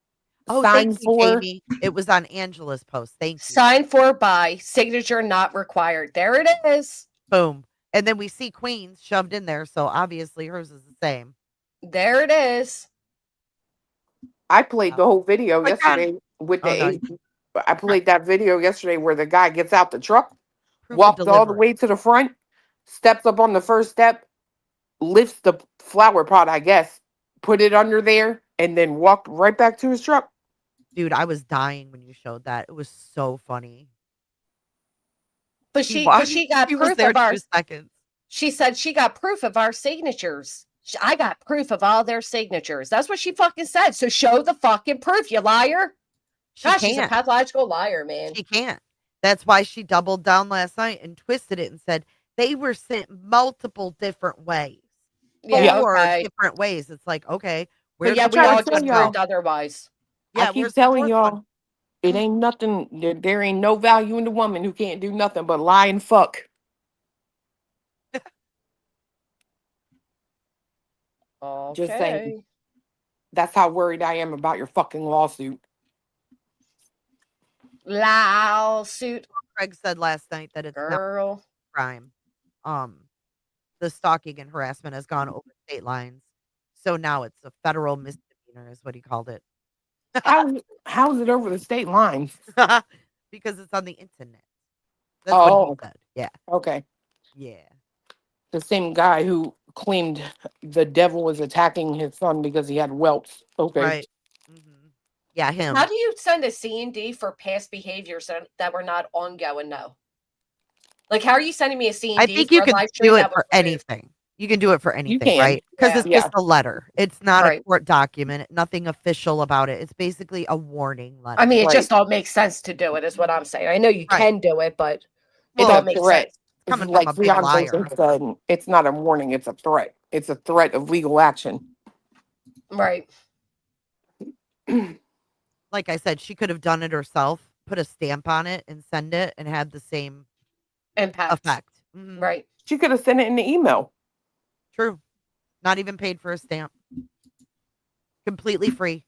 Oh, Sign thank you, for. Jamie. It was on Angela's post. Thank you. Sign for by, signature not required. There it is. Boom. And then we see Queen's shoved in there, so obviously hers is the same. There it is. I played the whole video Click on- yesterday with the Oh, no. I played that video yesterday where the guy gets out the truck, Proof of walks all the delivery. way to the front, steps up on the first step, lifts the flower pot, I guess, put it under there, and then walked right back to his truck. Dude, I was dying when you showed that. It was so funny. But she got He was proof there of our 2 seconds. She said she got proof of our signatures. I got proof of all their signatures. That's what she fucking said. So show the fucking proof, you liar. Gosh, she's a can't. pathological liar, man. She can't. That's why she doubled down last night and twisted it and said they were sent multiple different ways. Yeah, Four okay. different ways. It's like, okay, But yeah, we all just proved otherwise. I keep telling y'all, it ain't nothing. There ain't no value in the woman who can't do nothing but lie and fuck. Just saying. Okay. That's how worried I am about your fucking lawsuit. Lawsuit. Craig said last night that it's not Girl. crime. The stalking and harassment has gone over state lines. So now it's a federal misdemeanor is what he called it. How's it over the state lines? Because it's on the internet. That's what he said. Yeah. Okay. Yeah. The same guy who claimed the devil was attacking his son because he had whelps. Okay. Right. Yeah, him. How do you send a C&D for past behaviors that were not ongoing? No. Like, how are you sending me a C&D? I think you for a can live stream do it that was for anything. You can do it for anything, can. right? Because Yeah. it's just a letter. It's not a Right. court document. Nothing official about it. It's basically a warning letter. I mean, it just don't make sense to do it, is what I'm saying. I know you can do it, but it It's don't a make threat. sense. Coming like from a big Beyonce liar. said, it's not a warning, it's a threat. It's a threat of legal action. Right. Like I said, she could have done it herself, put a stamp on it and send it and had the same impact. Effect. Right. She could have sent it in the email. True. Not even paid for a stamp. Completely free.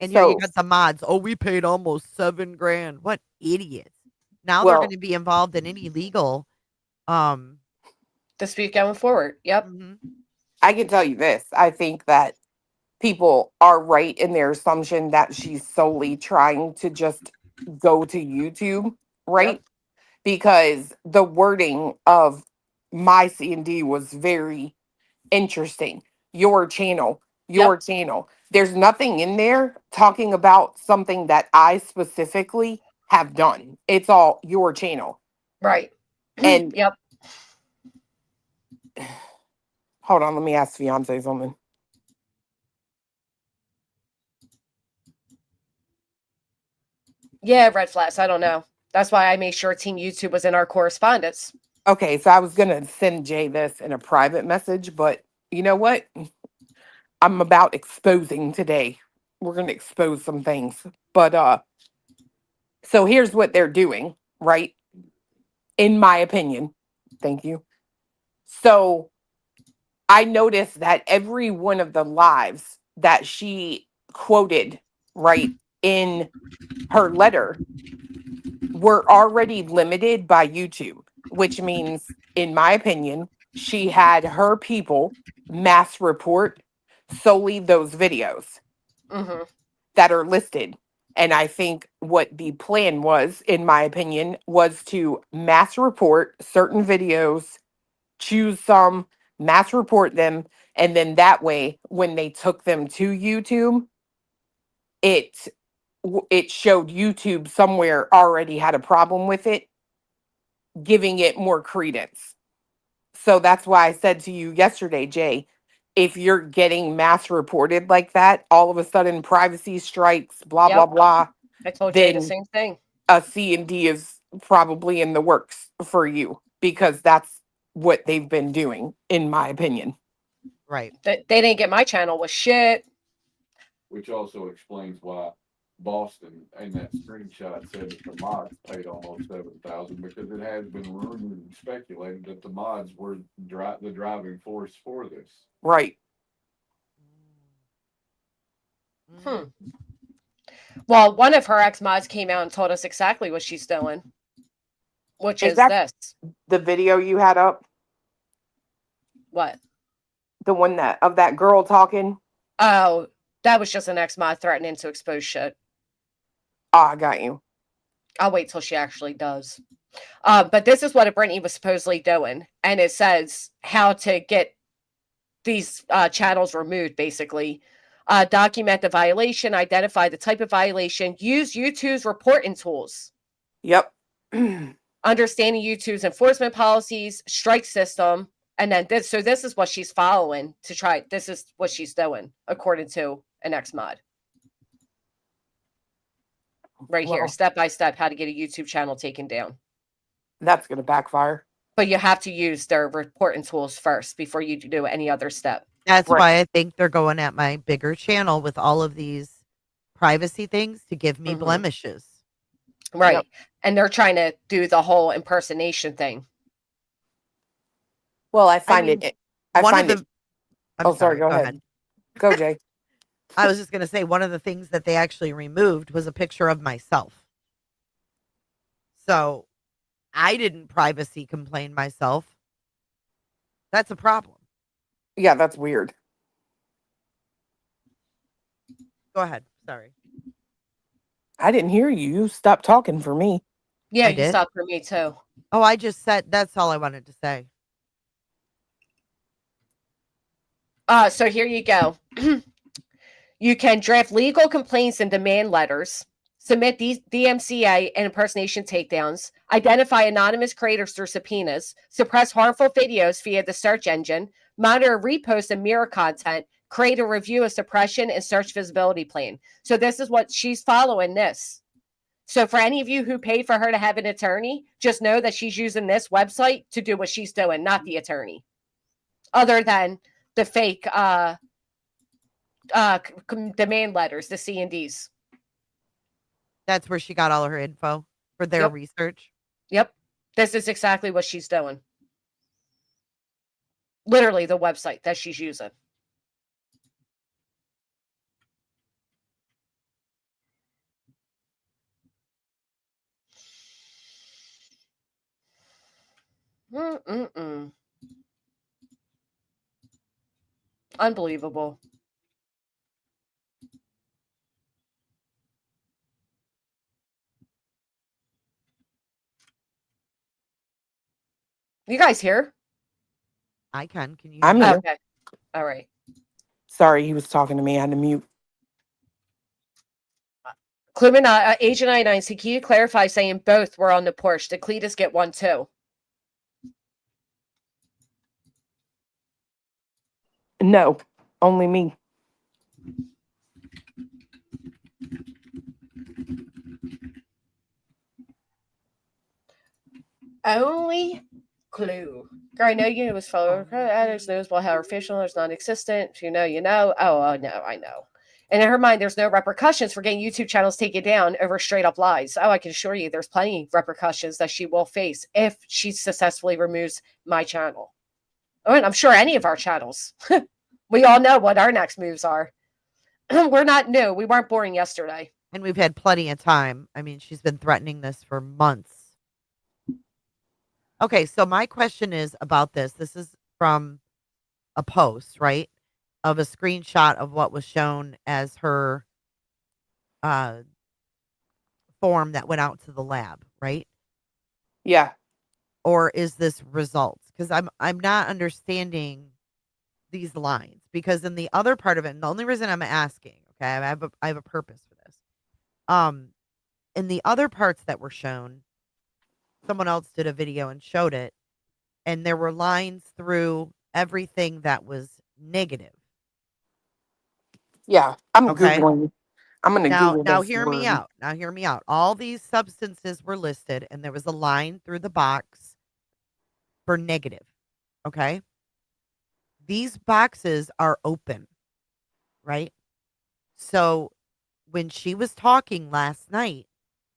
And here you got the mods. Oh, we paid almost $7,000. What idiots. Now they're Well- going to be involved in any legal dispute going forward. Yep. I can tell you this. I think that people are right in their assumption that she's solely trying to just go to YouTube, right? Because the wording of my C&D was very interesting. Your channel, your channel. There's nothing in there talking about something that I specifically have done. It's all your channel. Right. And Yep. hold on, let me ask fiance something. Yeah, red flags. I don't know. That's why I made sure Team YouTube was in our correspondence. Okay, so I was gonna send Jay this in a private message, but you know what? I'm about exposing today. We're gonna expose some things. But so here's what they're doing, right? In my opinion. Thank you. So I noticed that every one of the lives that she quoted, right, in her letter were already limited by YouTube, which means, in my opinion, she had her people mass report solely those videos Mm-hmm. that are listed. And I think what the plan was, in my opinion, was to mass report certain videos, choose some, mass report them, and then that way, when they took them to YouTube, it it showed YouTube somewhere already had a problem with it, giving it more credence. So that's why I said to you yesterday, Jay, if you're getting mass reported like that, all of a sudden privacy strikes, blah, blah, Yep. blah, I told Jay the then same thing. a C&D is probably in the works for you because that's what they've been doing, in my opinion. Right. They didn't get my channel with shit. Which also explains why Boston in that screenshot said that the mods paid almost 7,000 because it has been rumored and speculated that the mods were the driving force for this. Right. Hmm. Well, one of her ex-mods came out and told us exactly what she's doing, which is that this. the video you had up? What? The one that of that girl talking? Oh, that was just an ex-mod threatening to expose shit. Oh, I got you. I'll wait till she actually does. But this is what Brittany was supposedly doing. And it says how to get these channels removed, basically. Document the violation, identify the type of violation, use YouTube's reporting tools. Yep. Understanding YouTube's enforcement policies, strike system, and then this is what she's following to try. This is what she's doing, according to an ex-mod. Right here, step by step, how to get a YouTube channel taken down. That's going to backfire. But you have to use their reporting tools first before you do any other step. That's why I think they're going at my bigger channel with all of these privacy things to give me blemishes. Right. Yep. And they're trying to do the whole impersonation thing. Well, I find it. I'm sorry. Go ahead. Go, Jay. I was just going to say one of the things that they actually removed was a picture of myself. So I didn't privacy complain myself. That's a problem. Yeah, that's weird. Go ahead. Sorry. I didn't hear you. You stopped talking for me. Yeah, you stopped for me too. Oh, I just said that's all I wanted to say. So here you go. You can draft legal complaints and demand letters, submit these DMCA and impersonation takedowns, identify anonymous creators through subpoenas, suppress harmful videos via the search engine, monitor repost and mirror content, create a review of suppression and search visibility plan. So this is what she's following this. So for any of you who paid for her to have an attorney, just know that she's using this website to do what she's doing, not the attorney. Other than the fake demand letters, the C&Ds. That's where she got all her info for their research. Yep. This is exactly what she's doing. Literally the website that she's using. Unbelievable. You guys here? I can. Can you? I'm here. Okay. All right. Sorry, he was talking to me. I had to mute. Agent 99, can you clarify saying both were on the porch? Did Cletus get one too? No, only me. Only clue. Girl, I know you was following others knows well how official is non-existent. You know, you know. Oh, no, I know. And in her mind, there's no repercussions for getting YouTube channels taken down over straight up lies. Oh, I can assure you there's plenty of repercussions that she will face if she successfully removes my channel. Oh, and I'm sure any of our channels. We all know what our next moves are. We're not new. We weren't born yesterday. And we've had plenty of time. I mean, she's been threatening this for months. Okay, so my question is about this. This is from a post, right? Of a screenshot of what was shown as her form that went out to the lab, right? Yeah. Or is this results? Because I'm not understanding these lines, because in the other part of it, and the only reason I'm asking, okay, I have a purpose for this. In the other parts that were shown, someone else did a video and showed it, and there were lines through everything that was negative. Yeah, I'm Okay. Googling. I'm going to Google Now this hear me word. out. Now hear me out. All these substances were listed, and there was a line through the box for negative. Okay. These boxes are open, right? So when she was talking last night,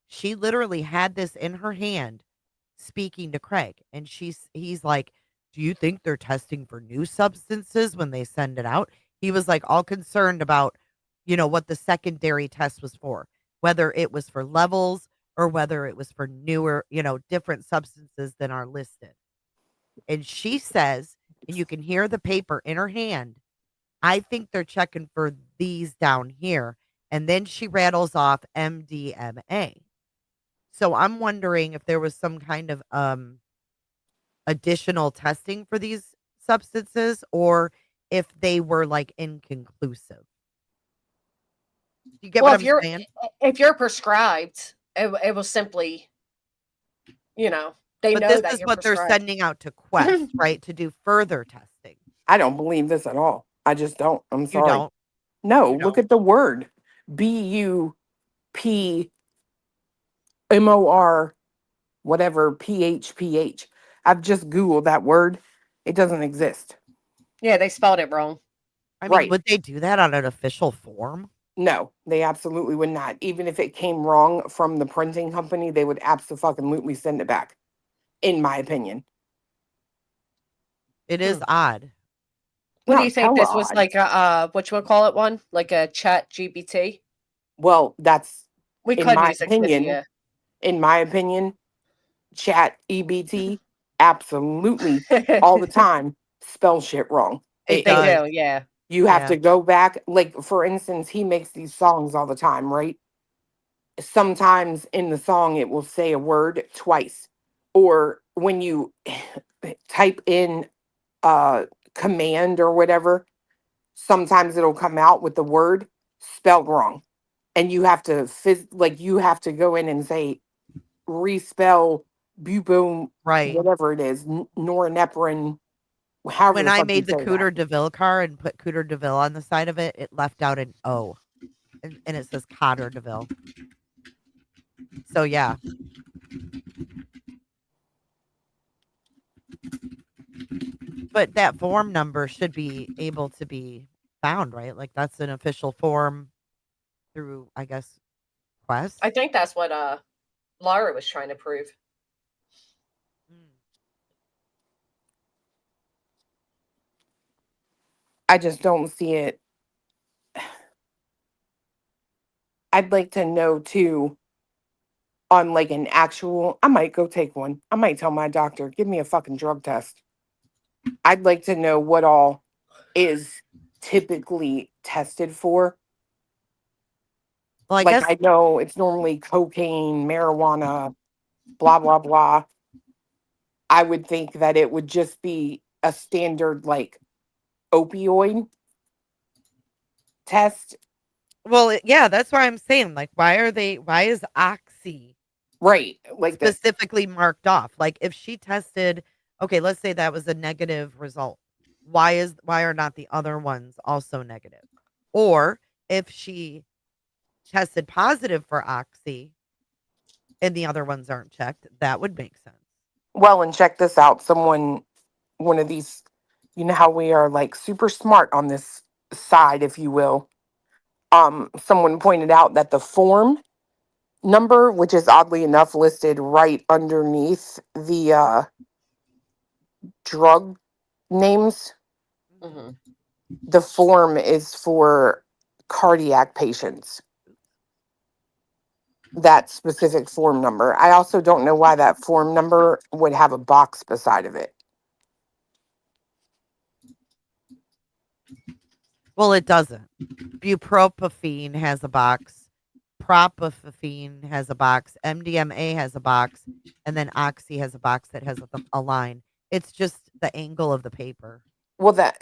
she literally had this in her hand speaking to Craig, and he's like, "Do you think they're testing for new substances when they send it out?" He was like all concerned about, what the secondary test was for, whether it was for levels or whether it was for newer, different substances than are listed. And she says, and you can hear the paper in her hand, "I think they're checking for these down here." And then she rattles off MDMA. So I'm wondering if there was some kind of additional testing for these substances, or if they were like inconclusive. You get Well, what I'm saying? if you're prescribed, it will simply, they But know this that is you're what they're prescribed. sending out to Quest, right? To do further testing. I don't believe this at all. I just don't. I'm You sorry. don't? No, You look don't? at the word. BUPMOR, whatever, PHPH. I've just Googled that word. It doesn't exist. Yeah, they spelled it wrong. I mean, Right. would they do that on an official form? No, they absolutely would not. Even if it came wrong from the printing company, they would absolutely send it back, in my opinion. It is odd. What do Not you think hella this was odd. like what you would call it one? Like a chat GPT? Well, that's We in could my use opinion. In my opinion, chat EBT absolutely all the time spell shit wrong. They do, yeah. You have Yeah. to go back. Like, for instance, he makes these songs all the time, right? Sometimes in the song, it will say a word twice. Or when you type in command or whatever, sometimes it'll come out with the word spelled wrong. And you have to you have to go in and say respell buboom, Right. whatever it is, norepinephrine, however When the I fuck you made the say that. Cooter DeVille car and put Cooter DeVille on the side of it, it left out an O. And it says Cotter DeVille. So yeah. But that form number should be able to be found, right? Like that's an official form through, I guess, Quest. I think that's what Laura was trying to prove. I just don't see it. I'd like to know too, on like an actual, I might go take one. I might tell my doctor, give me a fucking drug test. I'd like to know what all is typically tested for. Well, I like, guess I know it's normally cocaine, marijuana, blah, blah, blah. I would think that it would just be a standard like opioid. test. Well, yeah, that's why I'm saying, like, why is Oxy Right. Like that. specifically marked off? Like, if she tested, okay, let's say that was a negative result. Why are not the other ones also negative? Or if she tested positive for Oxy and the other ones aren't checked, that would make sense. Well, and check this out. One of these, you know how we are like super smart on this side, if you will. Someone pointed out that the form number, which is oddly enough listed right underneath the drug names, Mm-hmm. the form is for cardiac patients. That specific form number. I also don't know why that form number would have a box beside of it. Well, it doesn't. Bupropion has a box. Propofine has a box. MDMA has a box. And then Oxy has a box that has a line. It's just the angle of the paper. Well, that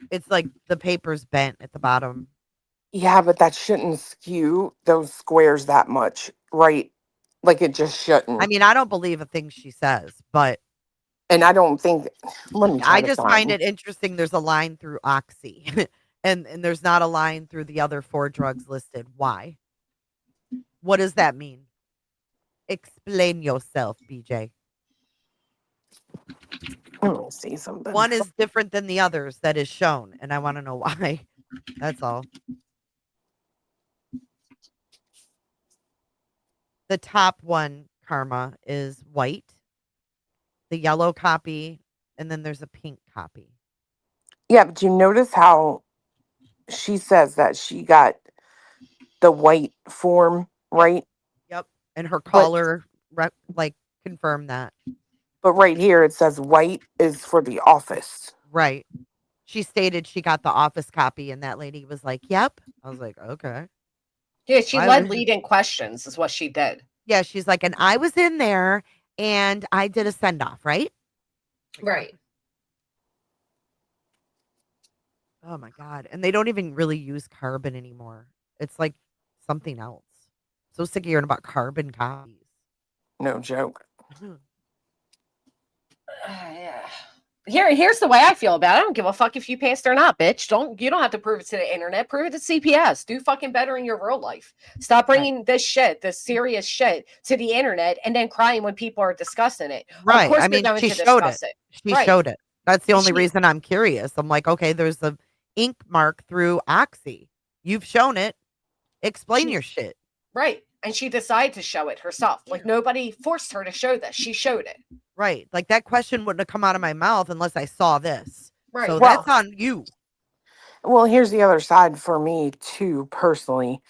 It's like the paper's bent at the bottom. yeah, but that shouldn't skew those squares that much, right? Like it just shouldn't. I mean, I don't believe a thing she says, but And I don't think. Let me try I to just find find. it interesting. There's a line through Oxy, and there's not a line through the other 4 drugs listed. Why? What does that mean? Explain yourself, BJ. Let me see something. One is different than the others that is shown, and I want to know why. That's all. The top one, Karma, is white. The yellow copy, and then there's a pink copy. Yeah, but you notice how she says that she got the white form, right? Yep. And her caller like confirmed that. But right here it says white is for the office. Right. She stated she got the office copy, and that lady was like, "Yep." I was like, "Okay." Yeah, she Why led would- lead-in questions is what she did. Yeah, she's like, and I was in there, and I did a send off, right? Right. Oh my god! And they don't even really use carbon anymore. It's like something else. So sick of hearing about carbon copies. No joke. Yeah. Here's the way I feel about it. I don't give a fuck if you passed or not, bitch. You don't have to prove it to the internet. Prove it to CPS. Do fucking better in your real life. Stop bringing this serious shit to the internet and then crying when people are discussing it. Right. Of course I they're mean, going she to showed discuss it. it. She Right. showed it. That's the only She- reason I'm curious. I'm like, okay, there's a ink mark through Oxy. You've shown it. Explain your shit. Right. And she decided to show it herself. Like nobody forced her to show this. She showed it. Right. Like that question wouldn't have come out of my mouth unless I saw this. Right. So Well- that's on you. Well, here's the other side for me too, personally.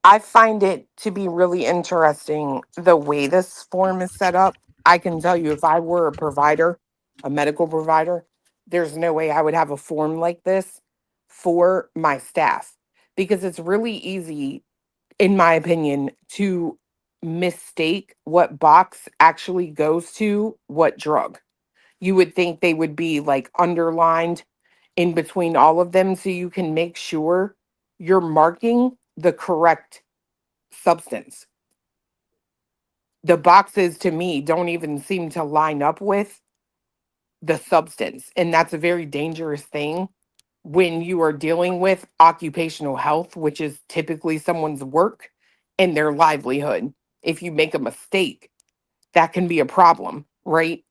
I find it to be really interesting the way this form is set up. I can tell you if I were a provider, a medical provider, there's no way I would have a form like this for my staff because it's really easy, in my opinion, to mistake what box actually goes to what drug. You would think they would be like underlined in between all of them so you can make sure you're marking the correct substance. The boxes to me don't even seem to line up with the substance. And that's a very dangerous thing when you are dealing with occupational health, which is typically someone's work and their livelihood. If you make a mistake, that can be a problem, right?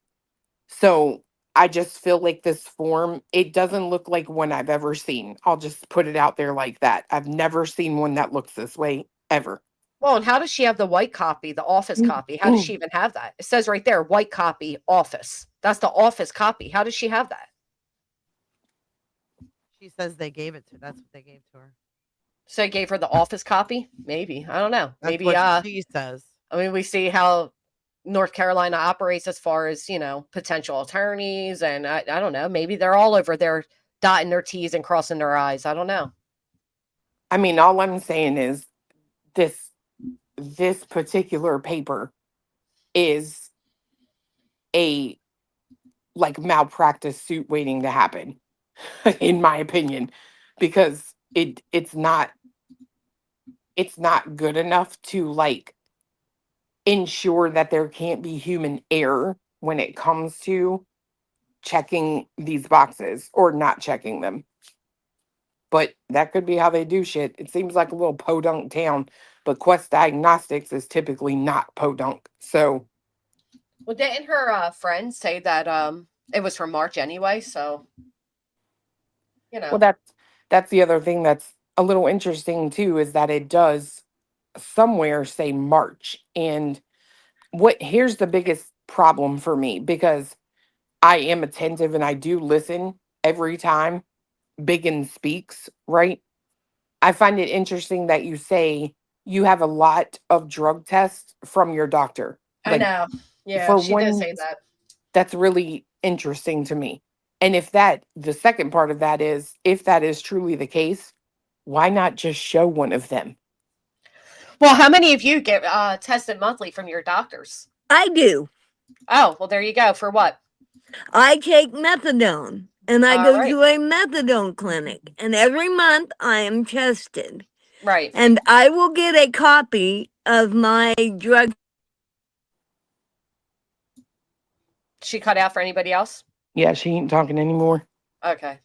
So I just feel like this form, it doesn't look like one I've ever seen. I'll just put it out there like that. I've never seen one that looks this way ever. Well, and how does she have the white copy, the office copy? How does she even have that? It says right there, white copy, office. That's the office copy. How does she have that? She says they gave it to. That's what they gave to her. So they gave her the office copy? Maybe. I don't know. That's Maybe what she says. I mean, we see how North Carolina operates as far as, potential attorneys, and I don't know. Maybe they're all over there dotting their T's and crossing their I's. I don't know. I mean, all I'm saying is this particular paper is a like malpractice suit waiting to happen. in my opinion, because it's not good enough to like ensure that there can't be human error when it comes to checking these boxes or not checking them. But that could be how they do shit. It seems like a little podunk town, but Quest Diagnostics is typically not podunk. So, Well, didn't her friend say that it was from March anyway? So, you know. well, that's the other thing that's a little interesting too, is that it does somewhere say March. And here's the biggest problem for me, because I am attentive and I do listen every time Biggin speaks, right? I find it interesting that you say you have a lot of drug tests from your doctor. I Like, know. Yeah, for she did one, say that. that's really interesting to me. And if the second part of that is, if that is truly the case, why not just show one of them? Well, how many of you get tested monthly from your doctors? I do. Oh, well, there you go. For what? I take methadone and I All go right. to a methadone clinic, and every month I am tested. Right. And I will get a copy of my drug. She cut out for anybody else? Yeah, she ain't talking anymore. Okay.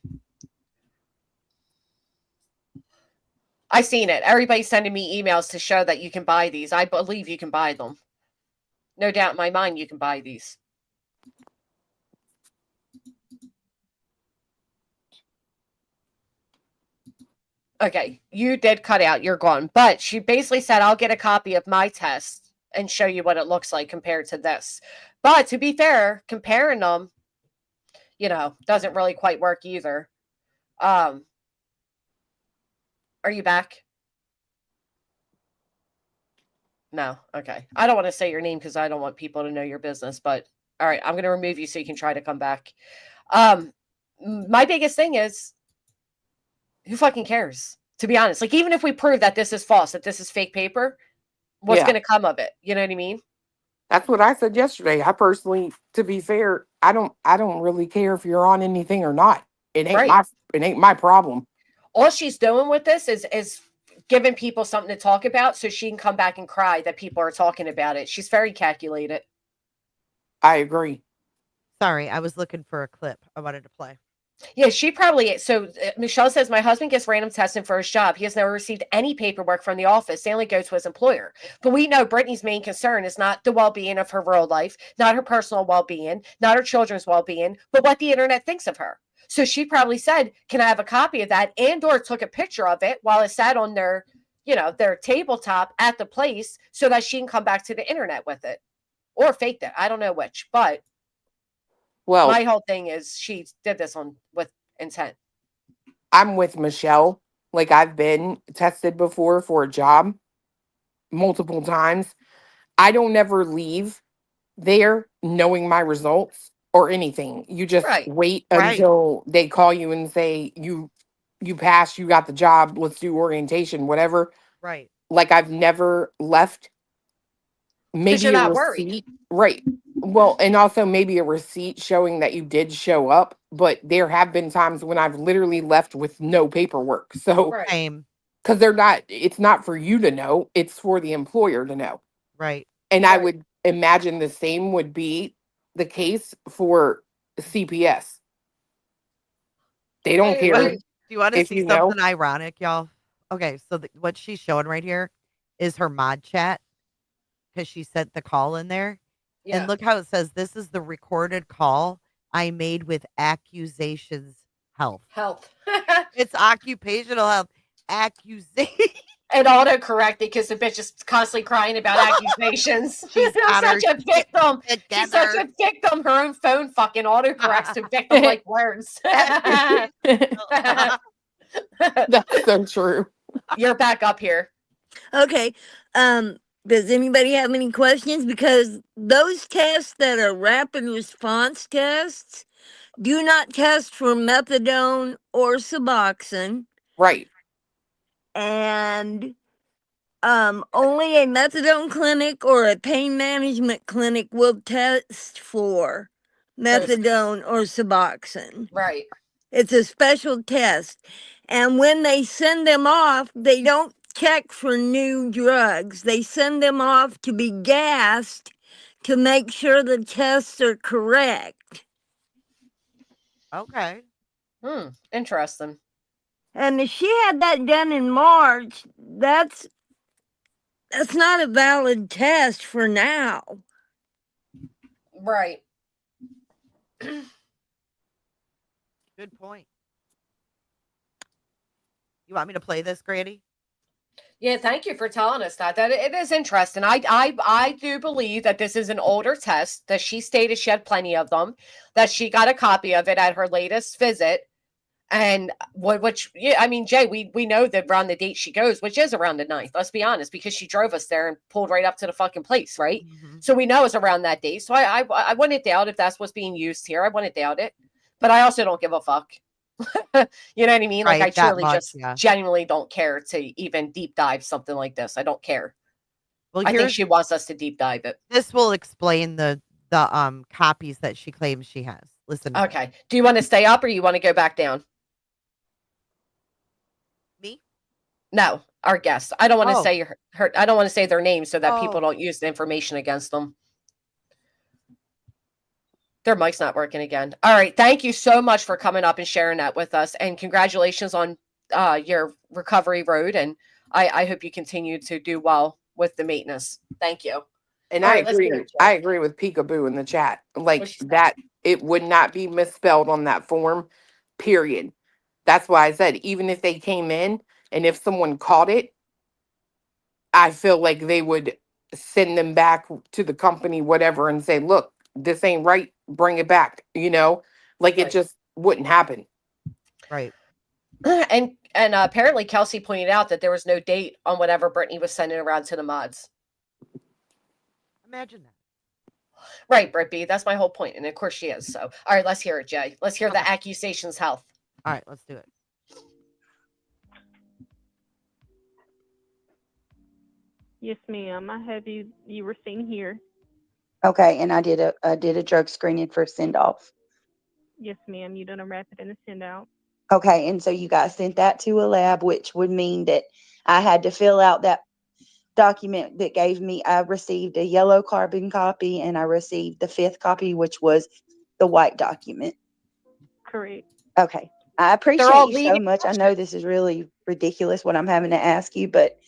I seen it. Everybody's sending me emails to show that you can buy these. I believe you can buy them. No doubt in my mind you can buy these. Okay, you did cut out. You're gone. But she basically said, I'll get a copy of my test and show you what it looks like compared to this. But to be fair, comparing them, doesn't really quite work either. Are you back? No. Okay. I don't want to say your name because I don't want people to know your business, but all right, I'm going to remove you so you can try to come back. My biggest thing is, who fucking cares? To be honest, like, even if we prove that this is false, that this is fake paper, what's going to come of it? You know what I mean? That's what I said yesterday. I personally, to be fair, I don't really care if you're on anything or not. It ain't my problem. All she's doing with this is giving people something to talk about so she can come back and cry that people are talking about it. She's very calculated. I agree. Sorry, I was looking for a clip I wanted to play. Yeah, she probably. So Michelle says, my husband gets random testing for his job. He has never received any paperwork from the office. They only go to his employer. But we know Brittany's main concern is not the well-being of her real life, not her personal well-being, not her children's well-being, but what the internet thinks of her. So she probably said, can I have a copy of that? And or took a picture of it while it sat on their tabletop at the place so that she can come back to the internet with it. Or faked it. I don't know which, but my whole thing is she did this with intent. I'm with Michelle. Like, I've been tested before for a job multiple times. I don't ever leave there knowing my results or anything. You just wait until they call you and say you passed, you got the job, let's do orientation, whatever. Right. Like, I've never left. Maybe you're a not receipt. worried. Right. Well, and also maybe a receipt showing that you did show up, but there have been times when I've literally left with no paperwork. So, because it's not for you to know, it's for the employer to know. Right. And I would imagine the same would be the case for CPS. They don't care. Do you want to if see you know. something ironic, y'all? Okay, so what she's showing right here is her mod chat because she sent the call in there. Yeah. And look how it says, this is the recorded call I made with accusations health. It's occupational health. Accusation. And autocorrected because the bitch is constantly crying about accusations. She's such a victim. She's such a victim. Her own phone fucking autocorrects to victim-like words. That's so true. You're back up here. Okay. Does anybody have any questions? Because those tests that are rapid response tests do not test for methadone or Suboxone. Right. And only a methadone clinic or a pain management clinic will test for methadone or Suboxone. Right. It's a special test. And when they send them off, they don't check for new drugs. They send them off to be gassed to make sure the tests are correct. Okay. Interesting. And if she had that done in March, that's not a valid test for now. Right. Good point. You want me to play this, Granny? Yeah, thank you for telling us that. That it is interesting. I do believe that this is an older test, that she stated she had plenty of them, that she got a copy of it at her latest visit. And which yeah, I mean, Jay, we know that around the date she goes, which is around the 9th, let's be honest, because she drove us there and pulled right up to the fucking place, right? So we know it's around that date. So I wouldn't doubt if that's what's being used here. I wouldn't doubt it. But I also don't give a fuck. You know what I mean? Like, I Right, that truly much, just yeah. genuinely don't care to even deep dive something like this. I don't care. Well, I think here's she wants us to deep dive it. this will explain the copies that she claims she has. Listen to this. Okay. Do you want to stay up or you want to go back down? Me? No, our guest. I don't want to Oh. say her. I don't want to say their names so that Oh. people don't use the information against them. Their mic's not working again. All right. Thank you so much for coming up and sharing that with us. And congratulations on your recovery road. And I hope you continue to do well with the maintenance. Thank you. And All I right, let's agree. hear it, I agree with Peekaboo in the chat. Like What'd she say? that, it would not be misspelled on that form. Period. That's why I said even if they came in and if someone caught it, I feel like they would send them back to the company, whatever, and say, "Look, this ain't right. Bring it back." You know, like it Right. just wouldn't happen. Right. And apparently Kelsey pointed out that there was no date on whatever Brittany was sending around to the mods. Imagine that. Right, Britt B. That's my whole point. And of course she is. So, all right, let's hear it, Jay. Let's hear the accusations health. All right, let's do it. Yes, ma'am. I have you were seen here. Okay, and I did a drug screening for send off. Yes, ma'am. You done a rapid and a send out. Okay, and so you guys sent that to a lab, which would mean that I had to fill out that document that gave me, I received a yellow carbon copy and I received the 5th copy, which was the white document. Correct. Okay. I appreciate all you so leading much. I know this is really ridiculous what I'm having to ask you, but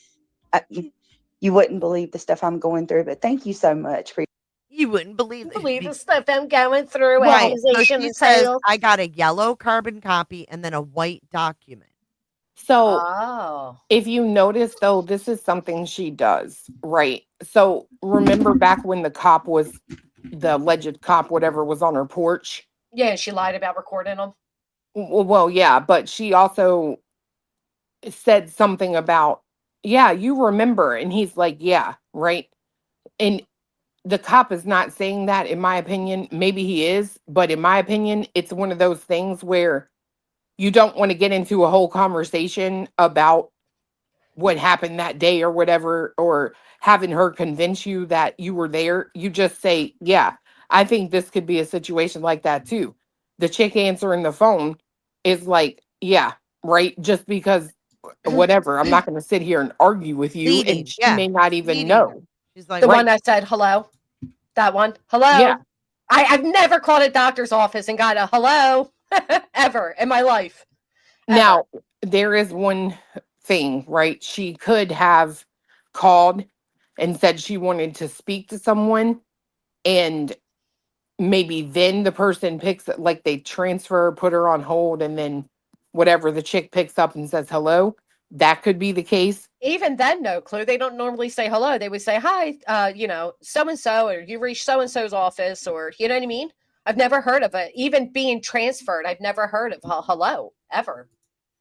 you wouldn't believe the stuff I'm going through, but thank you so much for You wouldn't believe it. Believe the stuff I'm going through. Right. So Accusation she and says sales. I got a yellow carbon copy and then a white document. So Oh. if you notice, though, this is something she does, right? So remember back when the cop was, the alleged cop, whatever, was on her porch? Yeah, she lied about recording them. Well, yeah, but she also said something about, yeah, you remember. And he's like, yeah, right. And the cop is not saying that, in my opinion. Maybe he is, but in my opinion, it's one of those things where you don't want to get into a whole conversation about what happened that day or whatever, or having her convince you that you were there. You just say, yeah, I think this could be a situation like that too. The chick answering the phone is like, yeah, right. Just because whatever, I'm not going to sit here and argue with you. Leading, And she yeah, may not even leading. know. She's like, The right. one that said hello. That one. Hello. Yeah. I've never called a doctor's office and got a hello ever in my life. Now, there is one thing, right? She could have called and said she wanted to speak to someone, and maybe then the person picks it, like they transfer, put her on hold, and then whatever, the chick picks up and says hello. That could be the case. Even then, no clue. They don't normally say hello. They would say, hi, so and so, or you reached so and so's office, or you know what I mean? I've never heard of it. Even being transferred, I've never heard of hello ever.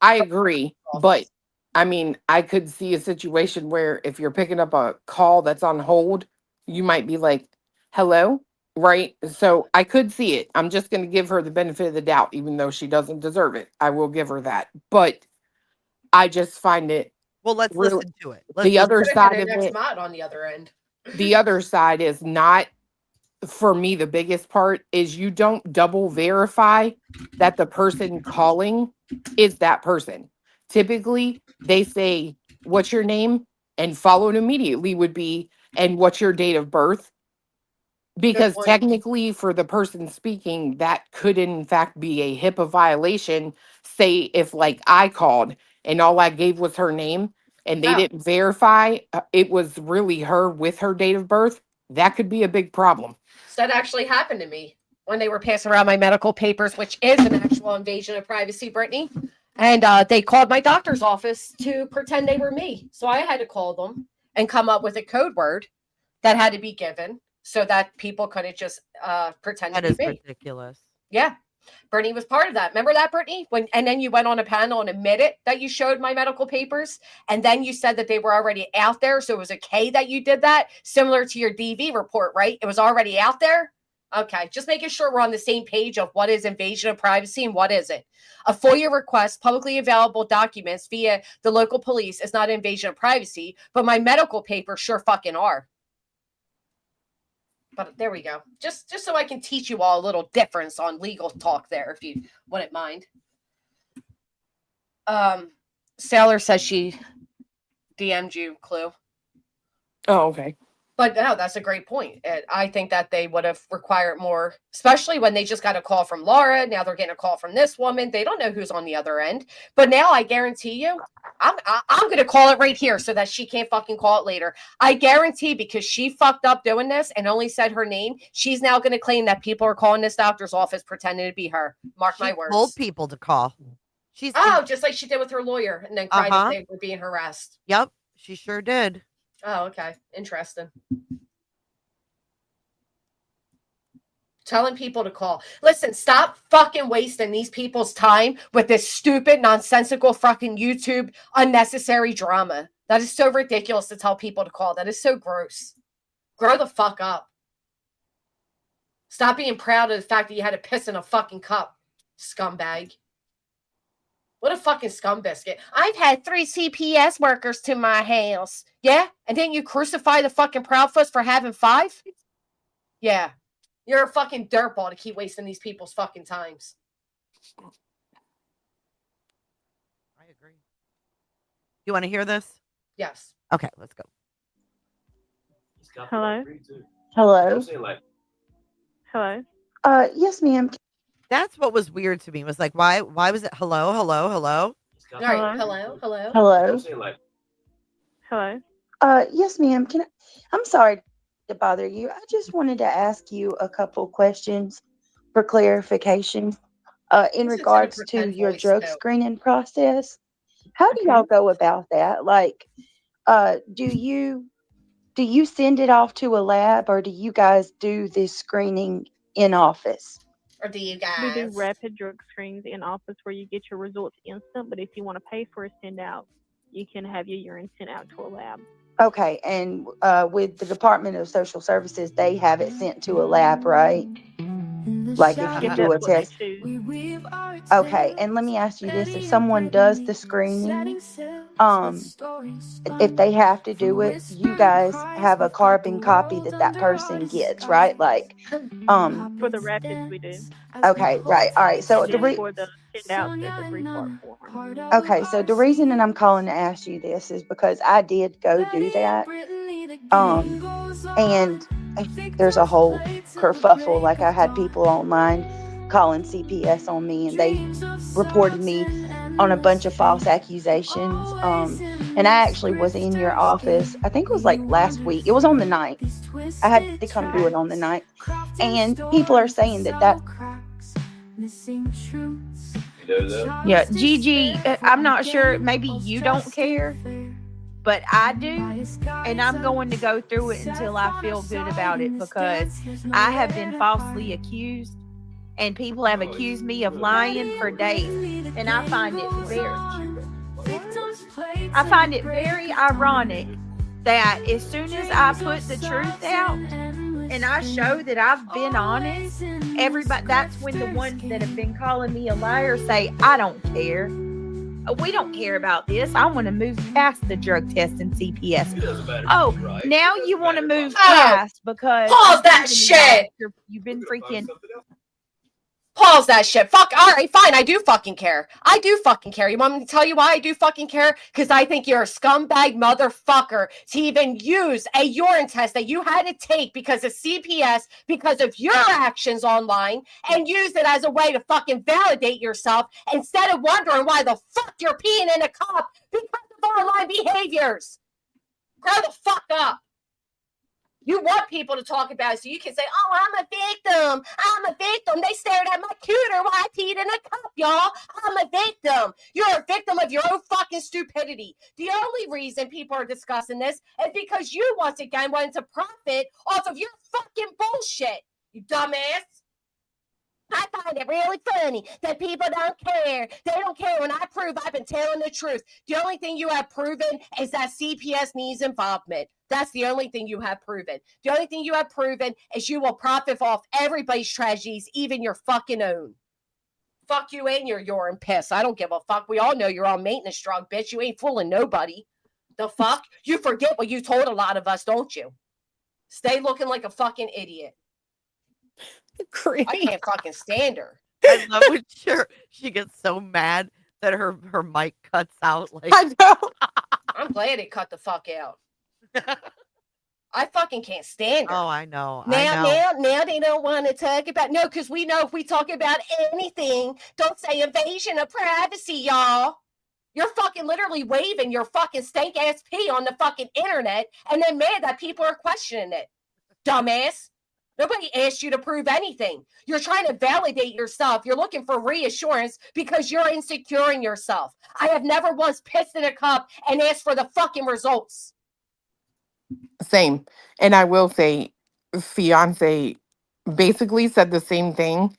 I agree. But I mean, I could see a situation where if you're picking up a call that's on hold, you might be like, hello, right? So I could see it. I'm just going to give her the benefit of the doubt, even though she doesn't deserve it. I will give her that. But I just find it. well, let's really, listen to it. the other side of next it, mod on the other end. the other side is not for me, the biggest part is you don't double verify that the person calling is that person. Typically, they say, "What's your name?" and followed immediately would be, "And what's your date of birth?" Because point. technically, for the person speaking, that could in fact be a HIPAA violation. Say if like I called and all I gave was her name and they Oh. didn't verify it was really her with her date of birth, that could be a big problem. So that actually happened to me when they were passing around my medical papers, which is an actual invasion of privacy, Brittany. And they called my doctor's office to pretend they were me. So I had to call them and come up with a code word that had to be given so that people couldn't just pretend That to is be me. ridiculous. Yeah. Brittany was part of that. Remember that, Brittany? And then you went on a panel and admitted that you showed my medical papers. And then you said that they were already out there. So it was okay that you did that. Similar to your DV report, right? It was already out there. Okay. Just making sure we're on the same page of what is invasion of privacy and what isn't. A FOIA request, publicly available documents via the local police is not invasion of privacy, but my medical papers sure fucking are. But there we go. Just so I can teach you all a little difference on legal talk there, if you wouldn't mind. Sailor says she DM'd you, Clue. Oh, okay. But no, that's a great point. I think that they would have required more, especially when they just got a call from Laura. Now they're getting a call from this woman. They don't know who's on the other end. But now I guarantee you, I'm going to call it right here so that she can't fucking call it later. I guarantee because she fucked up doing this and only said her name, she's now going to claim that people are calling this doctor's office pretending to be her. Mark my words. Told people to call. She's just like she did with her lawyer and then cried that they were being harassed. Yep, she sure did. Oh, okay. Interesting. Telling people to call. Listen, stop fucking wasting these people's time with this stupid, nonsensical fucking YouTube unnecessary drama. That is so ridiculous to tell people to call. That is so gross. Grow the fuck up. Stop being proud of the fact that you had to piss in a fucking cup, scumbag. What a fucking scum biscuit. I've had 3 CPS workers to my house. Yeah? And didn't you crucify the fucking Proudfoot for having 5? Yeah. You're a fucking dirtball to keep wasting these people's fucking times. I agree. You want to hear this? Yes. Okay, let's go. Hello? Hello. Hello? Yes, ma'am. That's what was weird to me. Was like, why was it hello? All right. Hello. Hello. Hello? Yes, ma'am. I'm sorry to bother you. I just wanted to ask you a couple questions for clarification in regards to your drug screening process. How do y'all go about that? Like, do you send it off to a lab, or do you guys do this screening in office? Or do you guys? We do rapid drug screens in office where you get your results instant, but if you want to pay for a send out, you can have your urine sent out to a lab. Okay, and with the Department of Social Services, they have it sent to a lab, right? Like if you do a test. Okay, and let me ask you this. If someone does the screening, if they have to do it, you guys have a carbon copy that person gets, right? Like, for the rapids we do. Okay, right. All right. So for the send out, there's a 3-part form. Okay, so the reason that I'm calling to ask you this is because I did go do that. And there's a whole kerfuffle. Like, I had people online calling CPS on me, and they reported me on a bunch of false accusations. And I actually was in your office, I think it was like last week. It was on the 9th. I had to come do it on the 9th. And people are saying that Yeah, Gigi, I'm not sure. Maybe you don't care, but I do. And I'm going to go through it until I feel good about it, because I have been falsely accused and people have accused me of lying for days. And I find it very ironic that as soon as I put the truth out and I show that I've been honest, everybody, that's when the ones that have been calling me a liar say, I don't care. We don't care about this. I want to move past the drug test and CPS. Oh, now you want to move past because pause that shit. You've been freaking. Pause that shit. Fuck. All right, fine. I do fucking care. I do fucking care. You want me to tell you why I do fucking care? Because I think you're a scumbag motherfucker to even use a urine test that you had to take because of CPS, because of your actions online, and use it as a way to fucking validate yourself instead of wondering why the fuck you're peeing in a cup because of online behaviors. Grow the fuck up. You want people to talk about it so you can say, oh, I'm a victim. I'm a victim. They stared at my cooter while I peed in a cup, y'all. I'm a victim. You're a victim of your own fucking stupidity. The only reason people are discussing this is because you, once again, wanted to profit off of your fucking bullshit, you dumbass. I find it really funny that people don't care. They don't care when I prove I've been telling the truth. The only thing you have proven is that CPS needs involvement. That's the only thing you have proven. The only thing you have proven is you will profit off everybody's tragedies, even your fucking own. Fuck you and your urine piss. I don't give a fuck. We all know you're on maintenance drug, bitch. You ain't fooling nobody. The fuck? You forget what you told a lot of us, don't you? Stay looking like a fucking idiot. I can't fucking stand her. I love when she gets so mad that her mic cuts out. Like I know. I'm glad it cut the fuck out. I fucking can't stand her. Oh, I know. Now they don't want to talk about because we know if we talk about anything, don't say invasion of privacy, y'all. You're fucking literally waving your fucking stank ass pee on the fucking internet and then mad that people are questioning it. Dumbass. Nobody asked you to prove anything. You're trying to validate yourself. You're looking for reassurance because you're insecure in yourself. I have never once pissed in a cup and asked for the fucking results. Same. And I will say, fiance basically said the same thing,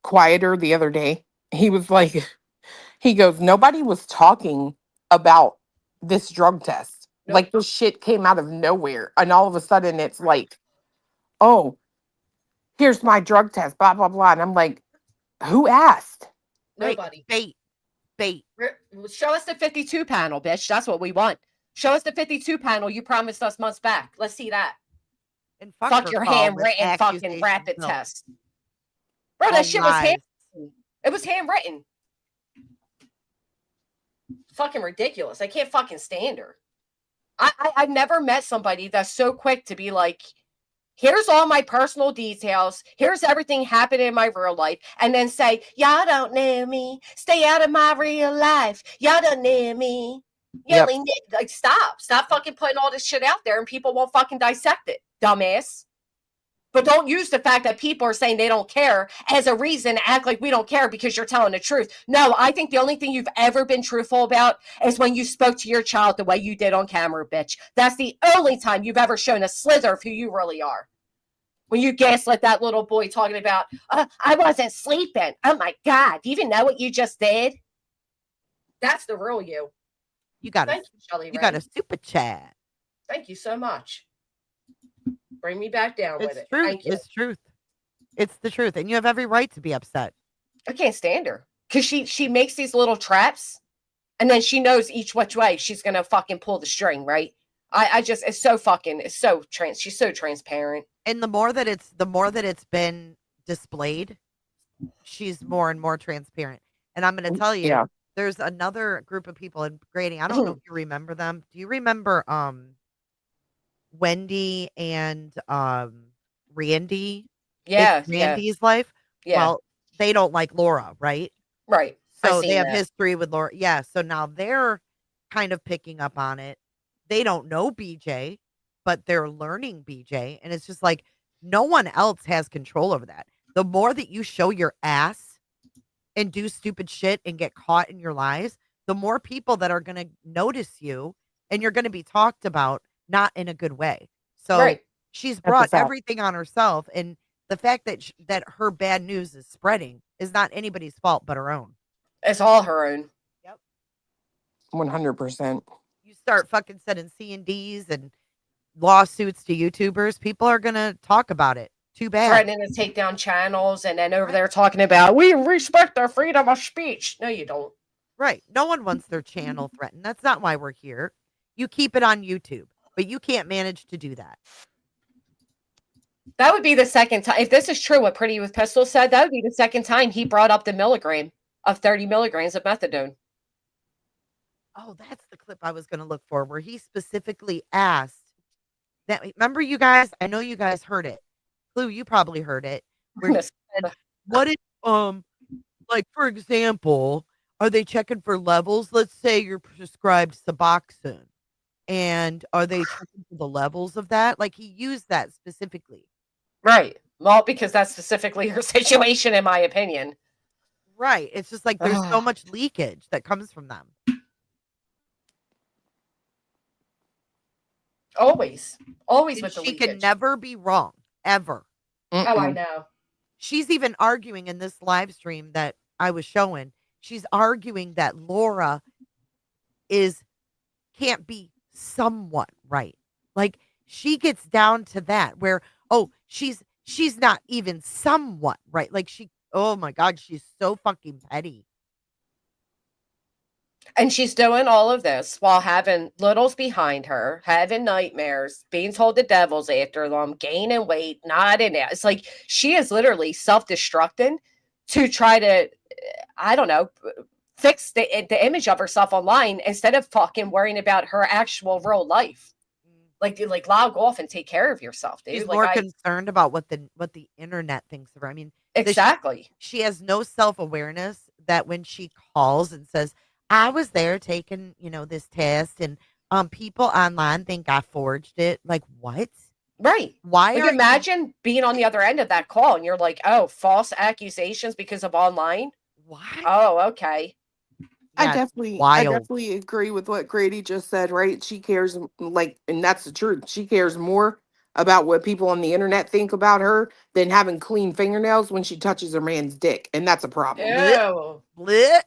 quieter the other day. He was like, he goes, nobody was talking about this drug test. Nope. Like this shit came out of nowhere. And all of a sudden it's like, oh, here's my drug test, blah, blah, blah. And I'm like, who asked? Nobody. Bait. Show us the 52 panel, bitch. That's what we want. Show us the 52 panel you promised us months back. Let's see that. And fuck your handwritten fucking rapid test. Bro, that shit was handwritten. It was handwritten. Fucking ridiculous. I can't fucking stand her. I've never met somebody that's so quick to be like, here's all my personal details. Here's everything happening in my real life. And then say, y'all don't know me. Stay out of my real life. Y'all don't know me. Yep. Like, stop fucking putting all this shit out there and people won't fucking dissect it, dumbass. But don't use the fact that people are saying they don't care as a reason to act like we don't care because you're telling the truth. No, I think the only thing you've ever been truthful about is when you spoke to your child the way you did on camera, bitch. That's the only time you've ever shown a slither of who you really are. When you gaslit that little boy talking about, I wasn't sleeping. Oh my God. Do you even know what you just did? That's the real you. Thank you, Shelly. You got a super chat. Thank you so much. Bring me back down with it. Truth. Thank you. It's truth. It's the truth. And you have every right to be upset. I can't stand her. Because she makes these little traps and then she knows each which way she's gonna fucking pull the string, right? She's so transparent. And the more that it's been displayed, she's more and more transparent. And I'm gonna tell you, there's another group of people in grading. I don't know if you remember them. Do you remember Wendy and Randy? Yeah. It's Randy's life. Yeah. Well, they don't like Laura, right? Right. So they have history with Laura. Yeah. So now they're kind of picking up on it. They don't know BJ, but they're learning BJ. And it's just like no one else has control over that. The more that you show your ass and do stupid shit and get caught in your lies, the more people that are going to notice you and you're going to be talked about, not in a good way. So she's brought everything on herself. And the fact that that her bad news is spreading is not anybody's fault but her own. It's all her own. Yep. 100%. You start fucking sending C&Ds and lawsuits to YouTubers, people are going to talk about it. Too bad. Threatening to take down channels and then over there talking about, we respect our freedom of speech. No, you don't. Right. No one wants their channel threatened. That's not why we're here. You keep it on YouTube, but you can't manage to do that. That would be the second time. If this is true, what Pretty with Pistol said, that would be the second time he brought up the milligram of 30 milligrams of methadone. Oh, that's the clip I was going to look for, where he specifically asked that. Remember, you guys? I know you guys heard it. Clue, you probably heard it. Where he said, "What if, like for example, are they checking for levels? Let's say you're prescribed Suboxone, and are they checking for the levels of that?" Like he used that specifically. Right. Well, because that's specifically her situation, in my opinion. Right. It's just like there's so much leakage that comes from them. Always And with the she leakage. can never be wrong, ever. Oh, I know. She's even arguing in this live stream that I was showing. She's arguing that Laura can't be somewhat right. Like she gets down to that where, oh, she's not even somewhat right. Like oh my God, she's so fucking petty. And she's doing all of this while having littles behind her, having nightmares, being told the devil's after them, gaining weight, not in it. It's like she is literally self-destructing to try to, I don't know, fix the image of herself online instead of fucking worrying about her actual real life. Like log off and take care of yourself, dude. She's like more concerned about what the internet thinks of her. I mean, exactly. She has no self-awareness that when she calls and says, I was there taking, this test and people online think I forged it. Like, what? Right. Why like, imagine being on the other end of that call and you're like, oh, false accusations because of online? What? Oh, okay. I definitely agree with what Grady just said, right? She cares, and that's the truth. She cares more about what people on the internet think about her than having clean fingernails when she touches her man's dick. And that's a problem. Ew. Blech.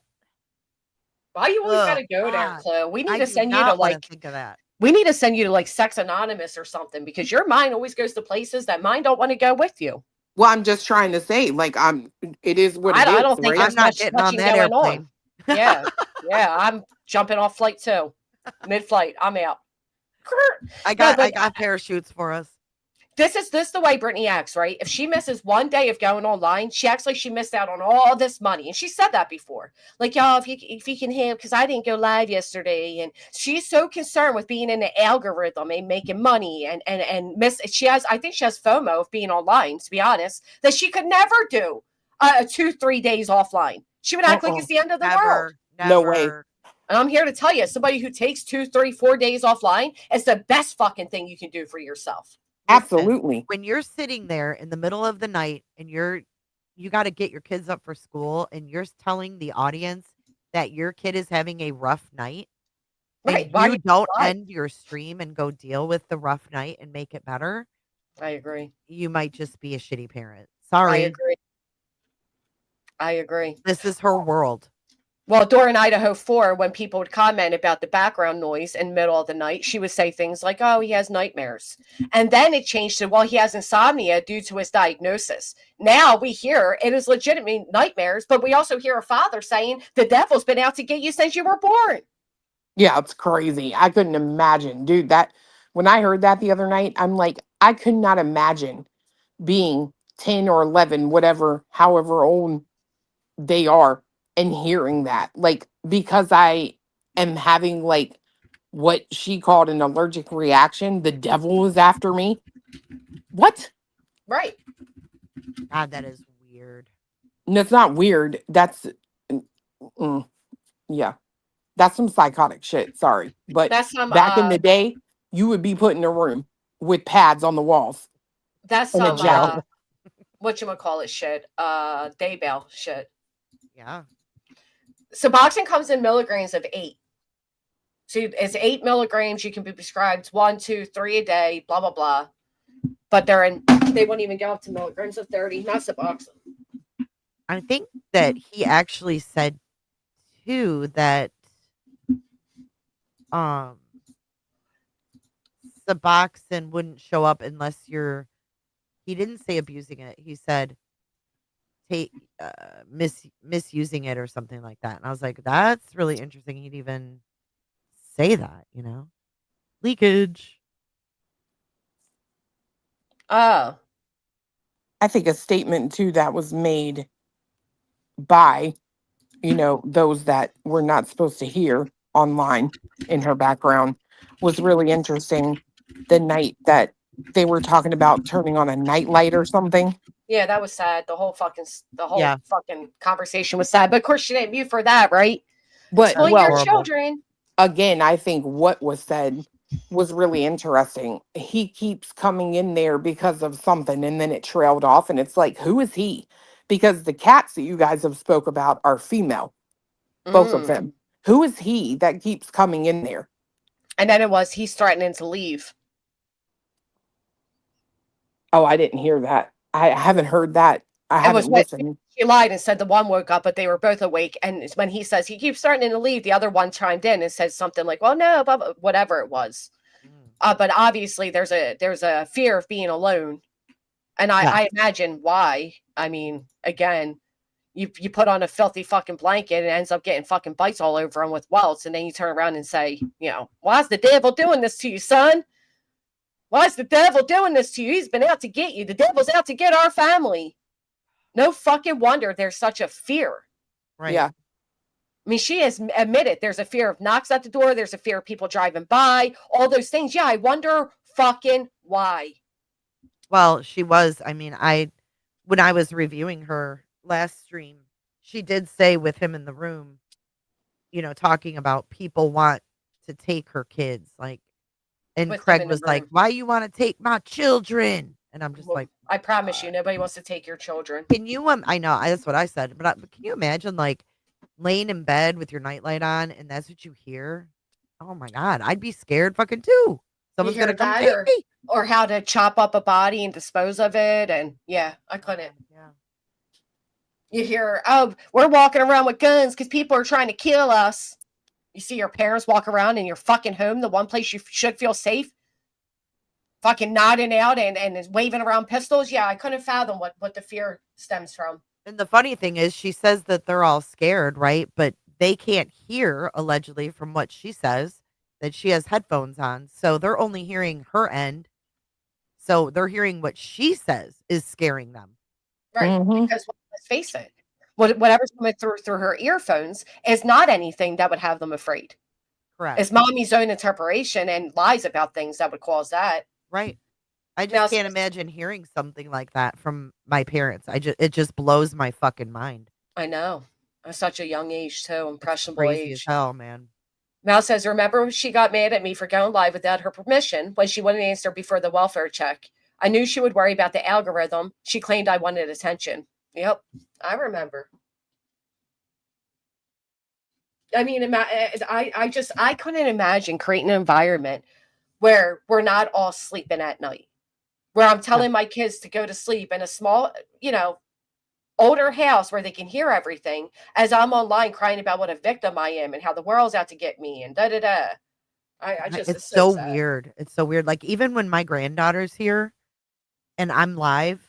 Why you always gotta go there, Chloe? We need to send you to think of that. We need to send you to like Sex Anonymous or something because your mind always goes to places that mine don't want to go with you. Well, I'm just trying to say, it is what it is. I don't think right? there's much touching going on. Yeah. I'm jumping off flight 2. Mid-flight. I'm out. I got parachutes for us. This is the way Brittany acts, right? If she misses one day of going online, she acts like she missed out on all this money. And she said that before. Like, y'all, if you can have, because I didn't go live yesterday. And she's so concerned with being in the algorithm and making money and I think she has FOMO of being online, to be honest, that she could never do 2-3 days offline. She would act like it's the end of the world. No way. And I'm here to tell you, somebody who takes 2, 3, 4 days offline is the best fucking thing you can do for yourself. Absolutely. When you're sitting there in the middle of the night and you got to get your kids up for school and you're telling the audience that your kid is having a rough night, right? And you don't end your stream and go deal with the rough night and make it better. I agree. You might just be a shitty parent. Sorry. I agree. This is her world. Well, during Idaho 4, when people would comment about the background noise in the middle of the night, she would say things like, oh, he has nightmares. And then it changed to, well, he has insomnia due to his diagnosis. Now we hear it is legitimate nightmares, but we also hear a father saying the devil's been out to get you since you were born. Yeah, it's crazy. I couldn't imagine, dude, that when I heard that the other night, I'm like, I could not imagine being 10 or 11, however old they are, and hearing that, because I am having what she called an allergic reaction. The devil is after me. What? Right. God, that is weird. No, it's not weird. That's yeah. That's some psychotic shit. Sorry. But that's some, back in the day, you would be put in a room with pads on the walls. That's some whatchamacallit shit. Daybell shit. Yeah. Suboxone comes in milligrams of 8. So it's 8 milligrams. You can be prescribed 1, 2, 3 a day, blah, blah, blah. But they won't even go up to milligrams of 30, not Suboxone. I think that he actually said too that Suboxone wouldn't show up unless he didn't say abusing it. He said take misusing it or something like that. And I was like, that's really interesting. He'd even say that, leakage. Oh, I think a statement too that was made by, those that were not supposed to hear online in her background was really interesting. The night that they were talking about turning on a nightlight or something. yeah, that was sad. The whole Yeah. fucking conversation was sad. But of course, she didn't mute for that, right? But Exploit well, your children. again, I think what was said was really interesting. He keeps coming in there because of something, and then it trailed off, and it's like, who is he? Because the cats that you guys have spoke about are female, both of Mm. them. Who is he that keeps coming in there? And then he's threatening to leave. Oh, I didn't hear that. I haven't heard that. I It was haven't what listened. she lied and said the one woke up, but they were both awake. And when he says he keeps threatening to leave, the other one chimed in and said something like, "Well, no, blah, blah," whatever it was. But obviously, there's a fear of being alone, and I imagine why. I mean, again, you put on a filthy fucking blanket and it ends up getting fucking bites all over him with welts, and then you turn around and say, why's the devil doing this to you, son? Why's the devil doing this to you? He's been out to get you. The devil's out to get our family. No fucking wonder there's such a fear. Right. Yeah. I mean, she has admitted there's a fear of knocks at the door. There's a fear of people driving by, all those things. Yeah, I wonder fucking why. Well, she was. I mean, when I was reviewing her last stream, she did say with him in the room, talking about people want to take her kids. And With him Craig in the was like, room. why you want to take my children? And I'm just Well, like, I promise you, nobody wants to take your children. can you, I know, that's what I said, but can you imagine laying in bed with your nightlight on and that's what you hear? Oh my God, I'd be scared fucking too. Someone's You hear going to come that take me. or how to chop up a body and dispose of it. And yeah, I couldn't. Yeah. You hear, oh, we're walking around with guns because people are trying to kill us. You see your parents walk around in your fucking home, the one place you should feel safe, fucking nodding out and waving around pistols. Yeah, I couldn't fathom what the fear stems from. And the funny thing is, she says that they're all scared, right? But they can't hear, allegedly, from what she says, that she has headphones on. So they're only hearing her end. So they're hearing what she says is scaring them. Right. Because let's face it, whatever's coming through her earphones is not anything that would have them afraid. Correct. It's mommy's own interpretation and lies about things that would cause that. Right. I just can't imagine hearing something like that from my parents. It just blows my fucking mind. I know. At such a young age too, impressionable Crazy age. as hell, man. Mal says, remember she got mad at me for going live without her permission when she wouldn't answer before the welfare check. I knew she would worry about the algorithm. She claimed I wanted attention. Yep, I remember. I mean, I couldn't imagine creating an environment where we're not all sleeping at night, where I'm telling my kids to go to sleep in a small, older house where they can hear everything as I'm online crying about what a victim I am and how the world's out to get me and da-da-da. It's so weird. It's so weird. Even when my granddaughter's here and I'm live,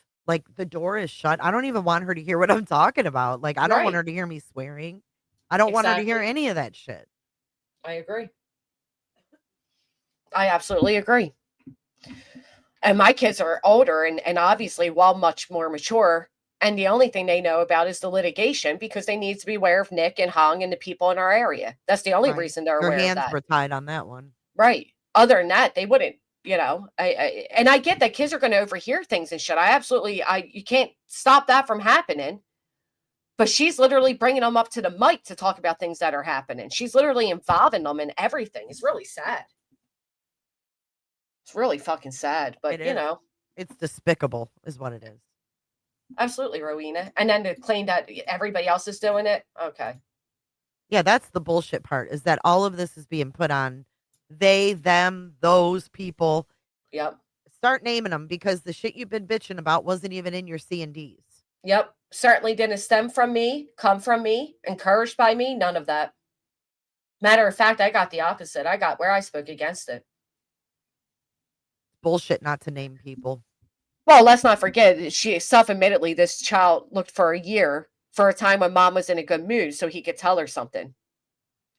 the door is shut. I don't even want her to hear what I'm talking about. I don't want her to hear me swearing. I don't want her to hear any of that shit. I agree. I absolutely agree. And my kids are older and obviously much more mature. And the only thing they know about is the litigation because they need to be aware of Nick and Hung and the people in our area. That's the only reason they're Their aware of hands that. were tied on that one. Right. Other than that, they wouldn't, I get that kids are going to overhear things and shit. You can't stop that from happening. But she's literally bringing them up to the mic to talk about things that are happening. She's literally involving them in everything. It's really sad. It's really fucking sad. But, It's despicable is what it is. Absolutely, Rowena. And then to claim that everybody else is doing it. Okay. Yeah, that's the bullshit part is that all of this is being put on they, them, those people. Yep. Start naming them because the shit you've been bitching about wasn't even in your C&Ds. Yep. Certainly didn't stem from me, come from me, encouraged by me. None of that. Matter of fact, I got the opposite. I got where I spoke against it. Bullshit not to name people. Well, let's not forget she self-admittedly this child looked for a year for a time when mom was in a good mood so he could tell her something.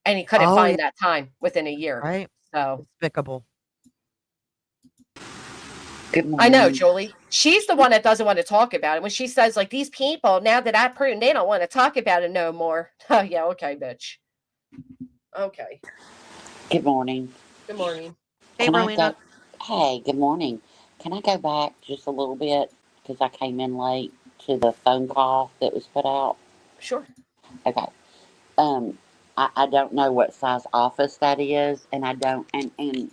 And he couldn't Oh, yeah. find that time within a year. Right. So Despicable. Good I know, morning. Julie. She's the one that doesn't want to talk about it. When she says, like, these people, now that I've proven, they don't want to talk about it no more. Oh, yeah, okay, bitch. Okay. Good morning. Good morning. Hey, Can I Rowena. go? Hey, good morning. Can I go back just a little bit because I came in late to the phone call that was put out? Sure. Okay. Um, I don't know what size office that is, and I don't, and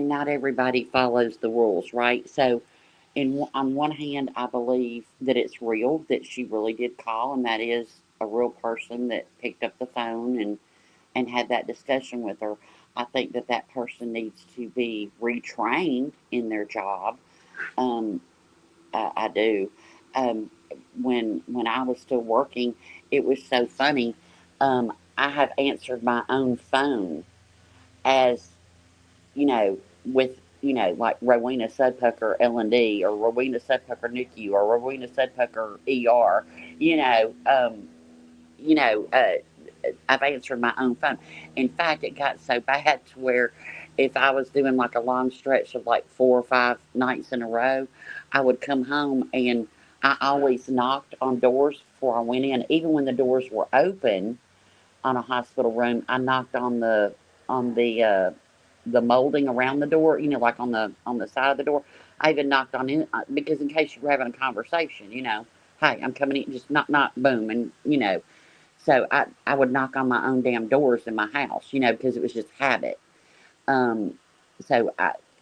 not everybody follows the rules, right? So, on one hand, I believe that it's real that she really did call, and that is a real person that picked up the phone and had that discussion with her. I think that that person needs to be retrained in their job. Um, I do. Um, when I was still working, it was so funny. I have answered my own phone as with like Rowena Sudpucker L&D or Rowena Sudpucker NICU or Rowena Sudpucker ER. You know, um, you know, I've answered my own phone. In fact, it got so bad to where if I was doing like a long stretch of like 4 or 5 nights in a row, I would come home and I always knocked on doors before I went in. Even when the doors were open on a hospital room, I knocked on the molding around the door. Like on the side of the door. I even knocked on it because in case you were having a conversation, hey, I'm coming in, just knock, knock, boom, and. So I would knock on my own damn doors in my house, because it was just habit. Um, so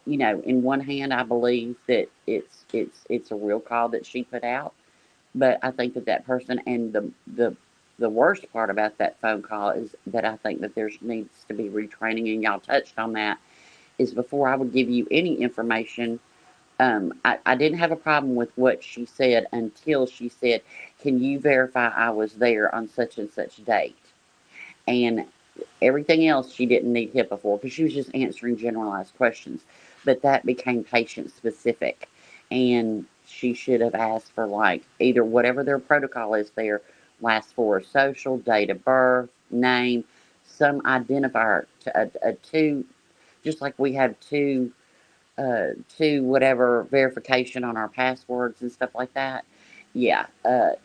in one hand, I believe that it's a real call that she put out, but I think that that person and the worst part about that phone call is that I think that there needs to be retraining, and y'all touched on that. Is before I would give you any information. I didn't have a problem with what she said until she said, "Can you verify I was there on such and such date?" And everything else she didn't need HIPAA for because she was just answering generalized questions. But that became patient specific. And she should have asked for like either whatever their protocol is there, last four social, date of birth, name, some identifier, two, just like we have two whatever verification on our passwords and stuff like that. Yeah,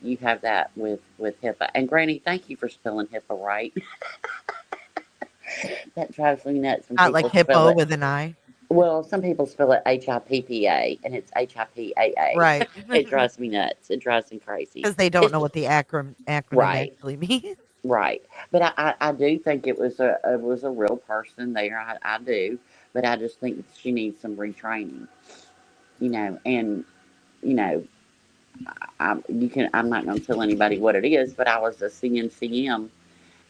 you have that with HIPAA. And Granny, thank you for spelling HIPAA right. That drives me nuts when Not like people spell hippo it. with an I. Well, some people spell it HIPPA, and it's HIPAA. Right. It drives me nuts. It drives me crazy. Because they don't It's know what the acronym right, actually means. right. But I do think it was a real person there. I do, but I just think she needs some retraining. And you know, I'm not going to tell anybody what it is, but I was a CNCM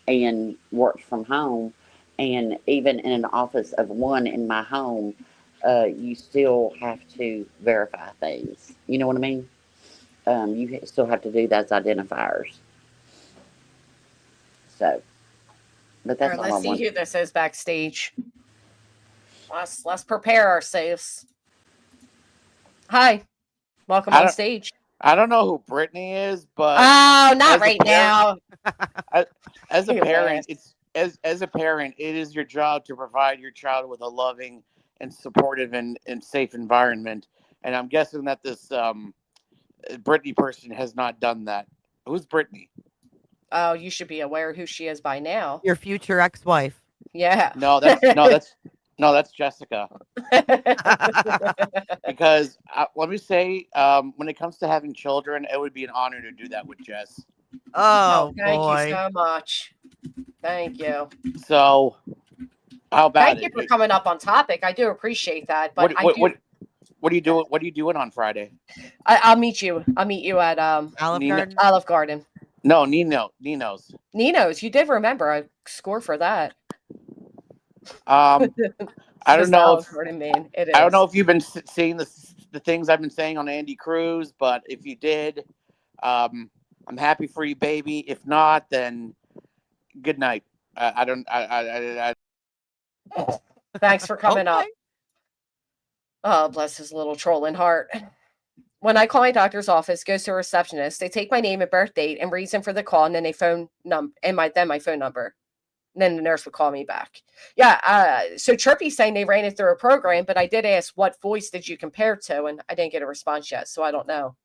and worked from home. And even in an office of one in my home, you still have to verify things. You know what I mean? You still have to do those identifiers. So, but All that's right, all I let's see want. who this is backstage. Let's prepare ourselves. Hi. Welcome I on don't stage. I don't know who Brittany is, but Oh, not as a right parent, now. as a You parent, ass. it's as a parent, it is your job to provide your child with a loving and supportive and safe environment. And I'm guessing that this Brittany person has not done that. Who's Brittany? Oh, you should be aware who she is by now. Your future ex-wife. Yeah. No, that's Jessica. Because let me say, when it comes to having children, it would be an honor to do that with Jess. Oh, Oh thank you boy. so much. Thank you. So, how about Thank you it? for coming up on topic. I do appreciate that, but What I what do. what what are you doing? What are you doing on Friday? I'll meet you. I'll meet you at Olive Nino? Garden. Olive Garden. No, Nino's. Nino's. You did remember. I score for that. I This don't is the know Olive if Garden, man. It I don't know is. if you've been seeing the things I've been saying on Andy Cruz, but if you did, um, I'm happy for you, baby. If not, then good night. I don't. Thanks for coming Okay. up. Oh, bless his little trolling heart. when I call my doctor's office, goes to a receptionist, they take my name and birth date and reason for the call, and then they phone my phone number. And then the nurse would call me back. Yeah. So Trippy's saying they ran it through a program, but I did ask what voice did you compare to, and I didn't get a response yet, so I don't know.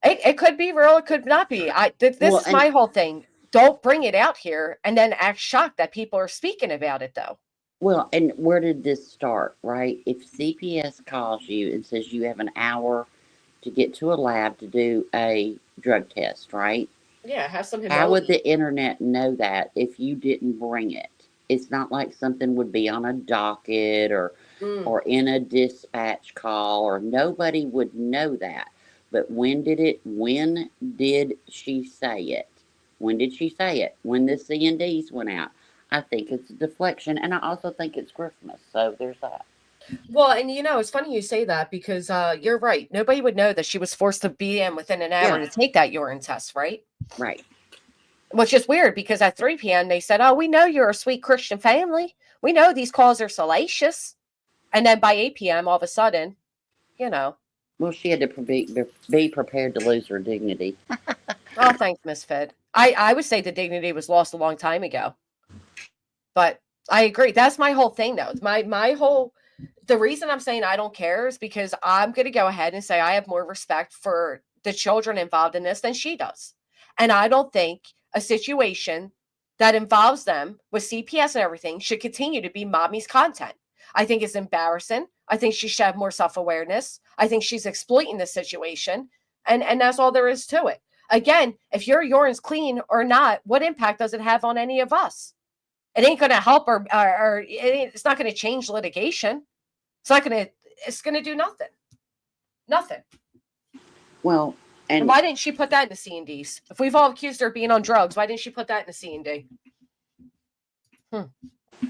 It could be real, it could not be. This Well, is my whole thing. Don't bring it out here and then act shocked that people are speaking about it, though. Well, and where did this start, right? If CPS calls you and says you have an hour to get to a lab to do a drug test, right? Yeah, have some How would humility. the internet know that if you didn't bring it? It's not like something would be on a docket or in a dispatch call, or nobody would know that. But when did she say it? When did she say it? When the CNDs went out. I think it's a deflection, and I also think it's Christmas. So there's that. Well, and it's funny you say that because you're right. Nobody would know that she was forced to be in within an hour to take that urine test, right? Right. Which is weird because at 3 p.m. they said, "Oh, we know you're a sweet Christian family. We know these calls are salacious." And then by 8 p.m., all of a sudden, Well, she had to be prepared to lose her dignity. Oh, thanks, Miss Fed. I would say the dignity was lost a long time ago. But I agree. That's my whole thing, though. The reason I'm saying I don't care is because I'm going to go ahead and say I have more respect for the children involved in this than she does. And I don't think a situation that involves them with CPS and everything should continue to be mommy's content. I think it's embarrassing. I think she should have more self-awareness. I think she's exploiting the situation. And that's all there is to it. Again, if your urine's clean or not, what impact does it have on any of us? It ain't going to help or it's not going to change litigation. It's going to do nothing. Nothing. Well, and why didn't she put that in the C&Ds? If we've all accused her of being on drugs, why didn't she put that in the C&D?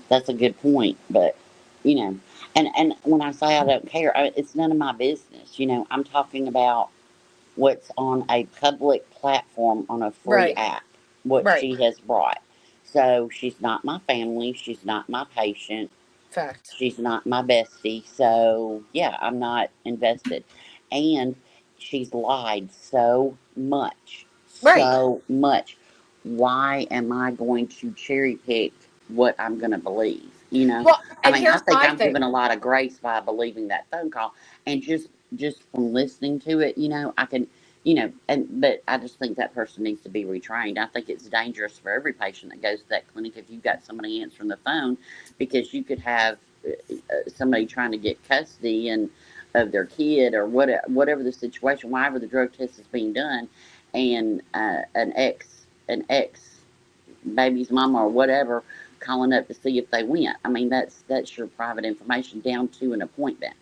That's a good point, but and when I say I don't care, it's none of my business. I'm talking about what's on a public platform on a free app, what she has brought. So she's not my family. She's not my patient. Fact. She's not my bestie. So yeah, I'm not invested. And she's lied so much. So much. Why am I going to cherry pick what I'm going to believe? Well, I mean, I think I'm given a lot of grace by believing that phone call, and just from listening to it, I can, but I just think that person needs to be retrained. I think it's dangerous for every patient that goes to that clinic if you've got somebody answering the phone, because you could have somebody trying to get custody of their kid or whatever the situation, whenever the drug test is being done, and an ex baby's mama or whatever calling up to see if they went. I mean, that's your private information down to an appointment.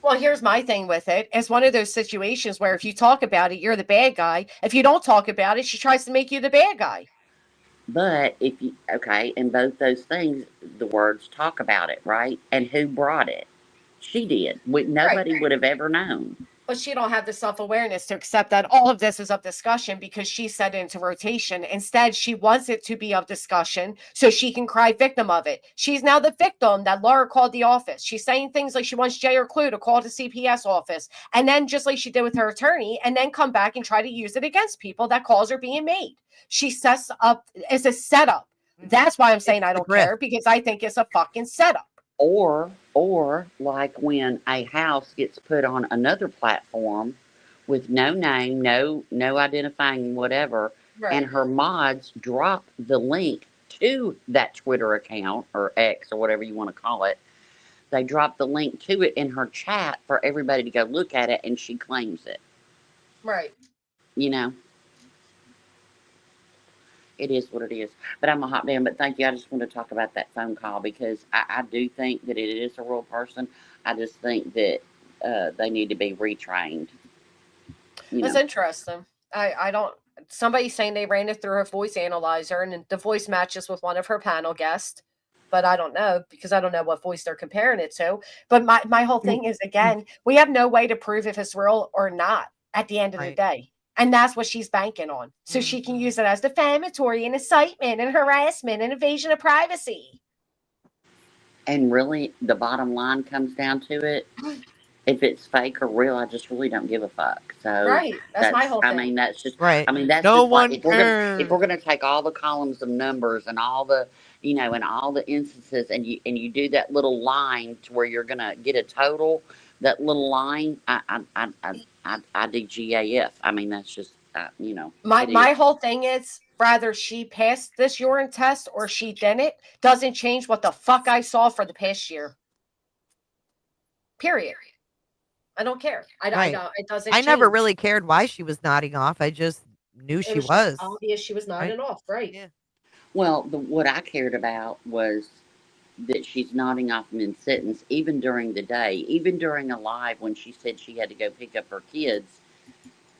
Well, here's my thing with it. It's one of those situations where if you talk about it, you're the bad guy. If you don't talk about it, she tries to make you the bad guy. But in both those things, the words talk about it, right? And who brought it? She did. Nobody would have ever known. But she don't have the self-awareness to accept that all of this is of discussion because she set it into rotation. Instead, she wants it to be of discussion so she can cry victim of it. She's now the victim that Laura called the office. She's saying things like she wants Jay or Clue to call the CPS office. And then just like she did with her attorney, and then come back and try to use it against people that calls are being made. She sets up, it's a setup. That's why I'm saying I don't care, because I think it's a fucking setup. Or like when a house gets put on another platform with no name, no identifying whatever, and her mods drop the link to that Twitter account or X or whatever you want to call it. They drop the link to it in her chat for everybody to go look at it, and she claims it. Right. It is what it is. But I'm a hot damn. But thank you. I just want to talk about that phone call because I do think that it is a real person. I just think that they need to be retrained. That's interesting. I don't. Somebody's saying they ran it through her voice analyzer and the voice matches with one of her panel guests. But I don't know because I don't know what voice they're comparing it to. But my whole thing is, again, we have no way to prove if it's real or not at the end of the day. And that's what she's banking on. So she can use it as defamatory and incitement and harassment and invasion of privacy. And really, the bottom line comes down to it. if it's fake or real, I just really don't give a fuck. So Right. That's my whole I thing. mean, that's just, Right. I mean, that's No just like, one if we're cares. gonna take all the columns of numbers and all the, you know, and all the instances, and you do that little line to where you're gonna get a total, that little line, I do GAF. I mean, that's just, you know, it is. My whole thing is, rather she passed this urine test or she didn't, doesn't change what the fuck I saw for the past year. Period. I don't care. I Right. don't. It doesn't. I never change. really cared why she was nodding off. I just knew It she was just was. obvious she was nodding off. Right. Yeah. Well, what I cared about was that she's nodding off mid-sentence, even during the day, even during a live when she said she had to go pick up her kids.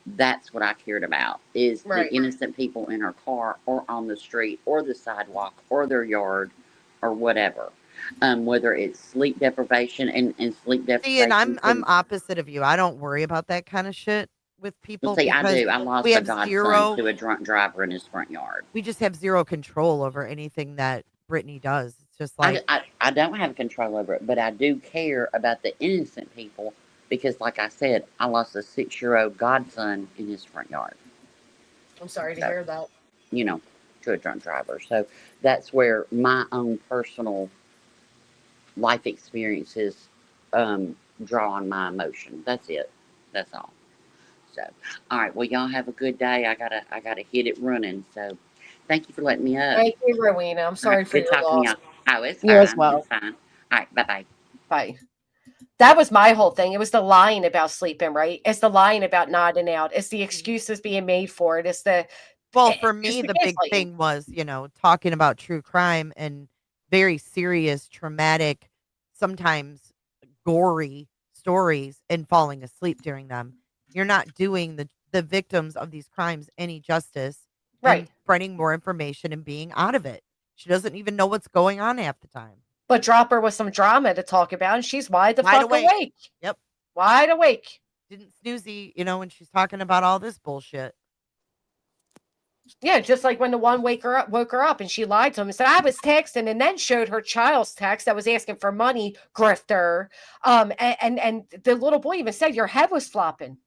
That's what I cared about, is Right. the innocent people in her car or on the street or the sidewalk or their yard or whatever. Whether it's sleep deprivation and sleep See, deprivation. and I'm opposite of you. I don't worry about that kind of shit with people Well, see, I because do. I lost we a have godson to a drunk driver in his front yard. we just have zero control over anything that Brittany does. It's just like I don't have control over it, but I do care about the innocent people because, like I said, I lost a 6-year-old godson in his front yard. I'm sorry to So, hear that. you know, to a drunk driver. So that's where my own personal life experiences draw on my emotion. That's it. That's all. So, all right. Well, y'all have a good day. I gotta hit it running. So, thank you for letting me up. Thank you, Rowena. I'm All sorry right, for good your talking to loss. y'all. Oh, it's You as fine. well. It's fine. All right. Bye bye. Bye. That was my whole thing. It was the lying about sleeping, right? It's the lying about nodding out. It's the excuses being made for it. It's the well, for it's me, the the big gaslighting. thing was, talking about true crime and very serious, traumatic, sometimes gory stories and falling asleep during them. You're not doing the victims of these crimes any justice Right. and spreading more information and being out of it. She doesn't even know what's going on half the time. But drop her with some drama to talk about, and she's wide the Wide fuck awake. awake. Yep. Wide awake. Didn't snoozy, when she's talking about all this bullshit. Yeah, just like when the one woke her up and she lied to him and said, I was texting, and then showed her child's text that was asking for money, grifter. And the little boy even said your head was flopping.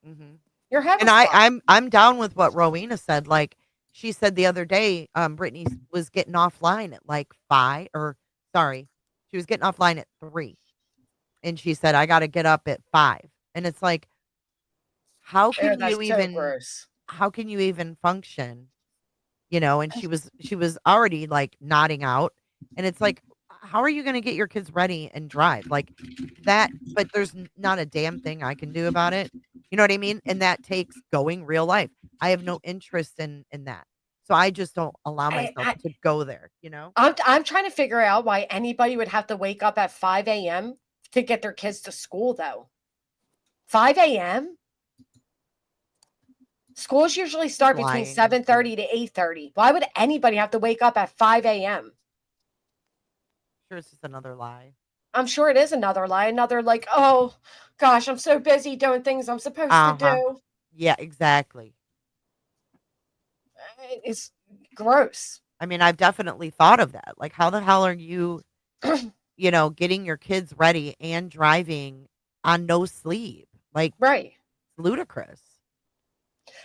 Mm-hmm. Your head And was flopping. I'm down with what Rowena said. Like she said the other day, Brittany was getting offline at like 5, or sorry, she was getting offline at 3. And she said, I gotta get up at 5. And it's like, how can That's you so even gross. how can you even function? And she was already like nodding out. And it's like, how are you gonna get your kids ready and drive? Like that, but there's not a damn thing I can do about it. You know what I mean? And that takes going real life. I have no interest in that. So I just don't allow myself to go there, I'm trying to figure out why anybody would have to wake up at 5 a.m. to get their kids to school, though. 5 a.m.? Schools usually start between 7:30 to 8:30. Why would anybody have to wake up at 5 a.m.? Sure, it's just another lie. I'm sure it is another lie. Another like, oh gosh, I'm so busy doing things I'm supposed to do. Yeah, exactly. It's gross. I mean, I've definitely thought of that. Like, how the hell are you, getting your kids ready and driving on no sleep? Like, right. Ludicrous.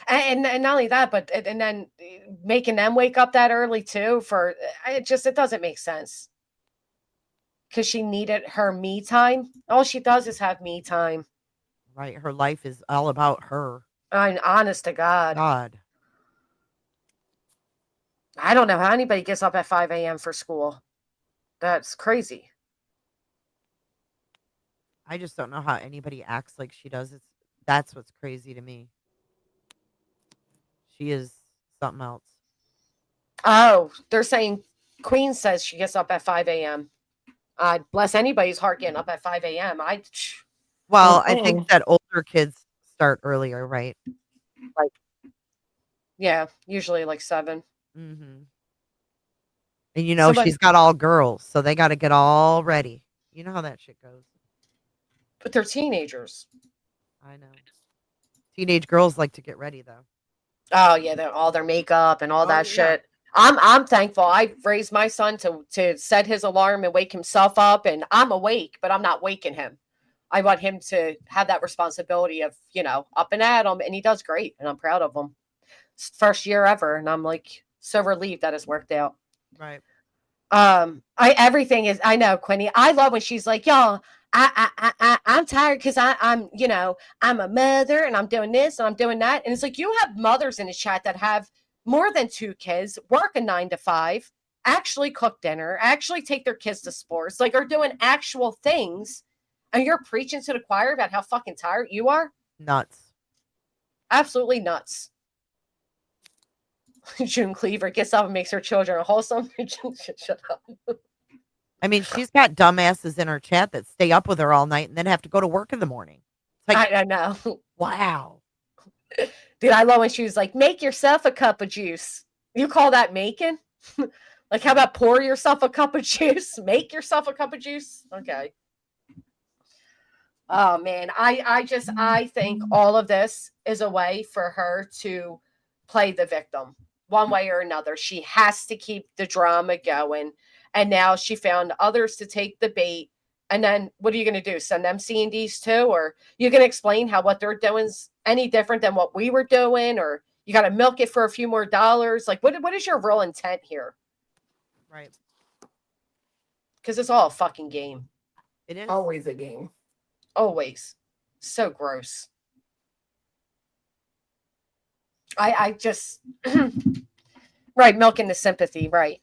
And not only that, but and then making them wake up that early too it doesn't make sense. Because she needed her me time. All she does is have me time. Right. Her life is all about her. I'm honest to God. I don't know how anybody gets up at 5 a.m. for school. That's crazy. I just don't know how anybody acts like she does. That's what's crazy to me. She is something else. Oh, they're saying Queen says she gets up at 5 a.m. Bless anybody's heart getting up at 5 a.m. I think that older kids start earlier, right? Like, yeah, usually like 7. Mm-hmm. And she's got all girls, so they got to get all ready. You know how that shit goes. But they're teenagers. I know. Teenage girls like to get ready, though. Oh yeah, all their makeup and all that shit. I'm thankful. I raised my son to set his alarm and wake himself up, and I'm awake, but I'm not waking him. I want him to have that responsibility of, up and at him, and he does great, and I'm proud of him. First year ever, and I'm like so relieved that it's worked out. Right. Everything is, I know, Quinny. I love when she's like, y'all, I'm tired because I'm I'm a mother and I'm doing this and I'm doing that. And it's like, you have mothers in the chat that have more than 2 kids, work a 9 to 5, actually cook dinner, actually take their kids to sports, like are doing actual things. And you're preaching to the choir about how fucking tired you are? Nuts. Absolutely nuts. June Cleaver gets up and makes her children wholesome. Shut up. I mean, she's got dumbasses in her chat that stay up with her all night and then have to go to work in the morning. It's like, I know. Wow. Dude, I love when she was like, make yourself a cup of juice. You call that making? Like, how about pour yourself a cup of juice? Make yourself a cup of juice? Okay. Oh, man. I think all of this is a way for her to play the victim one way or another. She has to keep the drama going. And now she found others to take the bait. And then what are you going to do? Send them C&Ds too? Or you can explain how what they're doing is any different than what we were doing? Or you got to milk it for a few more dollars? Like, what is your real intent here? Right. Because it's all a fucking game. It is. Always a game. Always. So gross. I just... Right, milking the sympathy, right.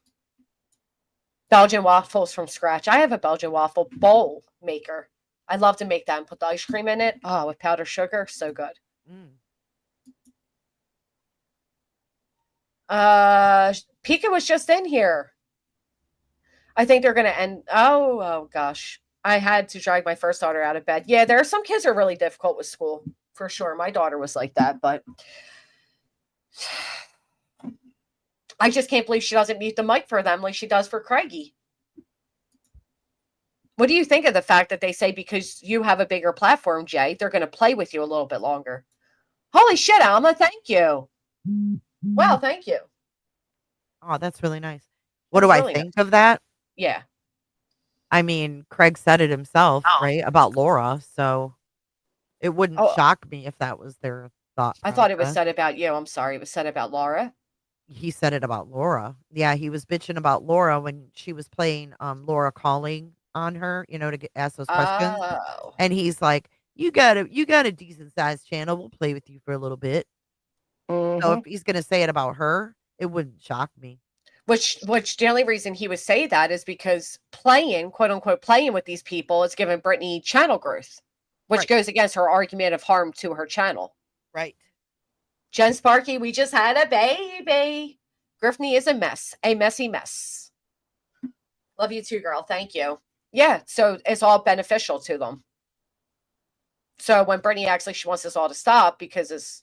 Belgian waffles from scratch. I have a Belgian waffle bowl maker. I love to make that and put the ice cream in it. Oh, with powdered sugar. So good. Pika was just in here. I think they're going to end. Oh, gosh. I had to drag my first daughter out of bed. Yeah, there are some kids who are really difficult with school. For sure. My daughter was like that, but I just can't believe she doesn't mute the mic for them like she does for Craigie. What do you think of the fact that they say because you have a bigger platform, Jay, they're going to play with you a little bit longer? Holy shit, Alma, thank you. Well, thank you. Oh, that's really nice. What do I really think of that? Yeah. I mean, Craig said it himself, right, about Laura. So it wouldn't shock me if that was their thought. I thought it was said about you. I'm sorry. It was said about Laura. He said it about Laura. Yeah, he was bitching about Laura when she was playing Laura calling on her, to ask those questions. Oh. And he's like, you got a decent sized channel. We'll play with you for a little bit. So if he's gonna say it about her, it wouldn't shock me. Which the only reason he would say that is because playing, quote unquote, playing with these people is giving Brittany channel growth, which goes against her argument of harm to her channel. Right. Jen Sparky, we just had a baby. Grifting is a messy mess. Love you too, girl. Thank you. Yeah, so it's all beneficial to them. So when Brittany acts like she wants this all to stop because it's,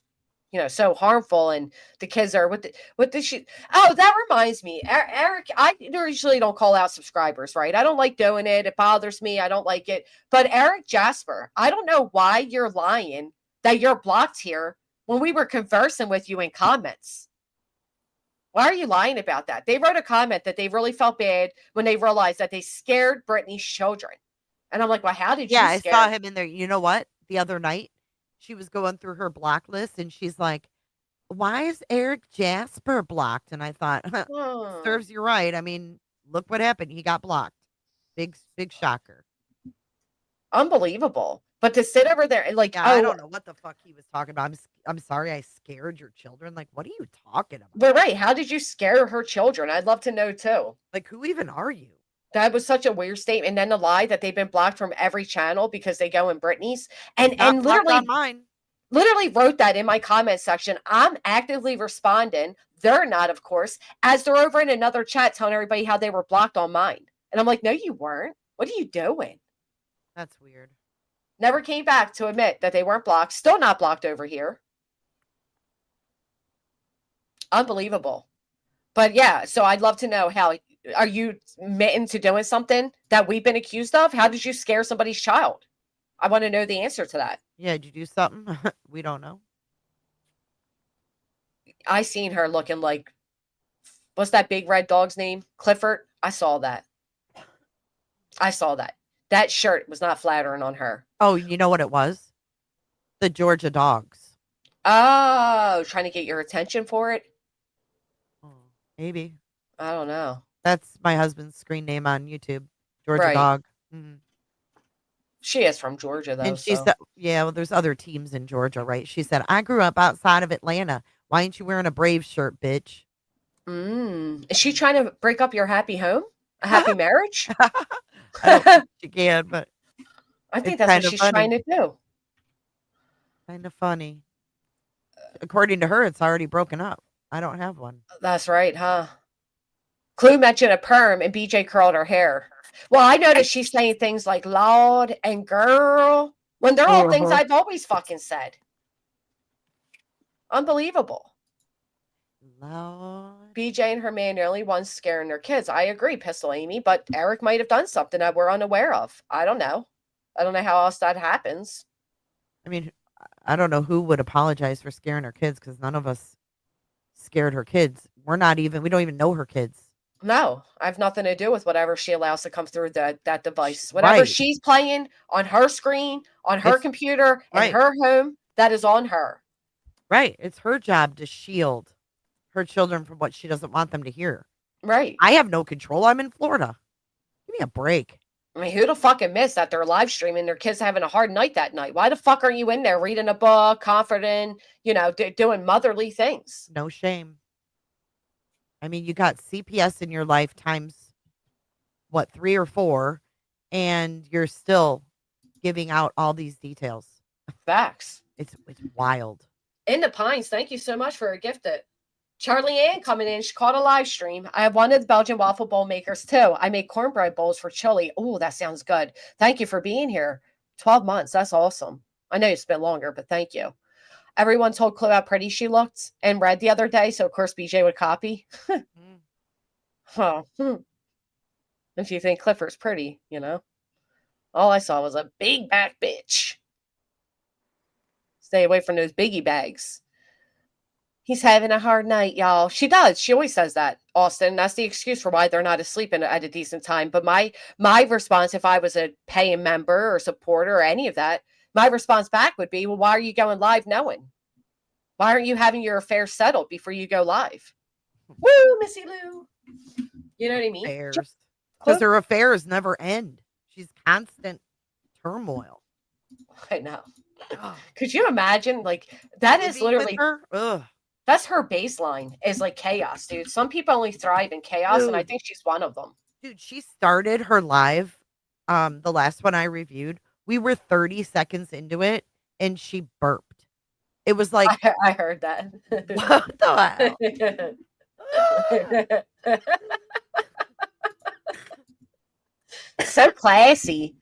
so harmful, and the kids are what the shit. Oh, that reminds me, Eric. I usually don't call out subscribers, right? I don't like doing it. It bothers me. I don't like it. But Eric Jasper, I don't know why you're lying that you're blocked here when we were conversing with you in comments. Why are you lying about that? They wrote a comment that they really felt bad when they realized that they scared Brittany's children. And I'm like, well, how did you I scare? saw him in there. You know what? The other night, she was going through her block list and she's like, why is Eric Jasper blocked? And I thought, serves you right. I mean, look what happened. He got blocked. Big shocker. Unbelievable. But to sit over there and like, I don't know what the fuck he was talking about. I'm sorry I scared your children. Like, what are you talking about? But right, how did you scare her children? I'd love to know too. Like, who even are you? That was such a weird statement. And then the lie that they've been blocked from every channel because they go in Britney's. And literally on mine. Literally wrote that in my comment section. I'm actively responding. They're not, of course, as they're over in another chat telling everybody how they were blocked on mine. And I'm like, no, you weren't. What are you doing? That's weird. Never came back to admit that they weren't blocked. Still not blocked over here. Unbelievable. But yeah, so I'd love to know how, are you admitting to doing something that we've been accused of? How did you scare somebody's child? I want to know the answer to that. Yeah, did you do something? We don't know. I seen her looking like, what's that big red dog's name? Clifford. I saw that. That shirt was not flattering on her. Oh, you know what it was? The Georgia dogs. Oh, trying to get your attention for it? Maybe. I don't know. That's my husband's screen name on YouTube. Georgia Right. dog. She is from Georgia, though. And she So. said, yeah, well, there's other teams in Georgia, right? She said, I grew up outside of Atlanta. Why ain't you wearing a Braves shirt, bitch? Is she trying to break up your happy home? A happy marriage? I don't think she can, but I think it's that's what she's trying to do. Kind of funny. According to her, it's already broken up. I don't have one. That's right, huh? Clue mentioned a perm and BJ curled her hair. Well, I noticed she's saying things like Lord and girl when they're all things I've always fucking said. Unbelievable. Lord. BJ and her man nearly once scaring their kids. I agree, Pistol Amy, but Eric might have done something that we're unaware of. I don't know. I don't know how else that happens. I mean, I don't know who would apologize for scaring her kids because none of us scared her kids. We don't even know her kids. No, I have nothing to do with whatever she allows to come through that device. Whatever Right. she's playing on her screen, on her computer, in her home, that is on her. Right. It's her job to shield her children from what she doesn't want them to hear. Right. I have no control. I'm in Florida. Give me a break. I mean, who the fucking miss that they're live streaming their kids having a hard night that night? Why the fuck aren't you in there reading a book, comforting, doing motherly things? No shame. I mean, you got CPS in your life times, 3 or 4, and you're still giving out all these details. Facts. It's wild. In the Pines, thank you so much for a gift. Charlie Ann coming in. She caught a live stream. I have one of the Belgian waffle bowl makers too. I make cornbread bowls for chili. Oh, that sounds good. Thank you for being here. 12 months. That's awesome. I know it's been longer, but thank you. Everyone told Chloe how pretty she looked and read the other day, so of course BJ would copy. If you think Clifford's pretty, all I saw was a big back bitch. Stay away from those biggie bags. He's having a hard night, y'all. She does. She always says that, Austin. That's the excuse for why they're not asleep at a decent time. But my response, if I was a paying member or supporter or any of that, my response back would be, well, why are you going live knowing? Why aren't you having your affairs settled before you go live? Woo, Missy Lou. You know what I mean? Affairs. Because her affairs never end. She's constant turmoil. I know. Could you imagine? That is literally her. Ugh. That's her baseline is chaos, dude. Some people only thrive in chaos, Dude. and I think she's one of them. Dude, she started her live, the last one I reviewed. We were 30 seconds into it, and she burped. It was like... I heard that. What the hell? So classy.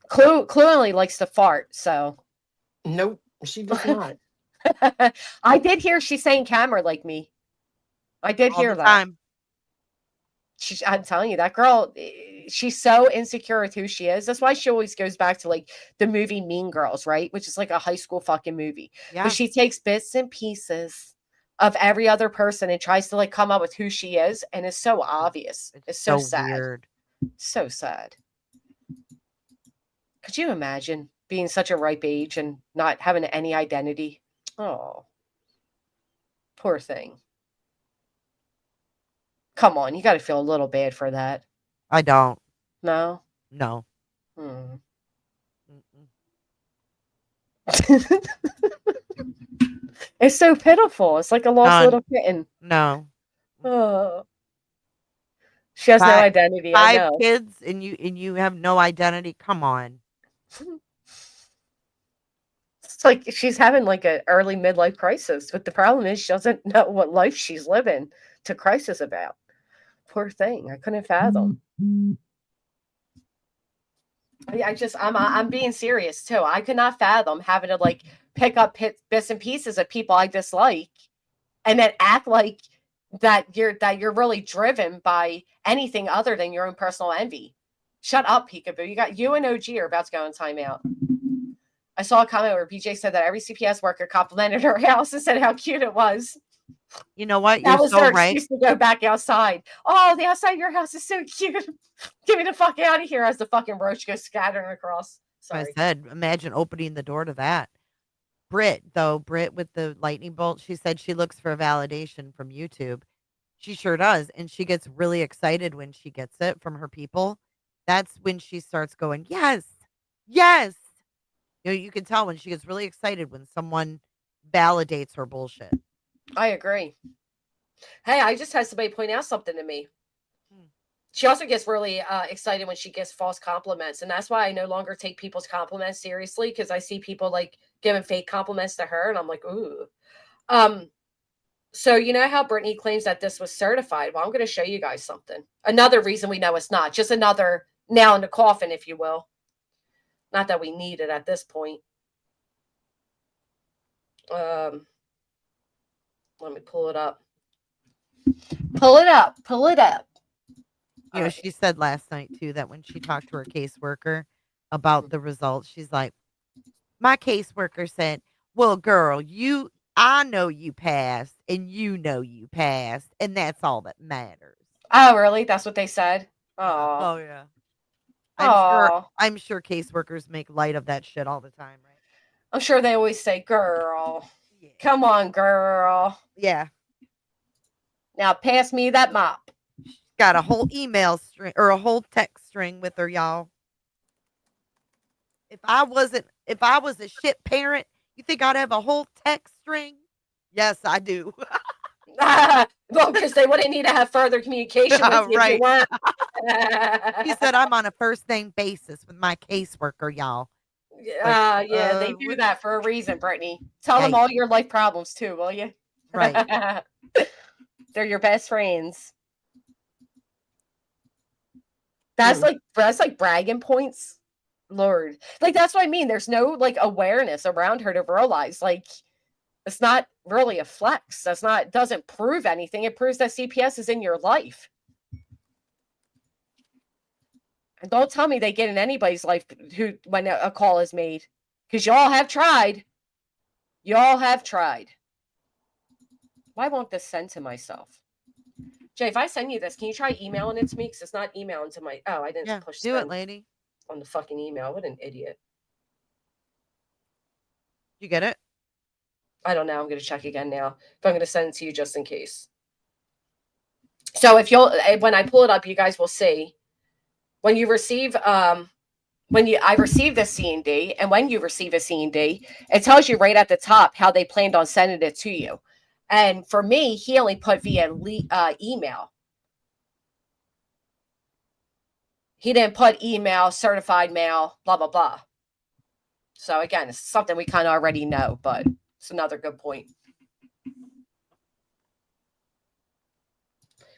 Clue only likes to fart, so. Nope, she does not. I did hear she's saying camera like me. I did hear that. Time. I'm telling you, that girl, she's so insecure with who she is. That's why she always goes back to the movie Mean Girls, right? Which is a high school fucking movie. Yeah. But she takes bits and pieces of every other person and tries to come up with who she is, and it's so obvious. It's so sad. Weird. So sad. Could you imagine being such a ripe age and not having any identity? Oh, poor thing. Come on, you got to feel a little bad for that. I don't. No? No. It's so pitiful. It's like a lost little kitten. No. Oh. She has no identity. I know. 5 kids and you have no identity. Come on. It's like she's having an early midlife crisis, but the problem is she doesn't know what life she's living to crisis about. Poor thing. I couldn't fathom. I'm being serious too. I could not fathom having to pick up bits and pieces of people I dislike and then act like that you're really driven by anything other than your own personal envy. Shut up, Peekaboo. You and OG are about to go in timeout. I saw a comment where BJ said that every CPS worker complimented her house and said how cute it was. You know what? That You're was so their right. excuse to go back outside. Oh, the outside of your house is so cute. Get me the fuck out of here as the fucking roach goes scattering across. I Sorry. said, imagine opening the door to that. Britt with the lightning bolt, she said she looks for validation from YouTube. She sure does. And she gets really excited when she gets it from her people. That's when she starts going, yes, yes. You know, you can tell when she gets really excited when someone validates her bullshit. I agree. Hey, I just had somebody point out something to me. Hmm. She also gets really excited when she gets false compliments. And that's why I no longer take people's compliments seriously, because I see people like giving fake compliments to her. And I'm like, ooh. So you know how Brittany claims that this was certified? Well, I'm going to show you guys something. Another reason we know it's not. Just another nail in the coffin, if you will. Not that we need it at this point. Let me pull it up. Pull it up. Pull it up. You know, she said last night too that when she talked to her caseworker about the results, she's like, my caseworker said, well, girl, I know you passed and you know you passed, and that's all that matters. Oh, really? That's what they said? Oh. Oh yeah. Oh. I'm sure caseworkers make light of that shit all the time, right? I'm sure they always say, girl. Yeah. Come on, girl. Yeah. Now pass me that mop. Got a whole email string or a whole text string with her, y'all. If I was a shit parent, you think I'd have a whole text string? Yes, I do. Well, because they wouldn't need to have further communication with you if you weren't. He said I'm on a first name basis with my caseworker, y'all. Yeah, they do that for a reason, Brittany. Tell them all your life problems too, will you? Right. They're your best friends. That's like bragging points. Lord. Like that's what I mean. There's no like awareness around her to realize like it's not really a flex. Doesn't prove anything. It proves that CPS is in your life. And don't tell me they get in anybody's life when a call is made. Because y'all have tried. Y'all have tried. Why won't this send to myself? Jay, if I send you this, can you try emailing it to me? Because it's not emailing to my... Oh, I didn't push do it, lady. On the fucking email. What an idiot. You get it? I don't know. I'm going to check again now. But I'm going to send it to you just in case. So when I pull it up, you guys will see. When you receive... I received a C&D, and when you receive a C&D, it tells you right at the top how they planned on sending it to you. And for me, he only put via email. He didn't put email, certified mail, blah, blah, blah. So again, it's something we kind of already know, but it's another good point.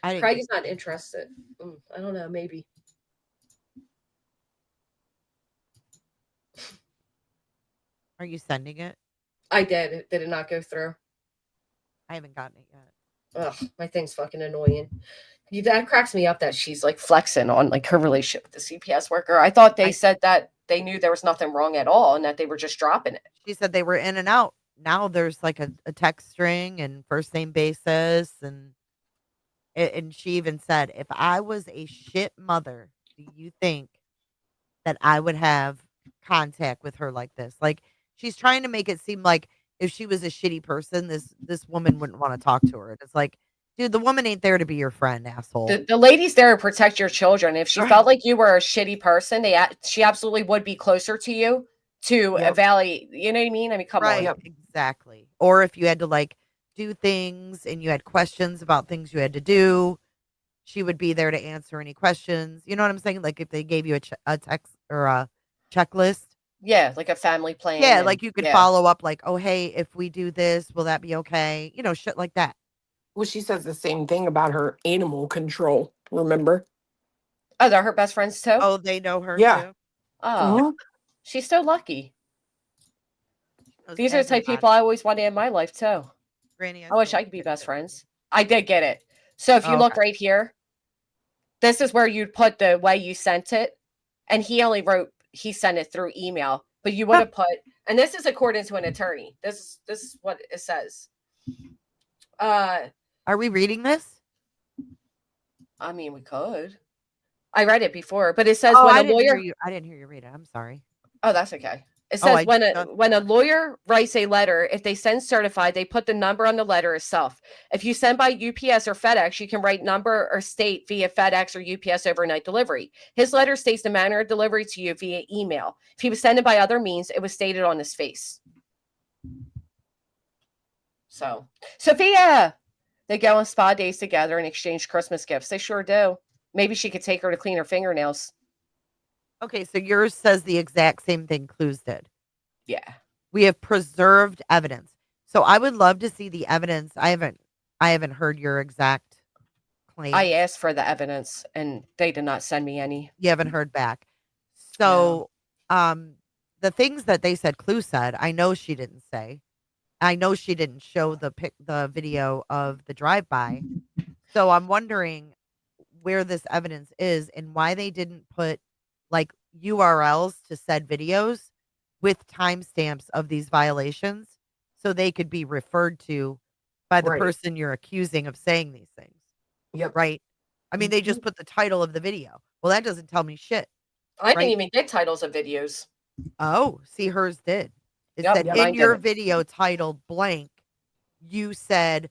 Craig is not interested. I don't know, maybe. Are you sending it? I did. Did it not go through? I haven't gotten it yet. Ugh, my thing's fucking annoying. That cracks me up that she's like flexing on like her relationship with the CPS worker. I thought they said that they knew there was nothing wrong at all and that they were just dropping it. She said they were in and out. Now there's like a text string and first name basis, and she even said, if I was a shit mother, do you think that I would have contact with her like this? Like she's trying to make it seem like if she was a shitty person, this woman wouldn't want to talk to her. And it's like, dude, the woman ain't there to be your friend, asshole. The lady's there to protect your children. If she felt like you were a shitty person, she absolutely would be closer to you to evaluate. You know what I mean? I mean, come on. Exactly. Or if you had to like do things and you had questions about things you had to do, she would be there to answer any questions. You know what I'm saying? Like if they gave you a text or a checklist. Yeah, like a family plan. Yeah, like you could follow up like, oh, hey, if we do this, will that be okay? You know, shit like that. Well, she says the same thing about her animal control, remember? Oh, they're her best friends too? Oh, they know her too? Oh, she's so lucky. These are the type of people I always wanted in my life too. Granny, I wish I could be best friends. I did get it. So if you look right here, this is where you'd put the way you sent it. And he only wrote, he sent it through email, but you would have put, and this is according to an attorney. This is what it says. Are we reading this? I mean, we could. I read it before, but it says Oh, when I a didn't lawyer. hear you. I didn't hear you read it. I'm sorry. Oh, that's okay. It Oh, says I just when a lawyer writes a letter, if they send certified, they put the number on the letter itself. If you send by UPS or FedEx, you can write number or state via FedEx or UPS overnight delivery. His letter states the manner of delivery to you via email. If he was sending by other means, it was stated on his face. So, Sophia, they go on spa days together and exchange Christmas gifts. They sure do. Maybe she could take her to clean her fingernails. Okay, so yours says the exact same thing Clues did. Yeah. We have preserved evidence. So I would love to see the evidence. I haven't heard your exact claim. I asked for the evidence and they did not send me any. You haven't heard back. So the things that they said Clue said, I know she didn't say. I know she didn't show the video of the drive-by. So I'm wondering where this evidence is and why they didn't put like URLs to said videos with timestamps of these violations so they could be referred to by the Right. person you're accusing of saying these things. Yep. Right? I mean, they just put the title of the video. Well, that doesn't tell me shit. I didn't right? even get titles of videos. Oh, see, hers did. It Yep, said yep, in mine your didn't. video titled blank, you said,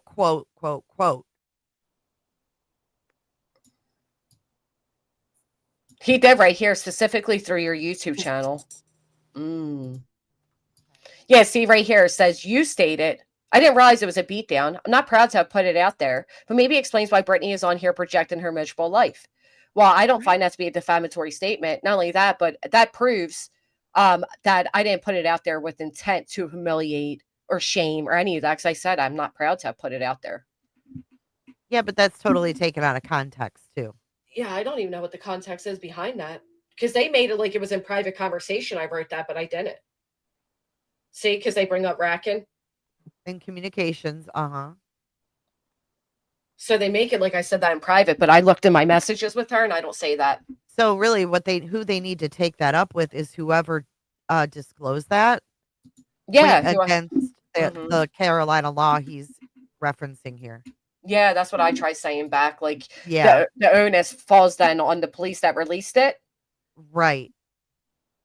quote, quote, quote. He did right here, specifically through your YouTube channel. Yeah, see right here, it says you stated. I didn't realize it was a beatdown. I'm not proud to have put it out there, but maybe it explains why Brittany is on here projecting her miserable life. Well, I don't find that to be a defamatory statement. Not only that, but that proves that I didn't put it out there with intent to humiliate or shame or any of that. Because I said I'm not proud to have put it out there. Yeah, but that's totally taken out of context too. Yeah, I don't even know what the context is behind that. Because they made it like it was in private conversation. I wrote that, but I didn't. See, because they bring up racking. In communications, So they make it like I said that in private, but I looked in my messages with her and I don't say that. So really who they need to take that up with is whoever disclosed that. Yeah. Against the Carolina law he's referencing here. Yeah, that's what I try saying back. Like, Yeah. the onus falls then on the police that released it. Right.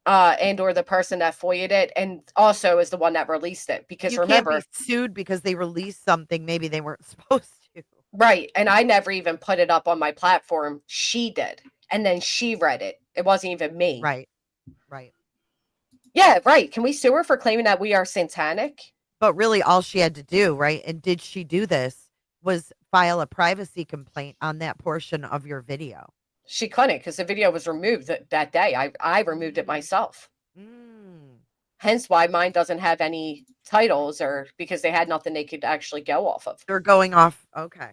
And or the person that FOIA'd it, and also is the one that released it. Because You remember, can't be sued because they released something maybe they weren't supposed to. right? And I never even put it up on my platform. She did, and then she read it. It wasn't even me. Right. Yeah, right. Can we sue her for claiming that we are satanic? But really, all she had to do, right? And did she do this? Was file a privacy complaint on that portion of your video. She couldn't because the video was removed that day. I removed it myself. Hence why mine doesn't have any titles, or because they had nothing they could actually go off of. They're going off. Okay.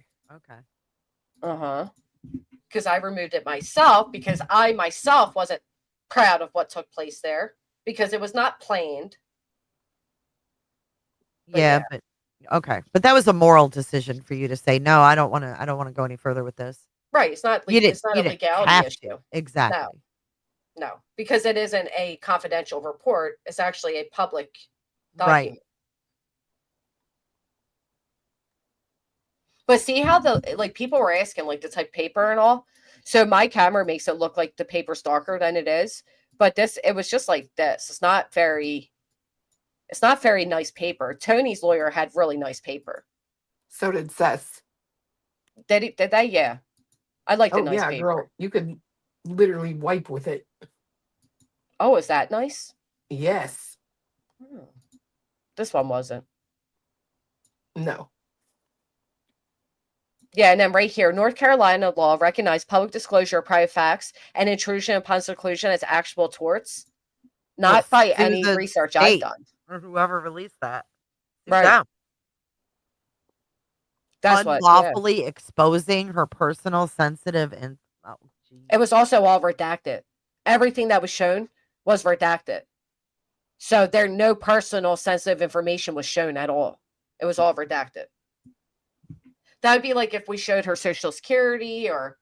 Because I removed it myself because I myself wasn't proud of what took place there because it was not planned. Yeah, but okay. But that was a moral decision for you to say, no, I don't want to go any further with this. Right. It's not You it's not a didn't legality have issue. to. Exactly. No, because it isn't a confidential report. It's actually a public Right. document. But see how people were asking like the type paper and all. So my camera makes it look like the paper's darker than it is. But it was just like this. It's not very nice paper. Tony's lawyer had really nice paper. So did Seth. Did they? Yeah. I like the nice yeah, paper. girl. You could literally wipe with it. Oh, is that nice? Yes. This one wasn't. No. Yeah, and then right here, North Carolina law recognized public disclosure of private facts and intrusion upon seclusion as actionable torts, not by to any the research I've state done. or whoever released that. Right. Yeah. That's what. Unlawfully exposing her personal sensitive and It was also all redacted. Everything that was shown was redacted. So no personal sensitive information was shown at all. It was all redacted. That would be like if we showed her social security or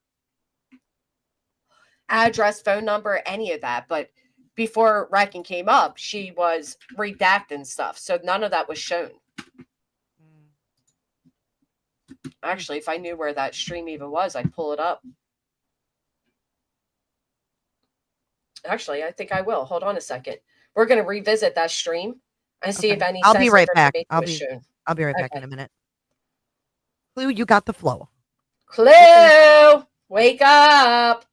address, phone number, any of that. But before Racking came up, she was redacting stuff. So none of that was shown. Actually, if I knew where that stream even was, I'd pull it up. Actually, I think I will. Hold on a second. We're going to revisit that stream and see if any I'll be right sensitive back. information was shown. I'll be right back Okay. in a minute. Clue, you got the flow. Clue, wake up.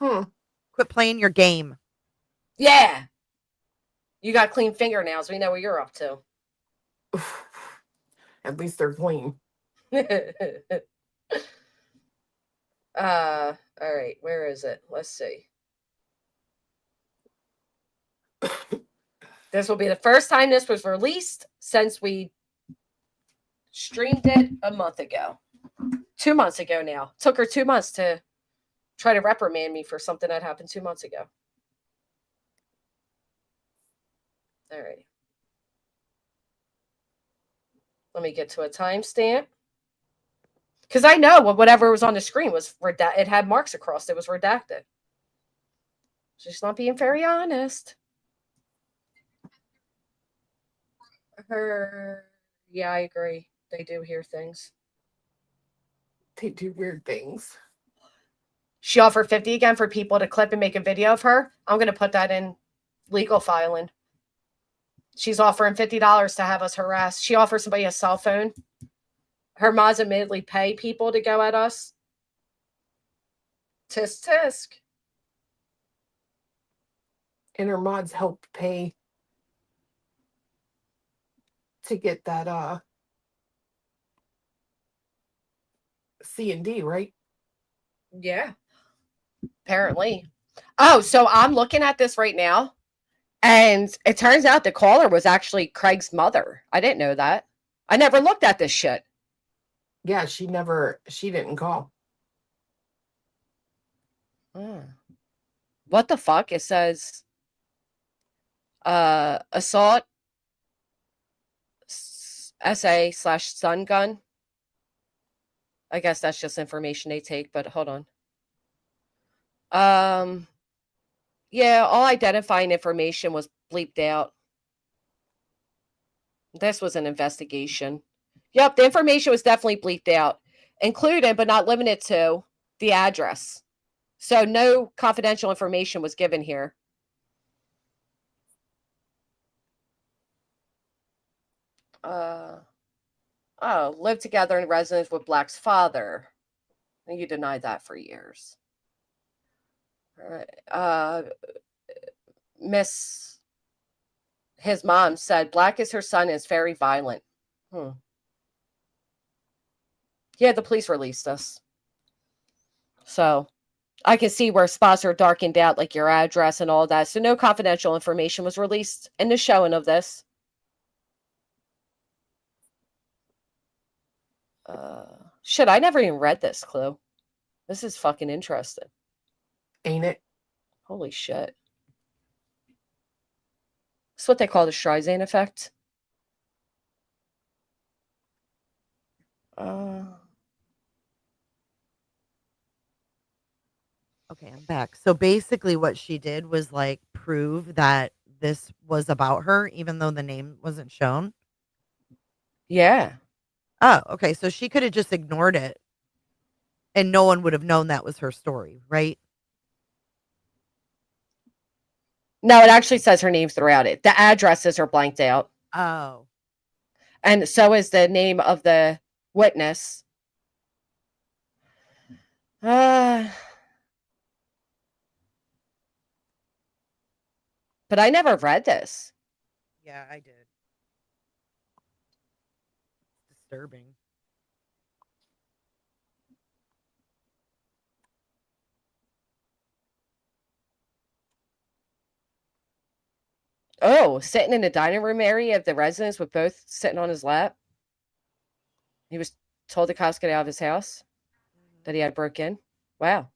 Quit playing your game. Yeah. You got clean fingernails. We know what you're up to. At least they're clean. All right, where is it? Let's see. This will be the first time this was released since we streamed it a month ago. 2 months ago now. Took her 2 months to try to reprimand me for something that happened 2 months ago. All right. Let me get to a timestamp. Because I know whatever was on the screen was redacted. It had marks across it. It was redacted. She's not being very honest. Yeah, I agree. They do hear things. They do weird things. She offered $50 again for people to clip and make a video of her. I'm going to put that in legal filing. She's offering $50 to have us harassed. She offers somebody a cell phone. Her mods admittedly pay people to go at us. Tisk tisk. And her mods helped pay to get that C&D, right? Yeah. Apparently. Oh, so I'm looking at this right now. And it turns out the caller was actually Craig's mother. I didn't know that. I never looked at this shit. Yeah, she didn't call. What the fuck? It says assault SA/stun gun. I guess that's just information they take, but hold on. Yeah, all identifying information was bleeped out. This was an investigation. Yep, the information was definitely bleeped out, including but not limited to the address. So no confidential information was given here. Lived together in residence with Black's father. And you denied that for years. All right. His mom said Black is her son and is very violent. Yeah, the police released us. So I can see where spots are darkened out, like your address and all that. So no confidential information was released in the showing of this. Shit, I never even read this, Clue. This is fucking interesting. Ain't it? Holy shit. It's what they call the Streisand effect. Okay, I'm back. So basically what she did was like prove that this was about her, even though the name wasn't shown. Yeah. Oh, okay. So she could have just ignored it and no one would have known that was her story, right? No, it actually says her name throughout it. The addresses are blanked out. Oh. And so is the name of the witness. But I never read this. Yeah, I did. Disturbing. Oh, sitting in the dining room area of the residence with both sitting on his lap. He was told the cops to get out of his house, that he had broke in. Wow.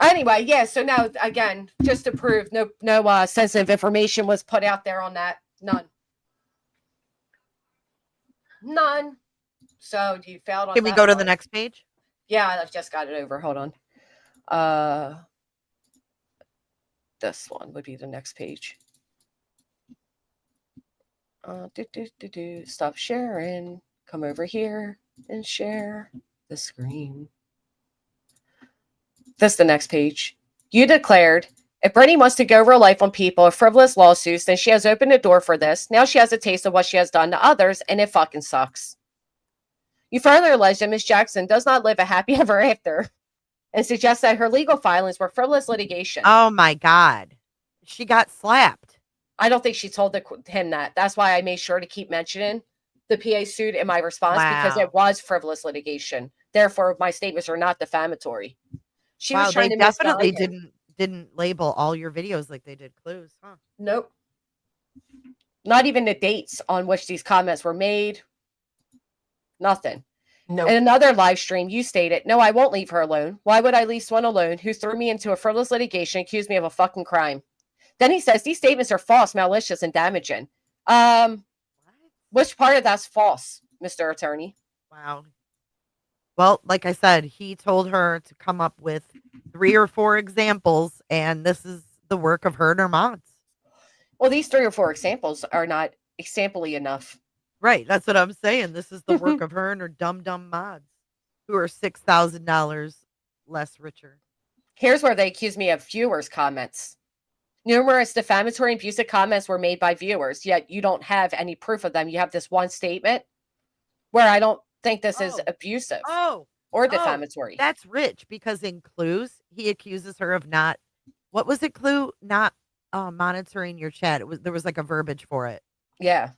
Anyway, yeah, so now, again, just to prove no sensitive information was put out there on that. None. So you failed on Can we that go to one. the next page? Yeah, I've just got it over. Hold on. This one would be the next page. Stop sharing. come over here and share the screen. This is the next page. You declared, if Brittany wants to go over life on people or frivolous lawsuits, then she has opened the door for this. Now she has a taste of what she has done to others, and it fucking sucks. You further allege that Ms. Jackson does not live a happy ever after and suggest that her legal filings were frivolous litigation. Oh my God. She got slapped. I don't think she told him that. That's why I made sure to keep mentioning the PA suit in my response because Wow. it was frivolous litigation. Therefore, my statements are not defamatory. She Wow, was trying they to definitely misguide him. didn't label all your videos like they did Clues, huh? Nope. Not even the dates on which these comments were made. Nothing. No. In another live stream, you stated, no, I won't leave her alone. Why would I leave someone alone who threw me into a frivolous litigation and accused me of a fucking crime? Then he says, these statements are false, malicious, and damaging. Which part of that's false, Mr. Attorney? Wow. Well, like I said, he told her to come up with 3 or 4 examples, and this is the work of her and her mods. Well, these 3 or 4 examples are not example-y enough. Right. That's what I'm saying. This is the work of her and her dumb mods who are $6,000 less richer. Here's where they accuse me of viewers' comments. Numerous defamatory and abusive comments were made by viewers, yet you don't have any proof of them. You have this one statement where I don't think this is abusive or defamatory. That's rich because in Clues, he accuses her of not, what was it, Clue? Not monitoring your chat. There was like a verbiage for it. Yeah.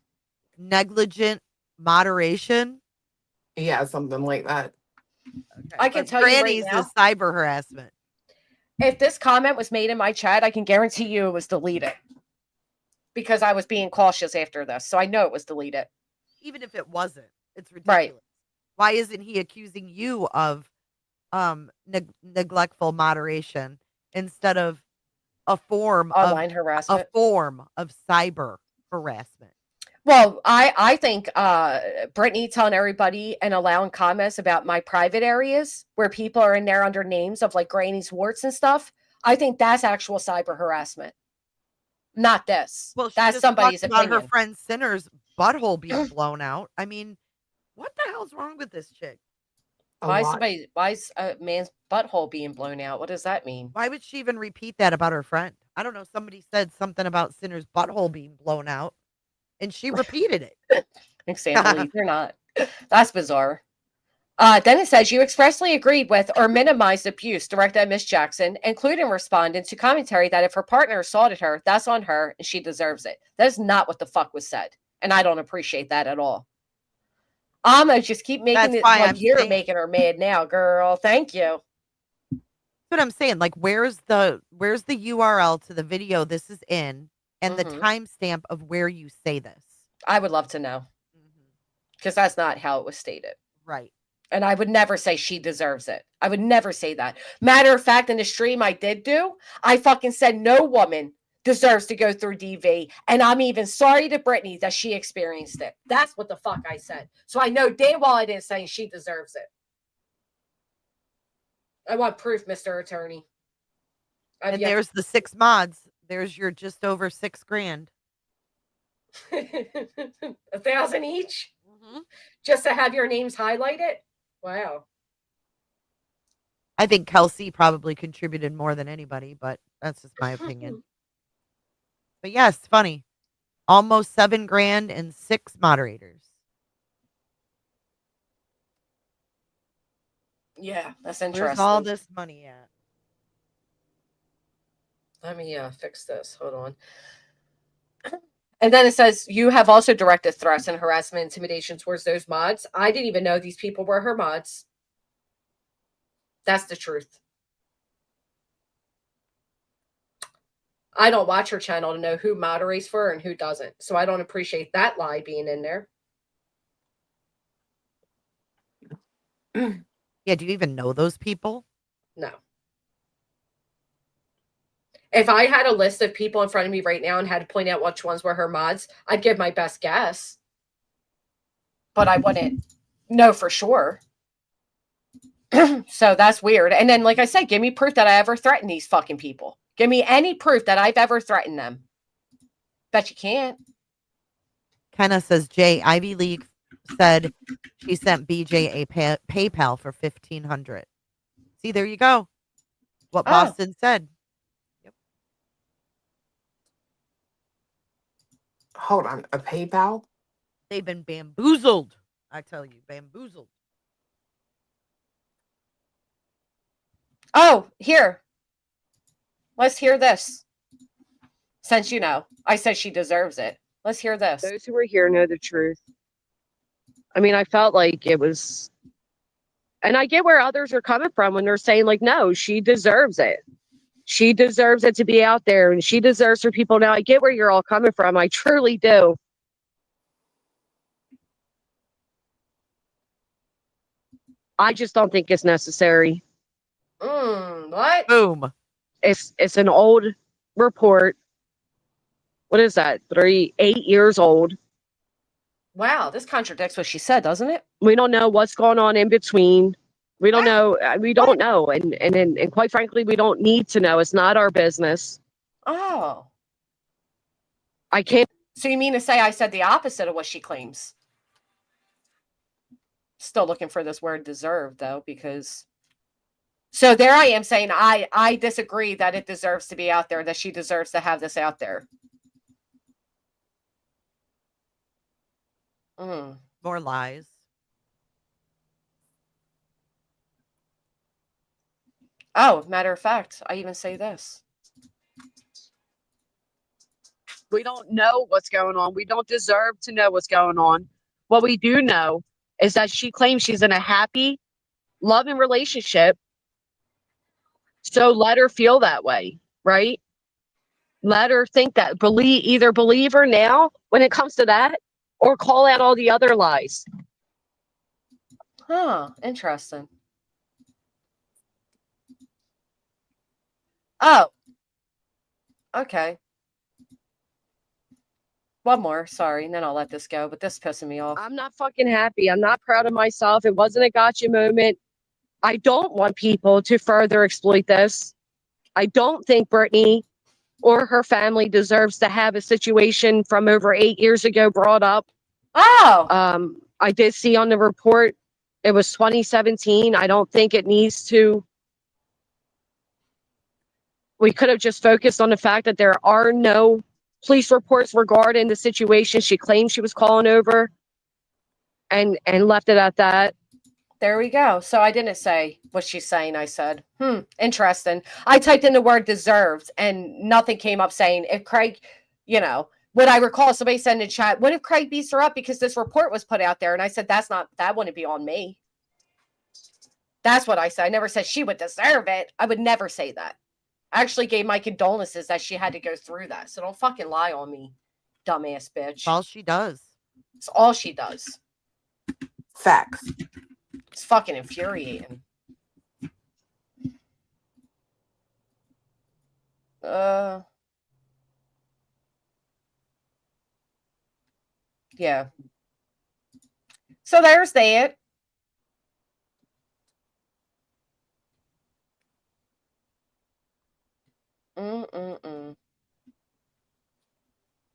Negligent moderation. Yeah, something like that. Okay. I can tell you right Granny's now, is cyber harassment. if this comment was made in my chat, I can guarantee you it was deleted because I was being cautious after this. So I know it was deleted. Even if it wasn't, it's ridiculous. Right. Why isn't he accusing you of neglectful moderation instead of a form Online of harassment? A form of cyber harassment. Well, I think Brittany telling everybody and allowing comments about my private areas where people are in there under names of like Granny's warts and stuff. I think that's actual cyber harassment. Not this. Well, that's just somebody's talked about opinion. her friend Sinner's butthole being blown out. I mean, what the hell's wrong with this chick? Why is a man's butthole being blown out? What does that mean? Why would she even repeat that about her friend? I don't know. Somebody said something about Sinner's butthole being blown out, and she repeated it. Example, you're not. That's bizarre. Then it says you expressly agreed with or minimized abuse directed at Miss Jackson, including responding to commentary that if her partner assaulted her, that's on her and she deserves it. That is not what the fuck was said, and I don't appreciate that at all. I'm gonna just keep making it. Well, you're making her mad now, girl. Thank you. That's what I'm saying. Like, where's the URL to the video this is in, and the timestamp of where you say this? I would love to know, because that's not how it was stated. Right. And I would never say she deserves it. I would never say that. Matter of fact, in the stream I did do, I fucking said no woman deserves to go through DV. And I'm even sorry to Brittany that she experienced it. That's what the fuck I said. So I know damn well I didn't say she deserves it. I want proof, Mr. Attorney. And there's the 6 mods. There's your just over $6,000. 1,000 each? Just to have your names highlighted? Wow. I think Kelsey probably contributed more than anybody, but that's just my opinion. But yes, funny. Almost $7,000 and 6 moderators. Yeah, that's interesting. Where's all this money at? Let me fix this. Hold on. And then it says, you have also directed threats and harassment, intimidation towards those mods. I didn't even know these people were her mods. That's the truth. I don't watch her channel to know who moderates for her and who doesn't. So I don't appreciate that lie being in there. Yeah, do you even know those people? No. If I had a list of people in front of me right now and had to point out which ones were her mods, I'd give my best guess. But I wouldn't know for sure. So that's weird. And then, like I said, give me proof that I ever threatened these fucking people. Give me any proof that I've ever threatened them. Bet you can't. Kenna says, Jay, Ivy League said she sent BJ a PayPal for $1,500. See, there you go. What Oh. Boston said. Hold on, a PayPal? They've been bamboozled. I tell you, bamboozled. Oh, here. Let's hear this. Since you know, I said she deserves it. Let's hear this. Those who were here know the truth. I mean, I felt like it was, and I get where others are coming from when they're saying, like, no, she deserves it. She deserves it to be out there, and she deserves for people. Now, I get where you're all coming from. I truly do. I just don't think it's necessary. What? Boom. It's an old report. What is that? 8 years old. Wow, this contradicts what she said, doesn't it? We don't know what's going on in between. We don't know. We don't know, and quite frankly, we don't need to know. It's not our business. Oh, I can't. So you mean to say I said the opposite of what she claims? Still looking for this word "deserve" though, because. So there I am saying I disagree that it deserves to be out there, that she deserves to have this out there. More lies. Oh, matter of fact, I even say this. We don't know what's going on. We don't deserve to know what's going on. What we do know is that she claims she's in a happy, loving relationship. So let her feel that way, right? Let her think that. Either believe her now when it comes to that, or call out all the other lies. Huh, interesting. Oh. Okay. One more, sorry, and then I'll let this go, but this is pissing me off. I'm not fucking happy. I'm not proud of myself. It wasn't a gotcha moment. I don't want people to further exploit this. I don't think Brittany or her family deserves to have a situation from over 8 years ago brought up. Oh. I did see on the report it was 2017. I don't think it needs to. We could have just focused on the fact that there are no police reports regarding the situation she claimed she was calling over, and left it at that. There we go. So I didn't say what she's saying. I said, interesting. I typed in the word deserved and nothing came up saying if Craig, what I recall somebody said in the chat, what if Craig beats her up because this report was put out there? And I said, that wouldn't be on me. That's what I said. I never said she would deserve it. I would never say that. I actually gave my condolences that she had to go through that. So don't fucking lie on me, dumbass bitch. It's all she does. It's all she does. Facts. It's fucking infuriating. Yeah. So there's that.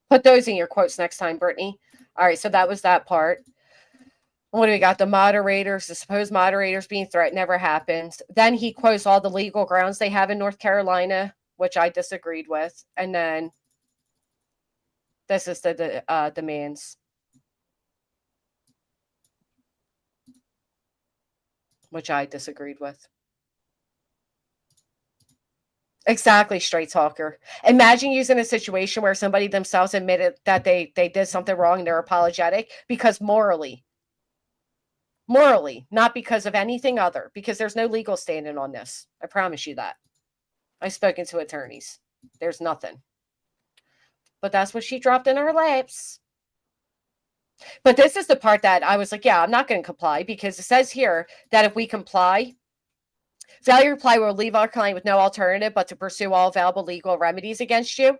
Put those in your quotes next time, Brittany. All right, so that was that part. What do we got? The moderators, the supposed moderators being threatened never happened. Then he quotes all the legal grounds they have in North Carolina, which I disagreed with. And then this is the demands, which I disagreed with. Exactly, straight talker. Imagine using a situation where somebody themselves admitted that they did something wrong and they're apologetic because morally, not because of anything other, because there's no legal standing on this. I promise you that. I've spoken to attorneys. There's nothing. But that's what she dropped in her laps. But this is the part that I was like, yeah, I'm not going to comply, because it says here that if we comply, failure to comply will leave our client with no alternative but to pursue all available legal remedies against you.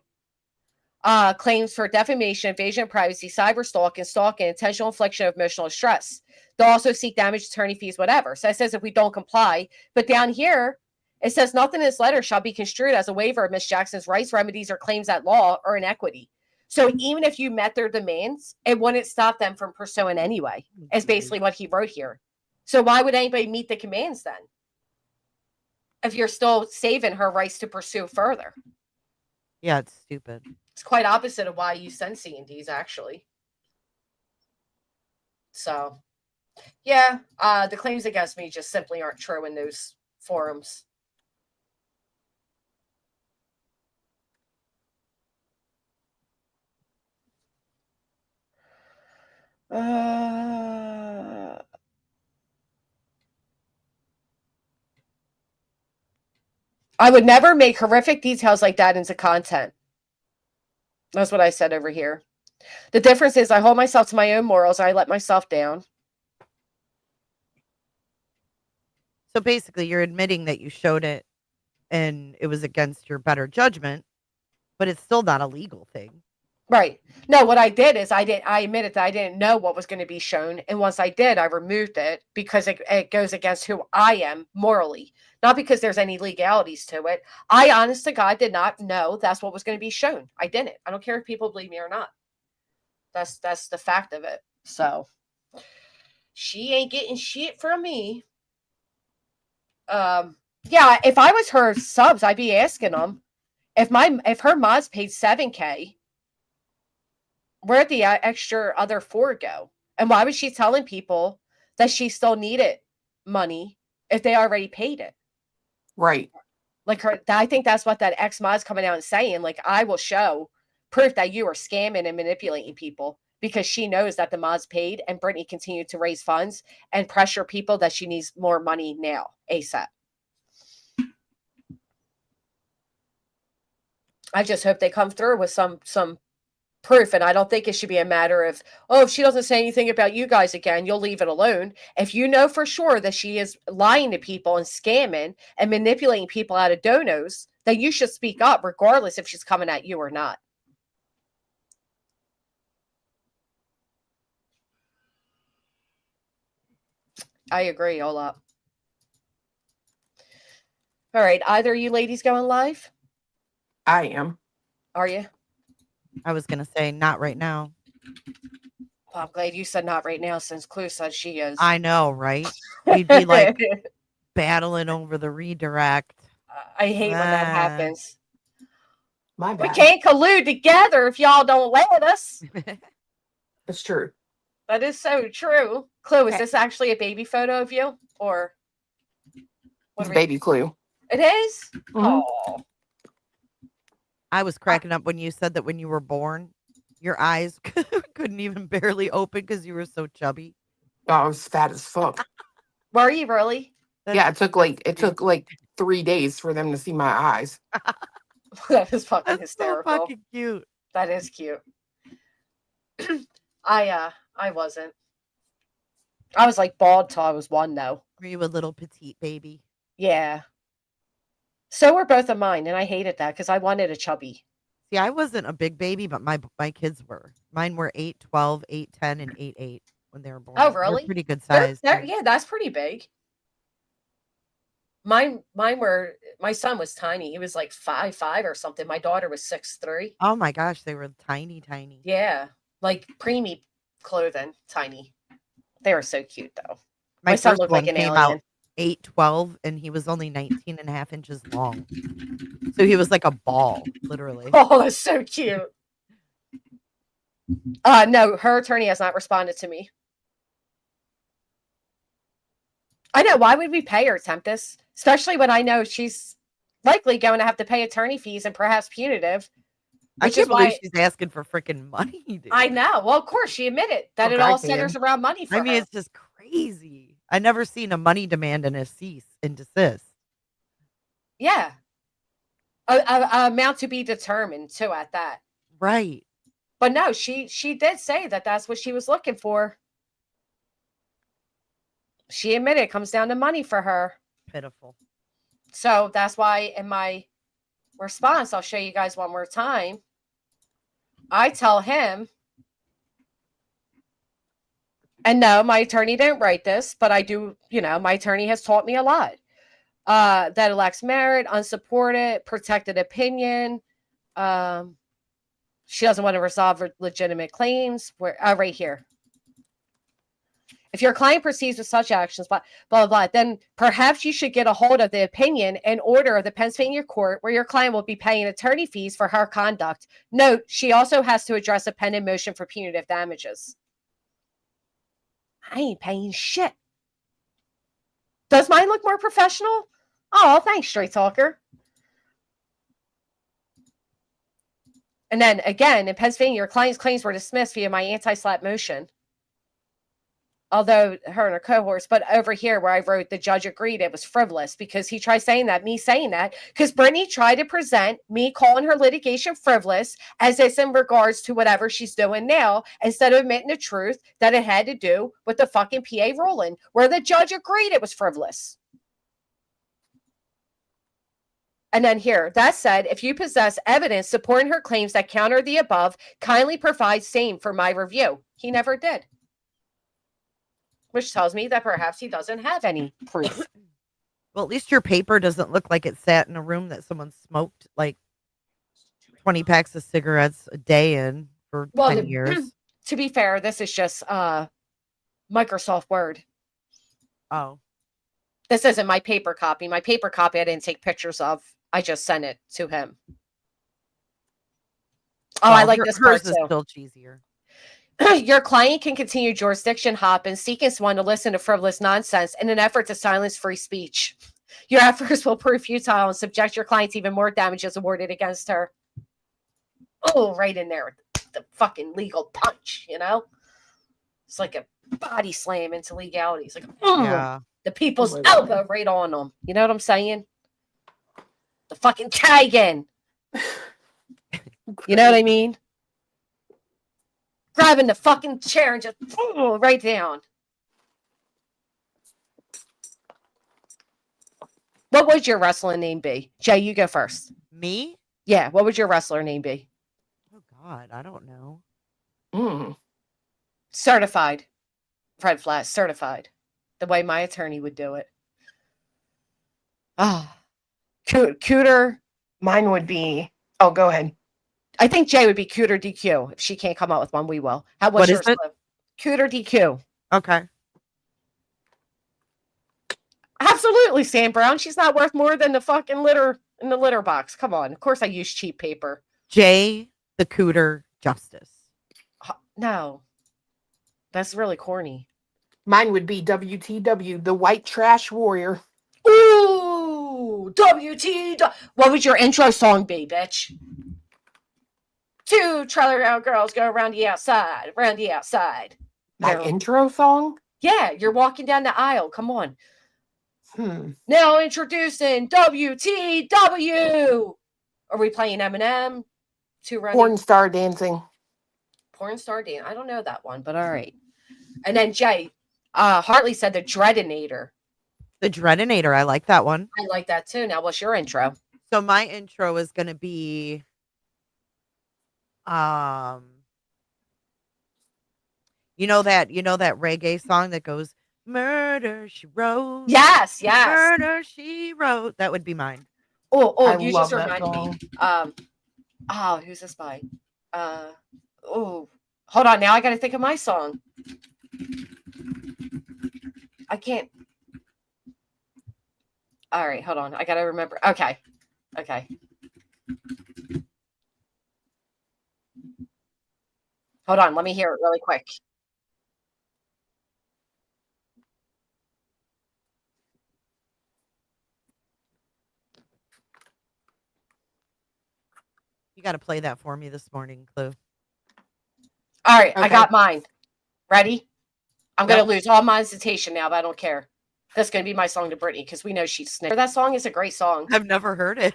Claims for defamation, invasion of privacy, cyber stalking, intentional infliction of emotional distress. They'll also seek damage, attorney fees, whatever. So it says if we don't comply. But down here, it says nothing in this letter shall be construed as a waiver of Ms. Jackson's rights, remedies, or claims at law or in equity. So even if you met their demands, it wouldn't stop them from pursuing anyway. Is basically what he wrote here. So why would anybody meet the commands then? If you're still saving her rights to pursue further. Yeah, it's stupid. It's quite opposite of why you send C&Ds, actually. So, yeah, the claims against me just simply aren't true in those forums. I would never make horrific details like that into content. That's what I said over here. The difference is I hold myself to my own morals. I let myself down. So basically, you're admitting that you showed it and it was against your better judgment, but it's still not a legal thing. Right. No, what I did is I admitted that I didn't know what was going to be shown. And once I did, I removed it because it goes against who I am morally, not because there's any legalities to it. I, honest to God, did not know that's what was going to be shown. I didn't. I don't care if people believe me or not. That's the fact of it. So she ain't getting shit from me. Yeah, if I was her subs, I'd be asking them if her mods paid $7,000. Where'd the extra other 4 go? And why was she telling people that she still needed money if they already paid it? Right. Like I think that's what that ex-mod's coming out and saying. Like, I will show proof that you are scamming and manipulating people because she knows that the mods paid and Brittany continued to raise funds and pressure people that she needs more money now, ASAP. I just hope they come through with some proof. And I don't think it should be a matter of, oh, if she doesn't say anything about you guys again, you'll leave it alone. If you know for sure that she is lying to people and scamming and manipulating people out of donos, then you should speak up regardless if she's coming at you or not. I agree, Ola. All right, either of you ladies going live? I am. Are you? I was gonna say not right now. Well, I'm glad you said not right now since Clue said she is. I know, right? We'd be like battling over the redirect. I hate when that happens. My We bad. can't collude together if y'all don't let us. It's true. That is so true. Clue, is this actually a baby photo of you? Or It's baby Clue. It is? Mhm. Oh. I was cracking up when you said that when you were born, your eyes couldn't even barely open because you were so chubby. Oh, I was fat as fuck. Were you really? Yeah, it took like 3 days for them to see my eyes. That is fucking That's hysterical. so fucking cute. That is cute. I wasn't. I was like bald till I was 1 though. Were you a little petite baby? Yeah. So were both of mine, and I hated that because I wanted a chubby. See, I wasn't a big baby, but my kids were. Mine were 8, 12, 8, 10, and 8, 8 when they were born. Oh, They're really? pretty good They're- size. yeah, that's pretty big. Mine were. My son was tiny. He was like 5'5" or something. My daughter was 6'3". Oh my gosh, they were tiny, tiny. Yeah, like preemie clothing, tiny. They were so cute though. My son first looked one like an came alien. out 8, 12, and he was only 19 and a half inches long. So he was like a ball, literally. Oh, that's so cute. No, her attorney has not responded to me. I know. Why would we pay her, Tempest? Especially when I know she's likely going to have to pay attorney fees and perhaps punitive. I Which can't is why believe she's asking for freaking money. Dude. I know. Well, of course, she admitted that Oh, it God all damn. centers around money for I mean, her. it's just crazy. I never seen a money demand and a cease and desist. Yeah. A amount to be determined, too, at that. Right. But no, she did say that that's what she was looking for. She admitted it comes down to money for her. Pitiful. So that's why in my response, I'll show you guys one more time. I tell him, and no, my attorney didn't write this, but I do, my attorney has taught me a lot. That it lacks merit, unsupported, protected opinion. She doesn't want to resolve legitimate claims. Where right here. If your client proceeds with such actions, blah, blah, blah, then perhaps you should get a hold of the opinion and order of the Pennsylvania court where your client will be paying attorney fees for her conduct. Note, she also has to address a pending motion for punitive damages. I ain't paying shit. Does mine look more professional? Oh, thanks, straight talker. And then again, in Pennsylvania, your client's claims were dismissed via my anti-slap motion. Although her and her cohorts, but over here where I wrote the judge agreed it was frivolous because he tried saying that, because Brittany tried to present me calling her litigation frivolous as it's in regards to whatever she's doing now, instead of admitting the truth that it had to do with the fucking PA ruling where the judge agreed it was frivolous. And then here, that said, if you possess evidence supporting her claims that counter the above, kindly provide same for my review. He never did. Which tells me that perhaps he doesn't have any proof. Well, at least your paper doesn't look like it sat in a room that someone smoked like 20 packs of cigarettes a day in for 10 years. To be fair, this is just Microsoft Word. Oh. This isn't my paper copy. My paper copy I didn't take pictures of. I just sent it to him. Oh, I like this part hers is too. still cheesier. Your client can continue jurisdiction hopping, seeking someone to listen to frivolous nonsense in an effort to silence free speech. Your efforts will prove futile and subject your client to even more damages awarded against her. Oh, right in there with the fucking legal punch, you know? It's like a body slam into legality. It's like, the people's elbow right on them. You know what I'm saying? The fucking Kagan. You know what I mean? Grabbing the fucking chair and just right down. What would your wrestling name be? Jay, you go first. Me? Yeah, what would your wrestler name be? Oh, God, I don't know. Certified. Fred Flash, certified. The way my attorney would do it. Ah. Cooter. Mine would be, oh, go ahead. I think Jay would be Cooter DQ. If she can't come up with one, we will. What is it? Cooter DQ. Okay. Absolutely, Sam Brown. She's not worth more than the fucking litter in the litter box. Come on. Of course I use cheap paper. Jay the Cooter Justice. No. That's really corny. Mine would be WTW, the White Trash Warrior. Ooh, WT. What would your intro song be, bitch? Two trailer out girls go around the outside, around the outside. My intro song? Yeah, you're walking down the aisle. Come on. Now introducing WTW. Are we playing Eminem? Porn Star Dancing. Porn Star Dancing. I don't know that one, but all right. And then Jay, Hartley said the Dreadinator. The Dreadinator. I like that one. I like that too. Now, what's your intro? So my intro is going to be, you know that reggae song that goes, Murder, She Wrote. Yes. Murder, She Wrote. That would be mine. Oh, you just reminded me. Who's this by? Hold on. Now I got to think of my song. I can't. All right, hold on. I got to remember. Okay. Hold on. Let me hear it really quick. You got to play that for me this morning, Clue. All right, Okay. I got mine. Ready? I'm going to lose all my hesitation now, but I don't care. That's going to be my song to Brittany because we know she's sniffed. That song is a great song. I've never heard it.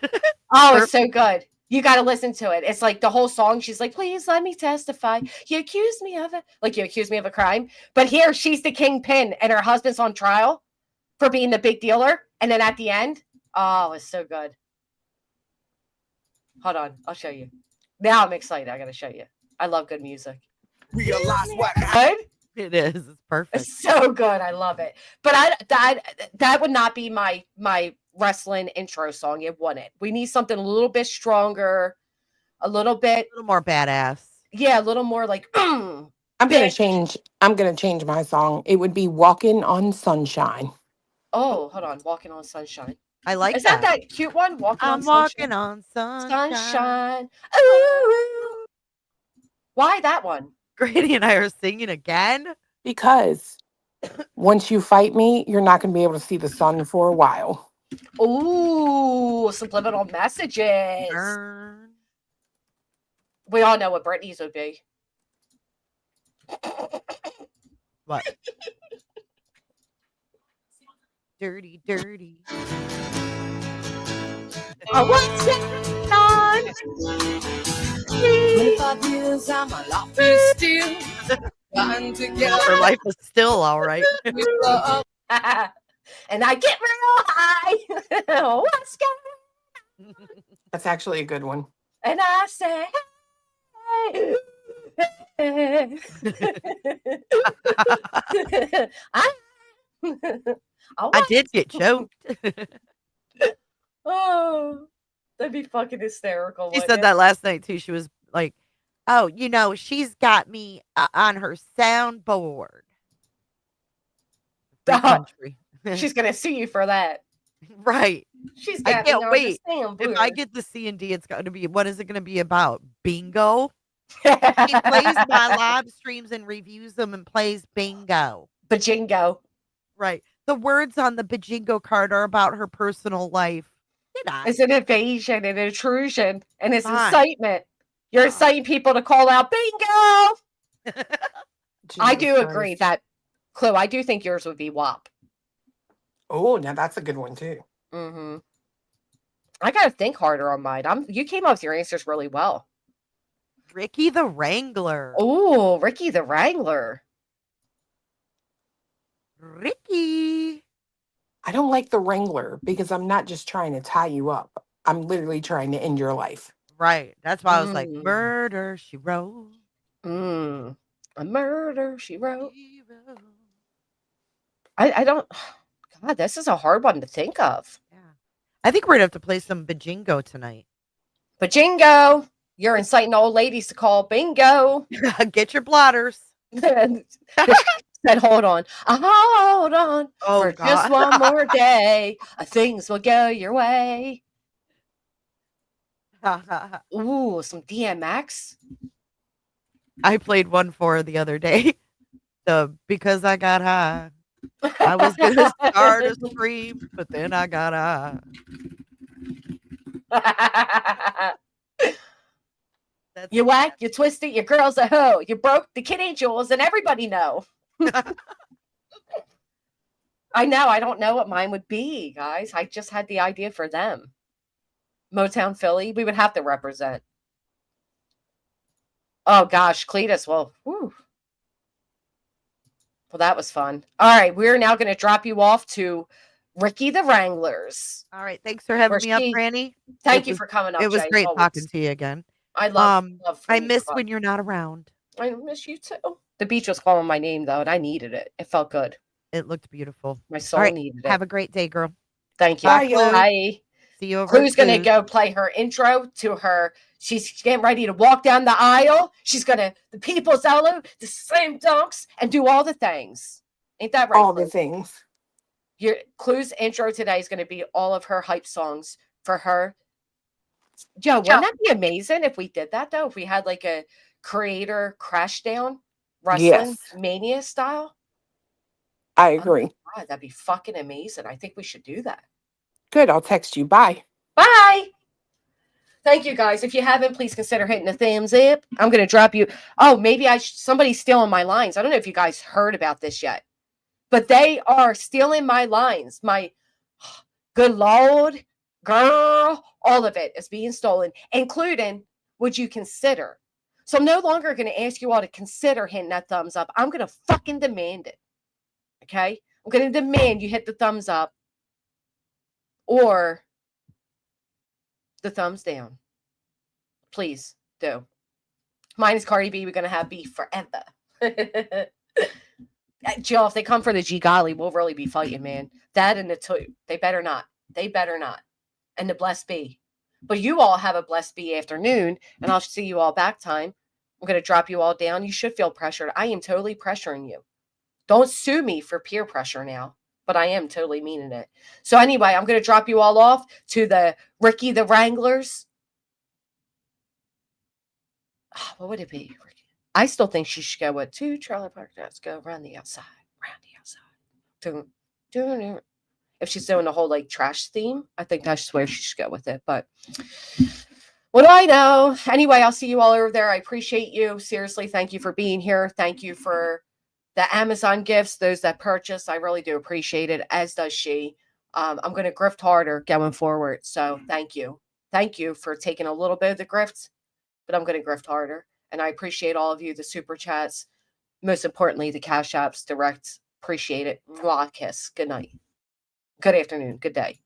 Oh, it's so good. You got to listen to it. It's like the whole song. She's like, please let me testify. You accuse me of it. Like you accuse me of a crime. But here she's the kingpin and her husband's on trial for being the big dealer. And then at the end, oh, it's so good. Hold on. I'll show you. Now I'm excited. I got to show you. I love good music. Realize what Good? It is. It's perfect. It's so good. I love it. But that would not be my wrestling intro song. It wouldn't. We need something a little bit stronger. a little bit. A little more badass. Yeah, a little more like. I'm gonna change my song. It would be Walking on Sunshine. Oh, hold on. Walking on Sunshine. I like Is that that cute one? Walking on I'm Sunshine. walking on sunshine. Sunshine. Ooh. Why that one? Grady and I are singing again. Because once you fight me, you're not gonna be able to see the sun for a while. Ooh, subliminal messages. Burn. We all know what Britney's would be. What? Dirty, dirty. What's going on? 25 years, I'm a lot still. Trying to get Her life is still all right. and I get real high. What's going on? That's actually a good one. And I say, hey. I did get choked. Oh, that'd be fucking hysterical. She said that last night too. She was like, "Oh, she's got me on her soundboard." Free country. She's gonna sue you for that, right? She's I got me can't on wait. the soundboard. If I get the C&D, it's going to be, what is it going to be about? Bingo. She plays my live streams and reviews them and plays bingo. Bajingo. Right. The words on the Bajingo card are about her personal life. Did I? It's an invasion and intrusion, and it's Fine. incitement. You're inciting people to call out bingo. I do agree that, Clue, I do think yours would be WAP. Oh, now that's a good one too. Mm-hmm. I gotta think harder on mine. You came up with your answers really well. Ricky the Wrangler. Oh, Ricky the Wrangler. Ricky. I don't like the Wrangler because I'm not just trying to tie you up. I'm literally trying to end your life. Right. That's why I was like, murder, she wrote. A murder, she wrote. I don't. God, this is a hard one to think of. Yeah. I think we're going to have to play some Bajingo tonight. Bajingo. You're inciting old ladies to call bingo. Get your blotters. Said, hold on. Hold on. Oh, for God. just one more day. Things will go your way. Ooh, some DMX. I played one for the other day. Because I got high. I was going to start a scream, but then I got high. You whack, you twisted, your girl's a hoe. You broke, the kid ain't yours, and everybody know. I know. I don't know what mine would be, guys. I just had the idea for them. Motown Philly, we would have to represent. Oh, gosh, Cletus. Well, whew. Well, that was fun. All right, we're now going to drop you off to Ricky the Wranglers. All right, thanks for having me up, Franny. Thank you for coming up. It was Jay, great always. talking to you again. I love I miss when you're not around. I miss you too. The beach was calling my name though, and I needed it. It felt good. It looked beautiful. My soul needed it. Have a great day, girl. Thank you. Bye. Bye. See you over. Clue's gonna go play her intro to her. She's getting ready to walk down the aisle. She's gonna the people's salute, the slam dunks, and do all the things. Ain't that right? All the things. Your Clue's intro today is gonna be all of her hype songs for her. Joe, wouldn't that be amazing if we did that though? If we had like a creator crash down wrestling mania style? I agree. Oh God, that'd be fucking amazing. I think we should do that. Good. I'll text you. Bye. Bye. Thank you guys. If you haven't, please consider hitting the thumbs up. I'm going to drop you. Oh, maybe somebody's stealing my lines. I don't know if you guys heard about this yet, but they are stealing my lines. My good Lord, girl, all of it is being stolen, including would you consider. So I'm no longer going to ask you all to consider hitting that thumbs up. I'm going to fucking demand it. Okay? I'm going to demand you hit the thumbs up or the thumbs down. Please do. Mine is Cardi B. We're going to have beef forever. Jill, if they come for the G Golly, we'll really be fighting, man. That and the two. They better not. They better not. And the Blessed Be. But you all have a blessed be afternoon, and I'll see you all back time. I'm going to drop you all down. You should feel pressured. I am totally pressuring you. Don't sue me for peer pressure now, but I am totally meaning it. So anyway, I'm going to drop you all off to the Ricky the Wranglers. Oh, what would it be? I still think she should go with 2 trailer park. Let's go around the outside. If she's doing the whole like trash theme, I think that's where she should go with it. But what do I know? Anyway, I'll see you all over there. I appreciate you. Seriously, thank you for being here. Thank you for the Amazon gifts, those that purchase. I really do appreciate it, as does she. I'm going to grift harder going forward. So thank you. Thank you for taking a little bit of the grift, but I'm going to grift harder. And I appreciate all of you, the super chats, most importantly, the cash apps, direct. Appreciate it. Mwah, kiss. Good night. Good afternoon. Good day.